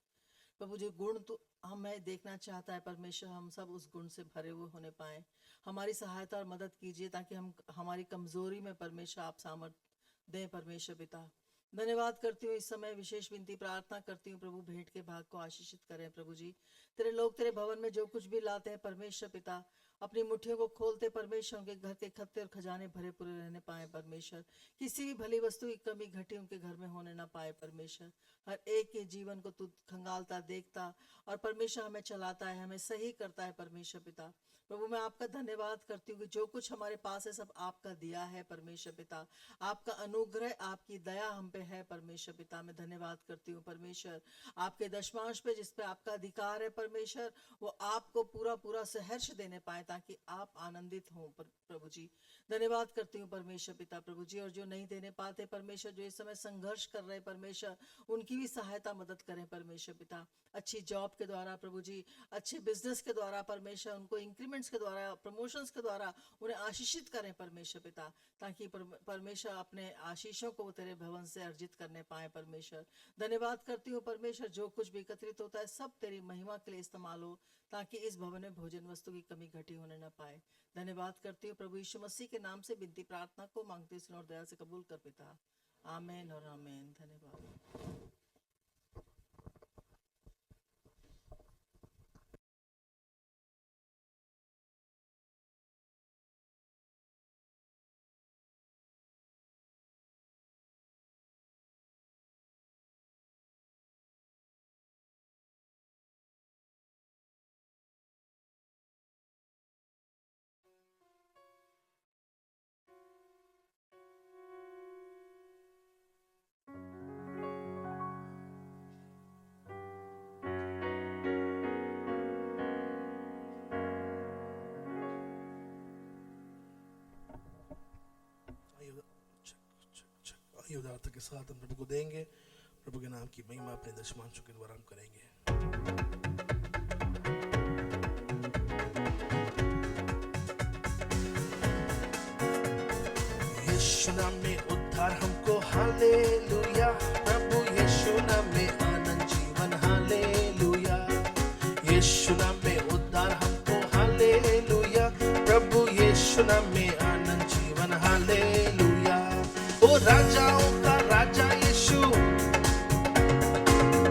प्रभु जो गुण तो हमें देखना चाहता है परमेश्वर, हम सब उस गुण से भरे हुए होने पाए। हमारी सहायता और मदद कीजिए ताकि हम हमारी कमजोरी में परमेश्वर आप सामर्थ्य दें परमेश्वर पिता। धन्यवाद करती हूँ, इस समय विशेष विनती प्रार्थना करती हूँ प्रभु, भेंट के भाग को आशीषित करें प्रभु जी। तेरे लोग तेरे भवन में जो कुछ भी लाते हैं परमेश्वर पिता, अपनी मुट्ठियों को खोलते परमेश्वर, उनके घर के खत्ते और खजाने भरे पूरे रहने पाए परमेश्वर। किसी भी भली वस्तु की कमी घटी उनके घर में होने ना पाए परमेश्वर। हर एक के जीवन को तू खंगालता देखता और परमेश्वर हमें चलाता है, हमें सही करता है परमेश्वर पिता। प्रभु मैं आपका धन्यवाद करती हूँ कि जो कुछ हमारे पास है सब आपका दिया है परमेश्वर पिता। आपका अनुग्रह आपकी दया हम पे है परमेश्वर पिता। मैं धन्यवाद करती हूँ परमेश्वर आपके दशमांश पे, जिस पे आपका अधिकार है परमेश्वर, वो आपको पूरा पूरा सहर्ष देने पाए ताकि आप आनंदित हों प्रभु जी। धन्यवाद करती हूँ परमेश्वर पिता प्रभु जी। और जो नहीं देने पाते परमेश्वर, जो इस समय संघर्ष कर रहे परमेश्वर, उनकी भी सहायता मदद करें परमेश्वर पिता। अच्छी जॉब के द्वारा प्रभु जी, अच्छे बिजनेस के द्वारा परमेश्वर, उनको इंक्रीमेंट्स के द्वारा, प्रमोशंस के द्वारा उन्हें आशीषित करें परमेश्वर पिता, ताकि परमेश्वर अपने आशीषों को तेरे भवन से अर्जित करने पाए परमेश्वर। धन्यवाद करती हूँ परमेश्वर, जो कुछ भी एकत्रित होता है सब तेरी महिमा के लिए इस्तेमाल हो, ताकि इस भवन में भोजन वस्तु की कमी घटी होने न पाए। धन्यवाद करती हूँ प्रभु यीशु मसीह के नाम से विनती प्रार्थना को मांगती हूँ और दया से कबूल कर पिता, आमेन और आमेन। धन्यवाद। ये उदारता के साथ हम प्रभु को देंगे। प्रभु के नाम की महिमा अपने दशमांशों के द्वारा हम करेंगे। यीशु नाम में उद्धार हमको, हालेलुया। प्रभु यीशु नाम में आनंद जीवन, हालेलुया। यीशु नाम में उद्धार हमको, हालेलुया। प्रभु यीशु नाम में आनंद जीवन, हालेलुया। ओ राजाओं का राजा यीशु,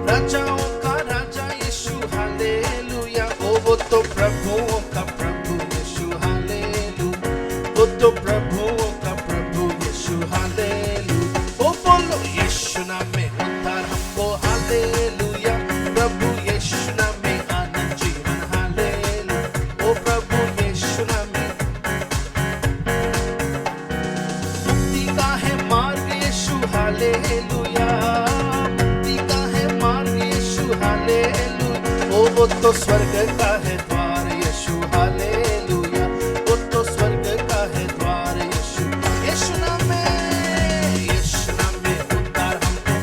राजाओं का राजा यीशु, हालेलुया। ओ वो तो प्रभुओं का प्रभु यीशु, हालेलुया। वो तो प्रभुओं का प्रभु यीशु, हालेलुया। ओ बोलो यीशु नाम में उद्धार हमको, हालेलुया। प्रभु यीशु नाम में आनंद जीवन, हालेलुया। ओ प्रभु यीशु नाम में मुक्ति का है मार्ग यीशु, हालेलुया। मुक्ति का है मार्ग यीशु, हालेलुया। ओ वो तो स्वर्ग का है द्वार यीशु, हालेलुया। वो तो स्वर्ग का है द्वार यीशु। यीशु नाम में उद्धार हमको,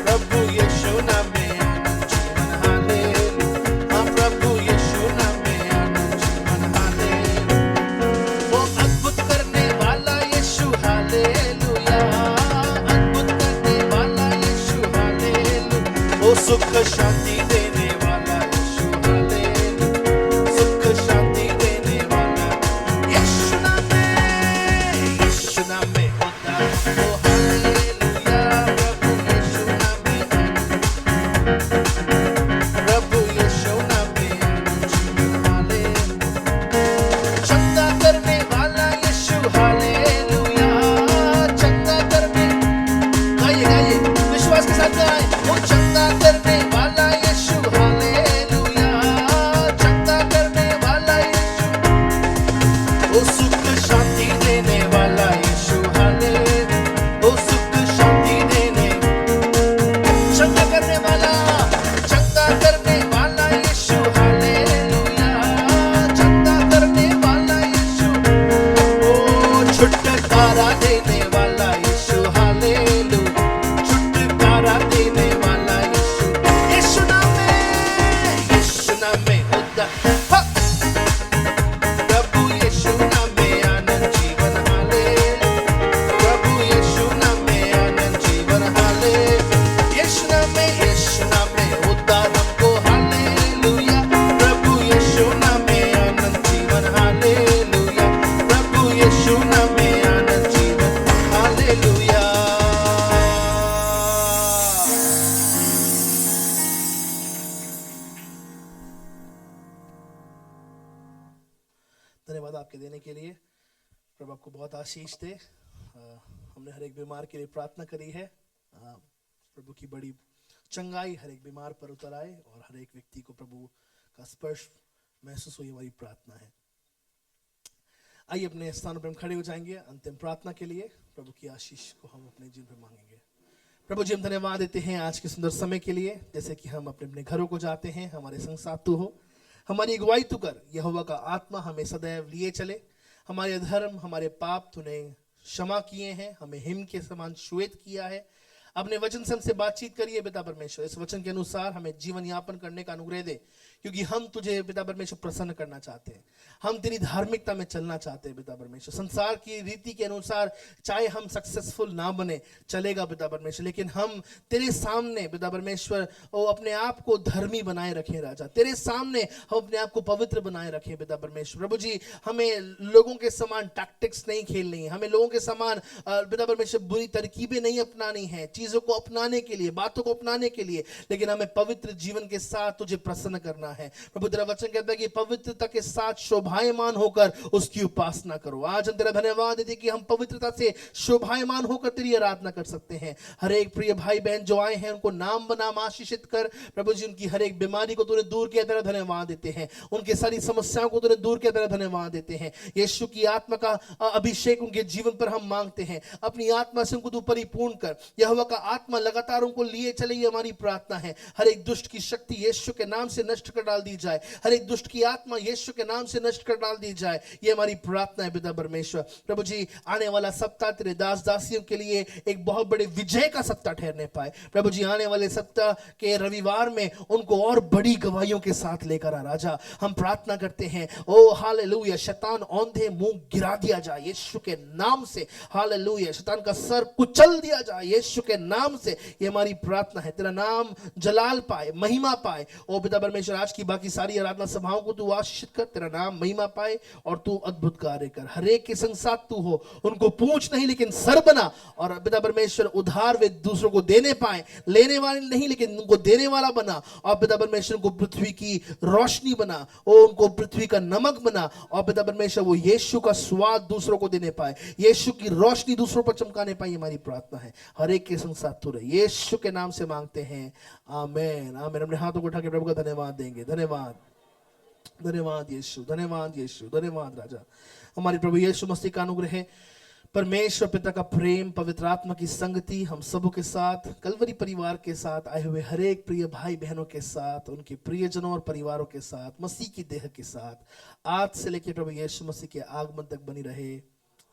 प्रभु यीशु नाम में आनंद जीवन, हालेलुया। हाँ प्रभु यीशु नाम में आनंद जीवन, हालेलुया। वो अद्भुत करने वाला यीशु, हालेलुया। अद्भुत करने वाला यीशु, हालेलुया। वो सुख शांति देने वाला यीशु, हालेलुया। सुख शांति देने वाला यीशु नाम में उद्धार हमको, हालेलुया। प्रभु यीशु नाम में आनंद, प्रभु यीशु नाम में आनंद जीवन, हालेलुया। चंगा करने वाला यीशु, हालेलुया। चंगा करने, गाइए गाइए विश्वास के साथ गाइए। वो चंगा करने वाला यीशु, हालेलुया। चंगा करने वाला यीशु, वो सुख शांति देने वाला यीशु, हालेलुया। वो सुख शांति देने, चंगा करने वाला यीशु, हालेलुया। चंगा करने वाला यीशु, ओ छुटकारा देने वाला यीशु, हालेलुया। छुटकारा देने वाला यीशु, यीशु नाम में उद्धार, हा! प्रभु यीशु नाम में आनंद जीवन, हालेलुया। प्रभु यीशु नाम में आनंद जीवन, हालेलुया। यीशु नाम में उद्धार हमको, हालेलुया। प्रभु यीशु नाम में आनंद जीवन, हालेलुया। प्रभु यीशु नाम में आनंद जीवन, हालेलुया। धन्यवाद आपके देने के लिए। प्रभु आपको बहुत आशीष दे। हमने हर एक बीमार के लिए प्रार्थना करी है। प्रभु की बड़ी चंगाई हर एक बीमार पर उतर आए और हर एक व्यक्ति को प्रभु का स्पर्श महसूस हो, ये हमारी प्रार्थना है। आइए अपने स्थानों पर हम खड़े हो जाएंगे अंतिम प्रार्थना के लिए। प्रभु की आशीष को हम अपने जीवन में मांगेंगे। प्रभु जी हम धन्यवाद देते हैं आज के सुंदर समय के लिए। जैसे कि हम अपने अपने घरों को जाते हैं, हमारे संग साथ तू हो, हमारी अगुवाई तू कर। यहोवा का आत्मा हमें सदैव लिए चले। हमारे अधर्म, हमारे पाप तूने क्षमा किए हैं, हमें हिम के समान श्वेत किया है। अपने वचन से हमसे बातचीत करिए पिता परमेश्वर। इस वचन के अनुसार हमें जीवन यापन करने का अनुग्रह दे, क्योंकि हम तुझे पिता परमेश्वर प्रसन्न करना चाहते हैं। हम तेरी धार्मिकता में चलना चाहते हैं पिता परमेश्वर। संसार की रीति के अनुसार चाहे हम सक्सेसफुल ना बने चलेगा पिता परमेश्वर, लेकिन हम तेरे सामने पिता परमेश्वर वो अपने आप को धर्मी बनाए रखें राजा। तेरे सामने हम अपने आप को पवित्र बनाए रखें पिता परमेश्वर। प्रभु जी हमें लोगों के समान टैक्टिक्स नहीं खेलनी है, हमें लोगों के समान पिता परमेश्वर बुरी तरकीबें नहीं अपनानी है, चीजों को अपनाने के लिए, बातों को अपनाने के लिए, लेकिन हमें पवित्र जीवन के साथ तुझे प्रसन्न करना है। प्रभु तेरा वचन कहता है कि पवित्रता के साथ शोभायमान होकर उसकी उपासना करो। आज हम तेरा धन्यवाद देते कि हम पवित्रता से शोभायमान होकर तेरी आराधना कर सकते हैं। हर एक प्रिय भाई बहन जो आए हैं उनको नाम बनाम आशीषित कर। प्रभु जी उनकी हर एक बीमारी को तूने दूर किया, तेरा धन्यवाद देते हैं। उनके सारी समस्याओं को तूने दूर किया, तेरा धन्यवाद देते हैं। यीशु की आत्मा का अभिषेक उनके जीवन पर हम मांगते हैं। अपनी आत्मा से उनको तू परिपूर्ण कर। यहोवा का आत्मा लगातार उनको लिए चले, ये हमारी प्रार्थना है। हर एक दुष्ट की शक्ति यीशु के नाम से नष्ट कर डाल दी जाए, हर एक दुष्ट की आत्मा यीशु के नाम से नष्ट कर डाल दी जाए। ये हमारी प्रार्थना है पिता परमेश्वर। प्रभु जी, आने वाला सप्ताह तेरे दास दासियों के लिए एक बहुत बड़े विजय का सप्ताह ठहरने पाए। प्रभु जी, आने वाले सप्ताह के रविवार में उनको और बड़ी गवाहियों के साथ लेकर आ राजा। हम प्रार्थना करते हैं, ओ हालेलुया, शैतान औंधे मुंह गिरा दिया जाए यीशु के नाम से। हालेलुया, शैतान का सर कुचल दिया जाए यीशु के नाम से। ये हमारी प्रार्थना है। तेरा नाम जलाल पाए, महिमा पाए। ओ पिता परमेश्वर, आज की बाकी सारी आराधना सभाओं को तू आशीषित कर, तेरा नाम महिमा पाए और तू अद्भुत कार्य कर। हर एक के संग साथ तू हो, उनको पूछ नहीं लेकिन सर बना। और पिता परमेश्वर, उधार वे दूसरों को देने पाए, लेने वाले नहीं लेकिन उनको देने वाला बना। और पिता परमेश्वर, उनको पृथ्वी की रोशनी बना, ओ उनको पृथ्वी का नमक बना। और पिता परमेश्वर, वो यीशु का स्वाद दूसरों को देने पाए, यीशु की रोशनी दूसरों पर चमकाने पाए। हमारी प्रार्थना है, हर एक के संग साथ तू रहे, यीशु के नाम से मांगते हैं, आमेन आमेन। अपने हाथों को उठा के प्रभु का धन्यवाद देंगे। धन्यवाद, धन्यवाद यीशु, धन्यवाद यीशु, धन्यवाद राजा। हमारे प्रभु यीशु मसीह का अनुग्रह, परमेश्वर पिता का प्रेम, पवित्र आत्मा की संगति हम सबों के साथ, कलवरी परिवार के साथ आए हुए हर एक प्रिय भाई बहनों के साथ, उनके प्रियजनों और परिवारों के साथ, मसीह की देह के साथ, आज से लेकर प्रभु यीशु मसीह के आगमन तक बनी रहे।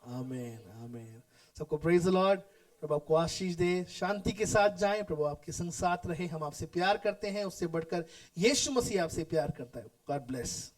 आमेन आमेन। सबको प्रेज द लॉर्ड। प्रभु आपको आशीष दे, शांति के साथ जाएं। प्रभु आपके संग साथ रहे। हम आपसे प्यार करते हैं, उससे बढ़कर यीशु मसीह आपसे प्यार करता है। God bless.